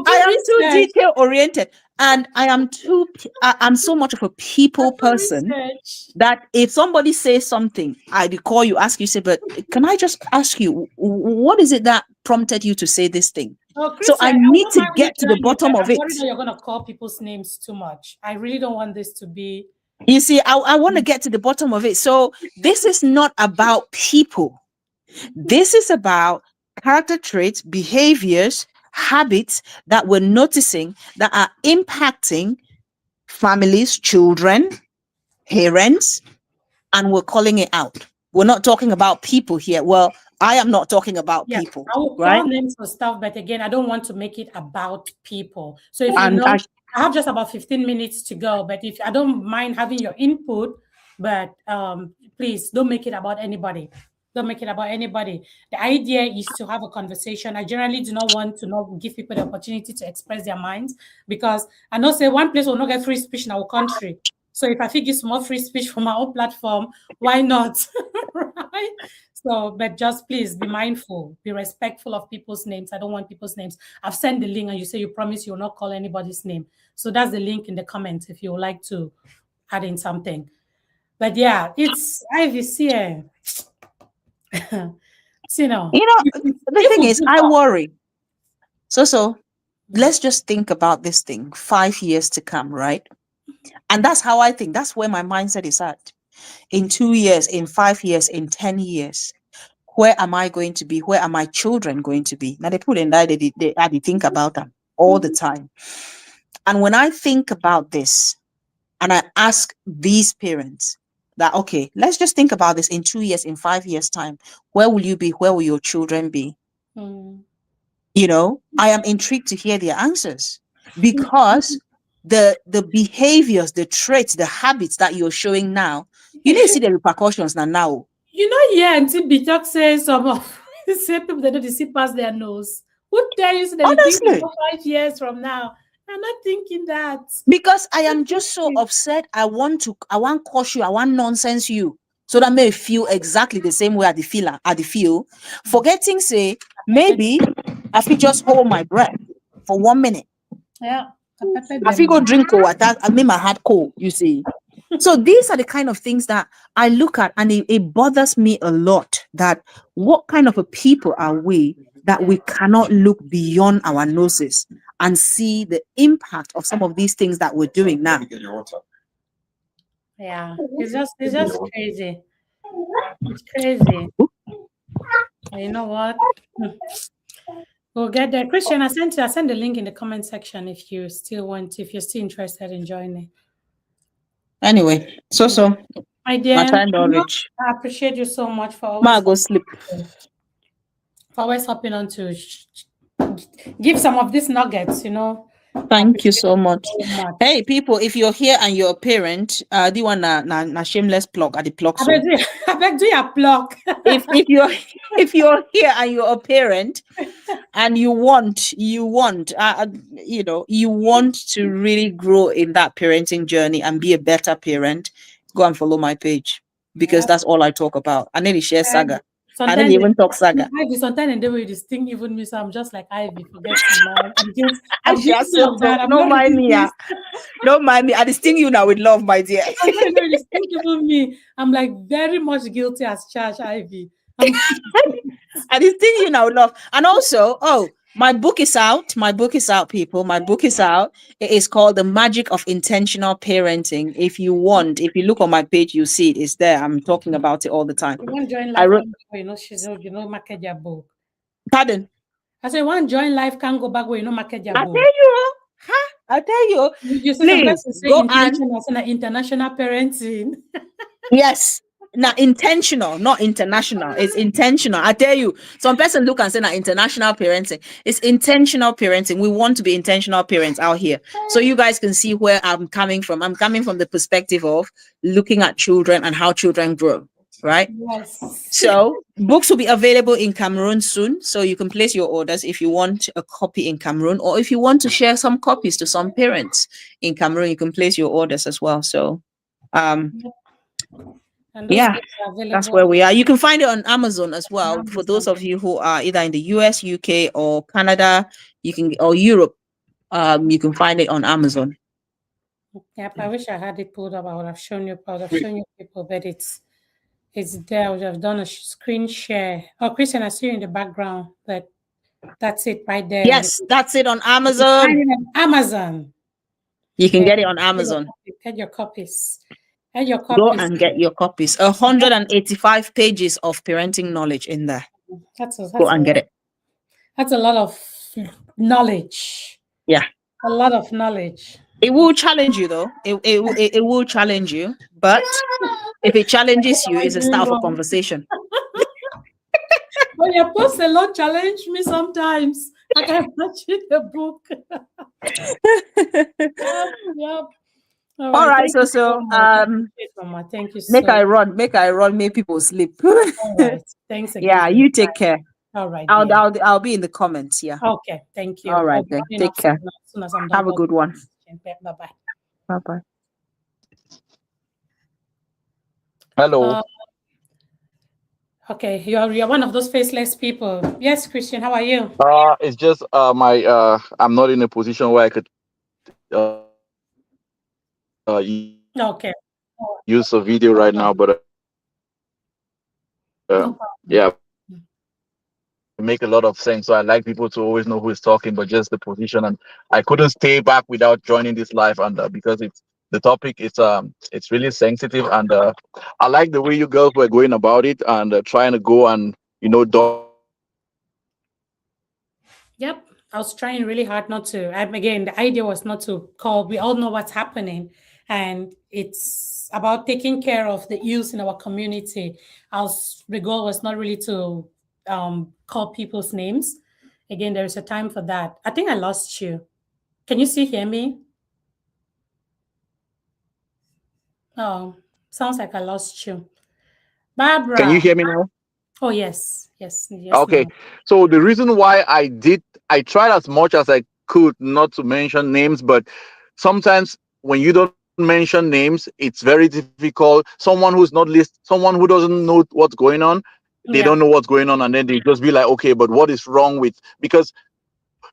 I am too detail oriented, and I'm so much of a people person that if somebody says something, I call you, ask you, say, but can I just ask you, what is it that prompted you to say this thing? So I need to get to the bottom of it. You're going to call people's names too much. I really don't want this to be. You see, I want to get to the bottom of it. So this is not about people. This is about character traits, behaviors, habits that we're noticing that are impacting families, children, parents, and we're calling it out. We're not talking about people here. Well, I am not talking about people. I will call names for stuff, but again, I don't want to make it about people. So if you know, I have just about 15 minutes to go, but if I don't mind having your input, but please don't make it about anybody. Don't make it about anybody. The idea is to have a conversation. I generally do not want to not give people the opportunity to express their minds because I know say one place will not get free speech in our country. So if I think it's more free speech from my own platform, why not? Right? So, but just please be mindful, be respectful of people's names. I don't want people's names. I've sent the link and you say you promise you will not call anybody's name. So that's the link in the comments if you would like to add in something. But yeah, it's IVC. You know, The thing is, I worry. So let's just think about this thing 5 years to come, right? And that's how I think. That's where my mindset is at. In 2 years, in 5 years, in 10 years, where am I going to be? Where are my children going to be? Now they put in that they think about them all the time. And when I think about this, and I ask these parents that, okay, let's just think about this in 2 years, in 5 years' time. Where will you be? Where will your children be? I am intrigued to hear their answers, because the behaviors, the traits, the habits that you're showing now, you need to see the repercussions now. Yeah, until Bitok says some of the same people that don't see past their nose. Who dare you say that they think 5 years from now? I'm not thinking that. Because I am just so upset. I want curse you, I want nonsense you, so that may feel exactly the same way I feel. Forgetting say, maybe I feel just hold my breath for 1 minute. Yeah. I feel go drink water, I made my heart cold, you see. So these are the kind of things that I look at, and it bothers me a lot, that what kind of a people are we that we cannot look beyond our noses and see the impact of some of these things that we're doing now. Yeah, it's just crazy. It's crazy. You know what? We'll get there. Christian, I sent the link in the comment section if you're still interested in joining. Anyway, my dear, I appreciate you so much for always hopping on to give some of these nuggets, Thank you so much. Hey, people, if you're here and you're a parent, do you want a shameless plug at the plug? I beg do your plug. if you're here and you're a parent and you want to really grow in that parenting journey and be a better parent, go and follow my page, because that's all I talk about. I nearly share saga. I didn't even talk saga. Sometimes in the way this thing even me, so I'm just like Ivy, forget Don't mind me. Don't mind me. I distinct you now with love, my dear. Even me, I'm like very much guilty as charged, Ivy. I distinct you now with love. And also, my book is out. My book is out, people. My book is out. It is called The Magic of Intentional Parenting. If you look on my page, you see it. It's there. I'm talking about it all the time. You want to join life? Market your book. Pardon? I said, one join life can go back where market your book. I tell you. You please go and international parenting. Yes. Now, intentional, not international. It's intentional. I tell you, some person look and say, now, international parenting. It's intentional parenting. We want to be intentional parents out here. So you guys can see where I'm coming from. I'm coming from the perspective of looking at children and how children grow, right? Yes. So books will be available in Cameroon soon. So you can place your orders if you want a copy in Cameroon, or if you want to share some copies to some parents in Cameroon, you can place your orders as well. So, that's where we are. You can find it on Amazon as well. For those of you who are either in the US, UK, or Canada, or Europe, you can find it on Amazon. Yep, I wish I had it pulled up. I would have shown you. People, but it's there. I would have done a screen share. Oh, Christian, I see you in the background. But that's it right there. Yes, that's it on Amazon. Amazon. You can get it on Amazon. Get your copies. Go and get your copies. 185 pages of parenting knowledge in there. Go and get it. That's a lot of knowledge. Yeah. A lot of knowledge. It will challenge you, though. It will challenge you. But if it challenges you, it's a start of a conversation. When your post a lot challenge me sometimes. I can imagine the book. Yep. All right, so thank you. Make I run, make people sleep. All right. Thanks again. Yeah, you take care. All right. I'll be in the comments. Yeah. Okay. Thank you. All right then. Take care. As soon as I'm done. Have a good one. Bye-bye. Bye-bye. Hello. Okay, you're one of those faceless people. Yes, Christian, how are you? It's just my I'm not in a position where I could use a Okay. video right now, but No yeah, problem. No but problem. it make a lot of sense. So I like people to always know who is talking, but just the position, and I couldn't stay back without joining this live, and because the topic it's really sensitive, and I like the way you girls were going about it and trying to go and dodge the topic and just go straight to it. Yep. I was trying really hard not to. Again, the idea was not to call. We all know what's happening, and it's about taking care of the youth in our community. The goal was not really to call people's names. Again, there is a time for that. I think I lost you. Can you still hear me? Oh, sounds like I lost you. Can you Barbara. hear me now? Oh, yes. Yes. Yes, Okay. now. So the reason why I tried as much as I could not to mention names, but sometimes when you don't mention names, it's very difficult. Someone who's not someone who doesn't know what's going on, they don't Yeah. know what's going on, and then they just be like, okay, but what is wrong with? Because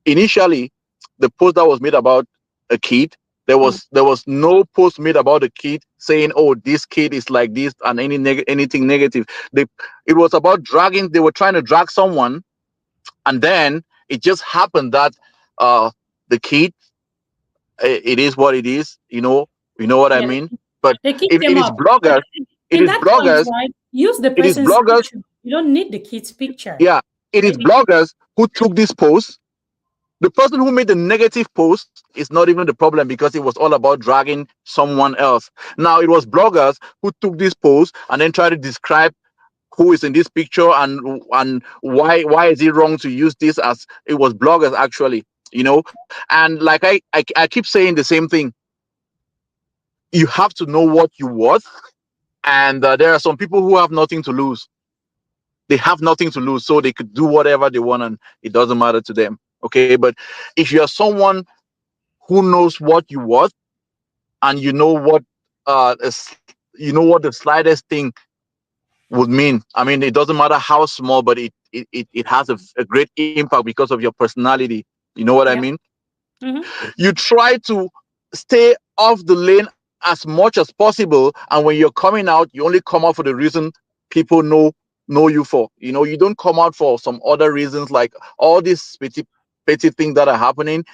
initially, the post that was made about a kid, Mm. there was no post made about the kid saying, oh, this kid is like this and anything negative. They It was about dragging. They were trying to drag someone, and then it just happened that the kid, it is what it is. You know what I Yeah. mean. But The kid it came is up. But bloggers. It in is that point, bloggers. right, use the It is person's bloggers. picture. You don't need the kid's picture. Yeah, it is Maybe. bloggers who took this post. The person who made the negative post is not even the problem because it was all about dragging someone else. Now it was bloggers who took this post and then tried to describe who is in this picture and why is it wrong to use this as it was bloggers actually, and like I keep saying the same thing. You have to know what you worth, and there are some people who have nothing to lose. They have nothing to lose, so they could do whatever they want and it doesn't matter to them. Okay, but if you're someone who knows what you worth and you know what the slightest thing would mean. I mean, it doesn't matter how small, but it has a great impact because of your personality. You know what I Yeah. mean? Mm-hmm. You try to stay off the lane as much as possible, and when you're coming out, you only come out for the reason people know you for. You don't come out for some other reasons like all these petty things that are happening.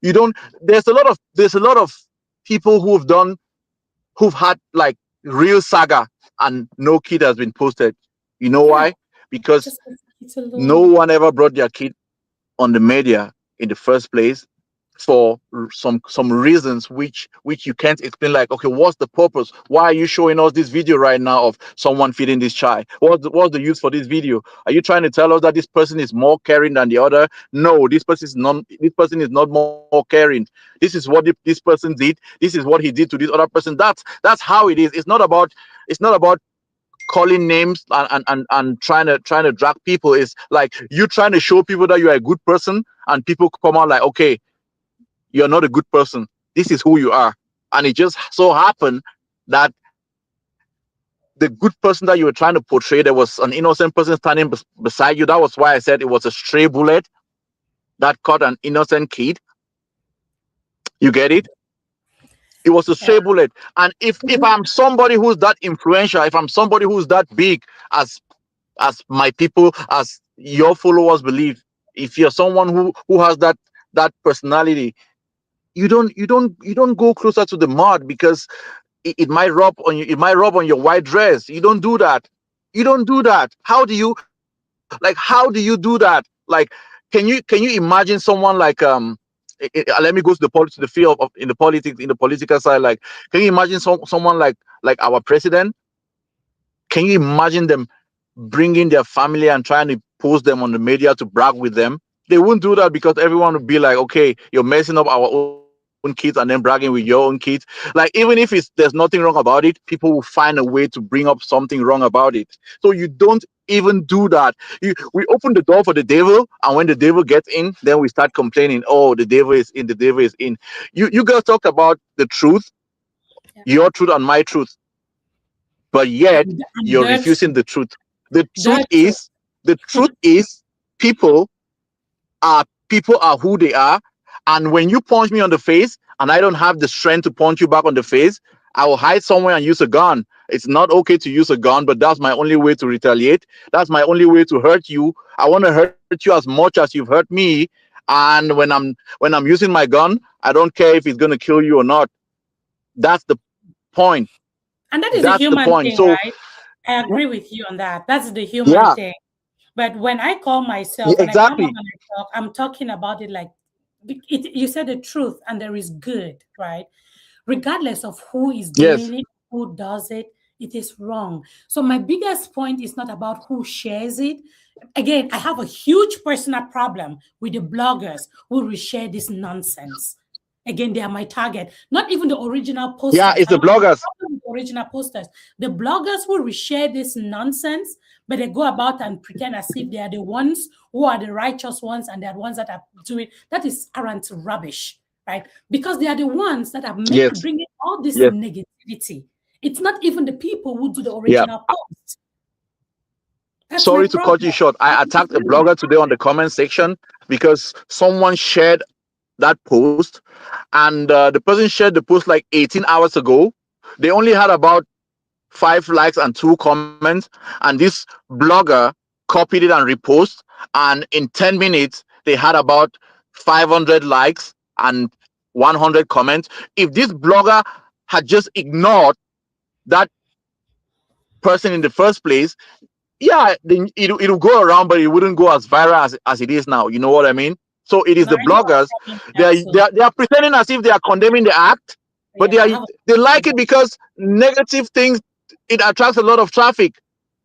You don't there's a lot of people who've had like real saga and no kid has been posted. You know Yeah. why? Because Just leave the kids no alone. one ever brought their kid on the media in the first place for some reasons which you can't explain, like, okay, what's the purpose? Why are you showing us this video right now of someone feeding this child? What's the use for this video? Are you trying to tell us that this person is more caring than the other? No, this person is not more caring. This is what this person did. This is what he did to this other person. That's how it is. It's not about calling names and trying to drag people. Is like you trying to show people that you're a good person, and people come out like, okay, you're not a good person. This is who you are. And it just so happened that the good person that you were trying to portray, there was an innocent person standing beside you. That was why I said it was a stray bullet that caught an innocent kid. You get it? It was a Yeah. stray bullet. And if I'm somebody who's that influential, if I'm somebody who's that big, as my people, as your followers believe, if you're someone who has that personality, you don't go closer to the mud because it might rub on you. It might rub on your white dress. You don't do that. You don't do that. How do you do that? Like, can you imagine someone like let me go to to the field of in the political side. Like, can you imagine someone like our president? Can you imagine them bringing their family and trying to post them on the media to brag with them? They won't do that because everyone would be like, okay, you're messing up our own kids and then bragging with your own kids. Like, even if there's nothing wrong about it, people will find a way to bring up something wrong about it. So you don't even do that. We open the door for the devil, and when the devil gets in, then we start complaining, oh, the devil is in, the devil is in. You guys talk about the truth, Yeah. your truth and my truth, but yet And you're their refusing truth. the truth. The truth That's is, people are who they are. And when you punch me on the face and I don't have the strength to punch you back on the face, I will hide somewhere and use a gun. It's not okay to use a gun, but that's my only way to retaliate. That's my only way to hurt you. I want to hurt you as much as you've hurt me. And when I'm using my gun, I don't care if it's going to kill you or not. That's the point. And that is a That's the human point. thing, So right? I agree with you on that. That's the human yeah, thing. But when I call myself, when I come up exactly. and I talk, I'm talking about it like you said the truth, and there is good, right? Regardless of who is Yes. doing it, who does it, it is wrong. So my biggest point is not about who shares it. Again, I have a huge personal problem with the bloggers who reshare this nonsense. Again, they are my target. Not even the original posters. Yeah, it's the I have no bloggers. problem with the original posters. The bloggers who reshare this nonsense, but they go about and pretend as if they are the ones who are the righteous ones and they are the ones that are doing that is arrant rubbish, right? Because they are the ones that are Yes. bringing all this Yes. negativity. It's not even the people who do the Yeah. original post. That's Sorry my to cut problem. you short. I attacked a blogger today on the comment section because someone shared that post, and the person shared the post like 18 hours ago. They only had about 5 likes and 2 comments, and this blogger copied it and reposted, and in 10 minutes they had about 500 likes and 100 comments. If this blogger had just ignored that person in the first place, yeah, then it'll go around, but it wouldn't go as viral as it is now. You know what I mean? So it is Now, the I know what bloggers. problem with They that are, too. they are they are pretending as if they are condemning the act, but Yeah, I have they a like problem. it because negative things, it attracts a lot of traffic.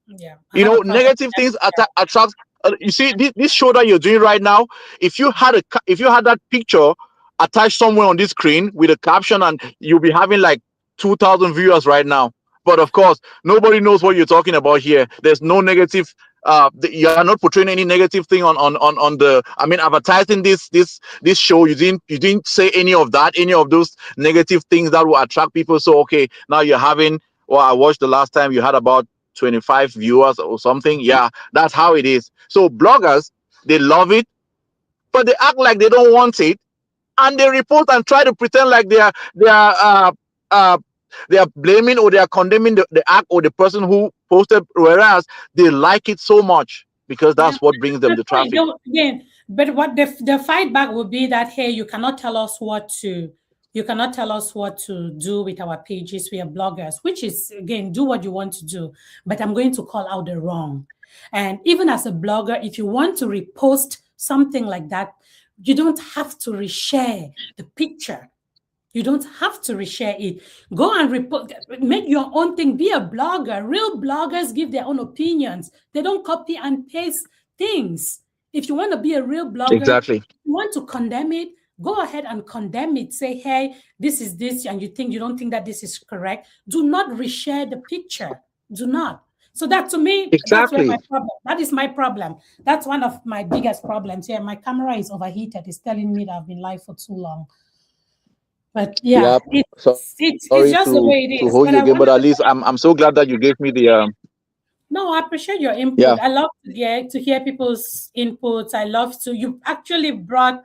Yeah, I have a problem with Negative that. things attract. You see this show that you're doing right now. If you had that picture attached somewhere on this screen with a caption, and you'll be having like 2,000 viewers right now. But of course, nobody knows what you're talking about here. There's no negative. You are not portraying any negative thing on the. I mean, advertising this show. You didn't say any of that. Any of those negative things that will attract people. So okay, now you're having. Well, I watched the last time you had about 25 viewers or something. Yeah, that's how it is. So bloggers, they love it, but they act like they don't want it, and they report and try to pretend like uh, they are blaming or they are condemning the act or the person who posted, whereas they like it so much because Yeah, that's what brings them the fine. traffic. Again, but what the fight back would be that hey, you cannot tell us what to do with our pages. We are bloggers, which is again, do what you want to do. But I'm going to call out the wrong. And even as a blogger, if you want to repost something like that, you don't have to reshare the picture. You don't have to reshare it. Go and report, make your own thing. Be a blogger. Real bloggers give their own opinions. They don't copy and paste things. If you want to be a real blogger, Exactly. if you want to condemn it, go ahead and condemn it. Say, hey, this is this, and you don't think that this is correct. Do not reshare the picture. Do not. So that to me, that's where my Exactly. problem. That is my problem. That's one of my biggest problems. Yeah, my camera is overheated. It's telling me that I've been live for too long. But yeah, Yep. it's Sorry just the way it to is. hold But you I again, wanted but at to least I'm so glad that you gave me the no, I appreciate your input. yeah. I love to hear people's inputs. I love to you actually brought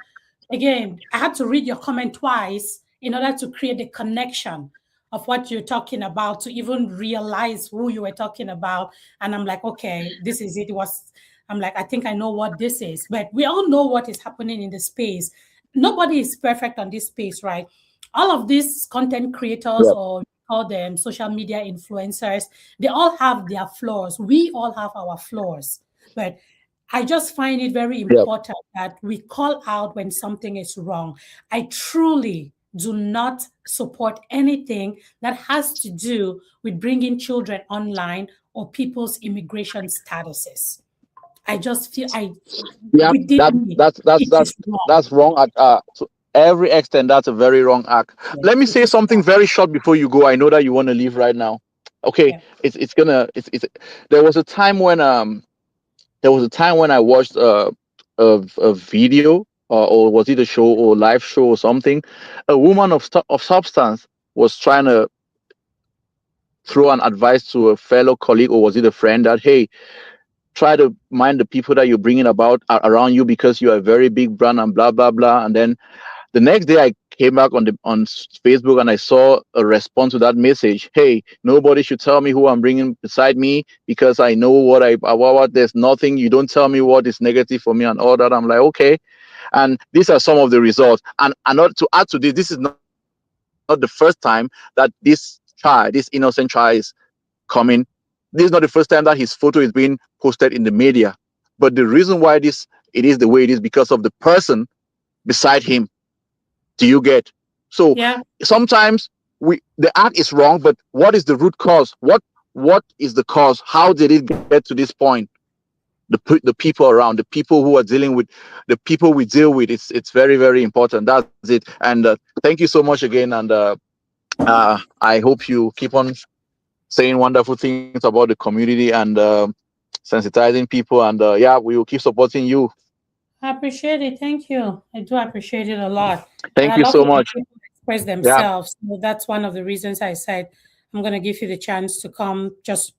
again, I had to read your comment twice in order to create the connection of what you're talking about to even realize who you were talking about. And I'm like, okay, this is it. I'm like, I think I know what this is. But we all know what is happening in the space. Nobody is perfect on this space, right? All of these content creators Yep. or call them social media influencers, they all have their flaws. We all have our flaws. But I just find it very Yep. important that we call out when something is wrong. I truly do not support anything that has to do with bringing children online or people's immigration statuses. I just feel Yeah, within me, it is wrong. that's wrong at to every extent. That's a very wrong act. Yes, Let me it say is something wrong. very short before you go. I know that you want to leave right now. Okay, Yeah. it's there was a time when I watched a video, or was it a show or live show or something. A woman of substance was trying to throw an advice to a fellow colleague, or was it a friend, that hey, try to mind the people that you're bringing about around you, because you are a very big brand and blah blah blah. And then the next day I came back on Facebook and I saw a response to that message. Hey, nobody should tell me who I'm bringing beside me, because I know what there's nothing. You don't tell me what is negative for me and all that. I'm like, okay. And these are some of the results. And not to add to this, this is not the first time that this innocent child is coming. This is not the first time that his photo is being posted in the media. But the reason why it is the way it is, because of the person beside him. Do you get? So Yeah. sometimes the act is wrong, but what is the root cause? What is the cause? How did it get to this point? The people around, the people who are dealing with, the people we deal with, it's very, very important. That's it. And thank you so much again. And I hope you keep on saying wonderful things about the community and sensitizing people. And yeah, we will keep supporting you. I appreciate it. Thank you. I do appreciate it a lot. Thank And I you love so it when much. people express themselves. So that's one of the reasons I said I'm going to give you the chance to come,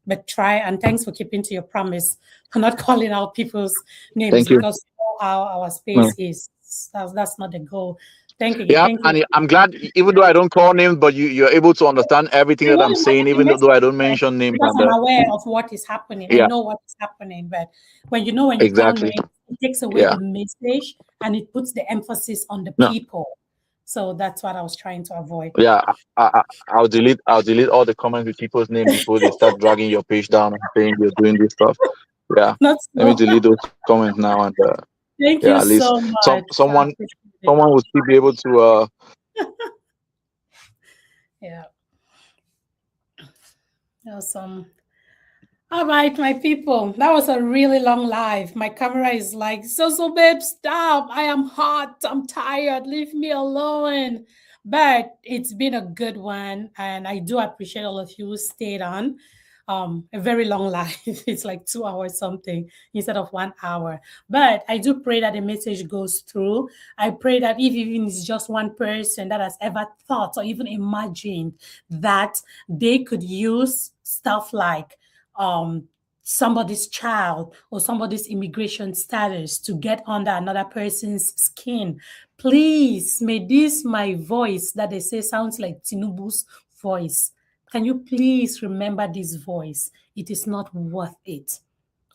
but try. And thanks for keeping to your promise, for not calling out people's names. Thank you. Because you know how our space is. That's not the goal. Thank you. Yeah, Thank you. and I'm glad, even though I don't call names, but you're able to understand everything that I'm saying, even though I don't mention names. Because I'm aware of what is happening. Yeah. I know what is happening. But when you call Exactly. names, it takes away the message and it puts the emphasis on the people. So that's what I was trying to avoid. Yeah, I'll delete all the comments with people's names before they start dragging your page down and saying you're doing this stuff. Yeah, let me delete those comments now, and thank yeah, you at least so much. someone will still be able to yeah. Awesome. All right, my people, that was a really long live. My camera is like, so babe, stop. I am hot. I'm tired. Leave me alone. But it's been a good one. And I do appreciate all of you who stayed on. A very long live. It's like 2 hours something instead of 1 hour. But I do pray that the message goes through. I pray that if even it's just one person that has ever thought or even imagined that they could use stuff like somebody's child or somebody's immigration status to get under another person's skin. Please, may this my voice that they say sounds like Tinubu's voice. Can you please remember this voice? It is not worth it.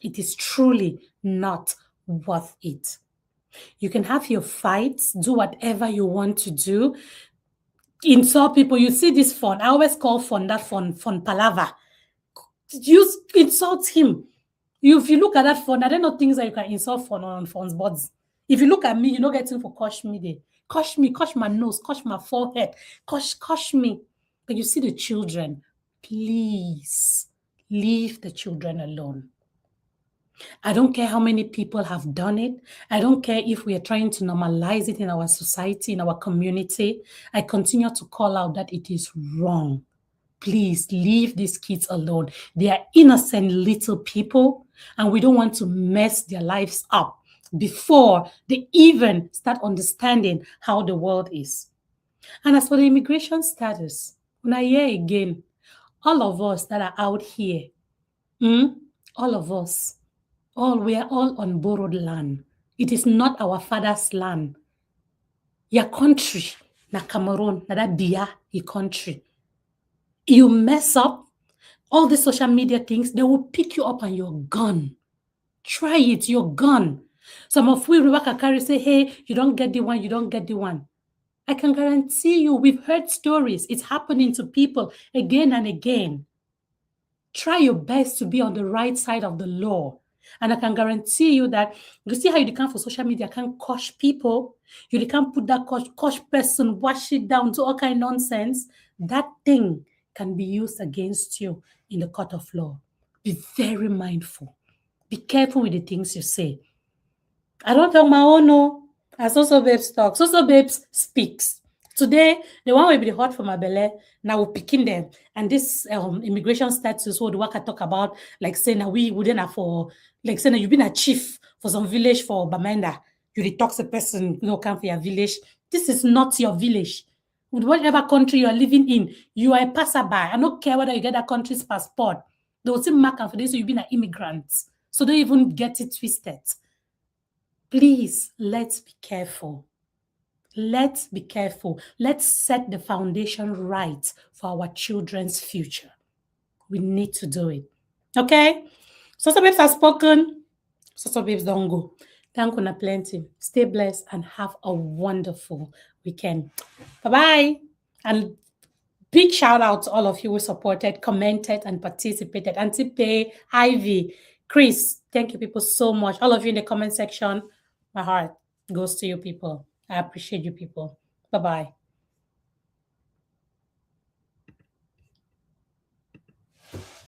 It is truly not worth it. You can have your fights, do whatever you want to do. Insult people. You see this fun. I always call fun that fun palava. You insult him. If you look at that phone, I don't know things that you can insult phone on phones, but if you look at me, you're not getting for cosh me there. Cosh me, cosh my nose, cosh my forehead, cosh me. But you see the children, please leave the children alone. I don't care how many people have done it. I don't care if we are trying to normalize it in our society, in our community. I continue to call out that it is wrong. Please leave these kids alone. They are innocent little people, and we don't want to mess their lives up before they even start understanding how the world is. And as for the immigration status, when I hear again, all of us that are out here, all of us, we are all on borrowed land. It is not our father's land. Your country, na Cameroon, na that Bia, your country. You mess up, all the social media things, they will pick you up and you're gone. Try it, you're gone. Some of we can carry say, hey, you don't get the one, you don't get the one. I can guarantee you, we've heard stories. It's happening to people again and again. Try your best to be on the right side of the law. And I can guarantee you that, you see how you can for social media, can coach people. You can't put that coach person, wash it down to all kind of nonsense. That thing can be used against you in the court of law. Be very mindful. Be careful with the things you say. I don't talk my own, no. As also babes talk. So babes speaks. Today, the one will be hot for my belly. Now we're picking them. And this immigration status, what the work I talk about, like saying that we wouldn't have for, like saying that you've been a chief for some village for Bamenda. You detox a person, come for your village. This is not your village. With whatever country you are living in, you are a passerby. I don't care whether you get that country's passport. They will still mark for this, so you've been an immigrant. So don't even get it twisted. Please, let's be careful. Let's be careful. Let's set the foundation right for our children's future. We need to do it. Okay? Soso Babes has spoken. Soso Babes don't go. Thank you plenty. Stay blessed and have a wonderful weekend. Bye-bye. And big shout out to all of you who supported, commented, and participated. Auntie Pay, Ivy, Chris, thank you people so much. All of you in the comment section, my heart goes to you people. I appreciate you people. Bye-bye.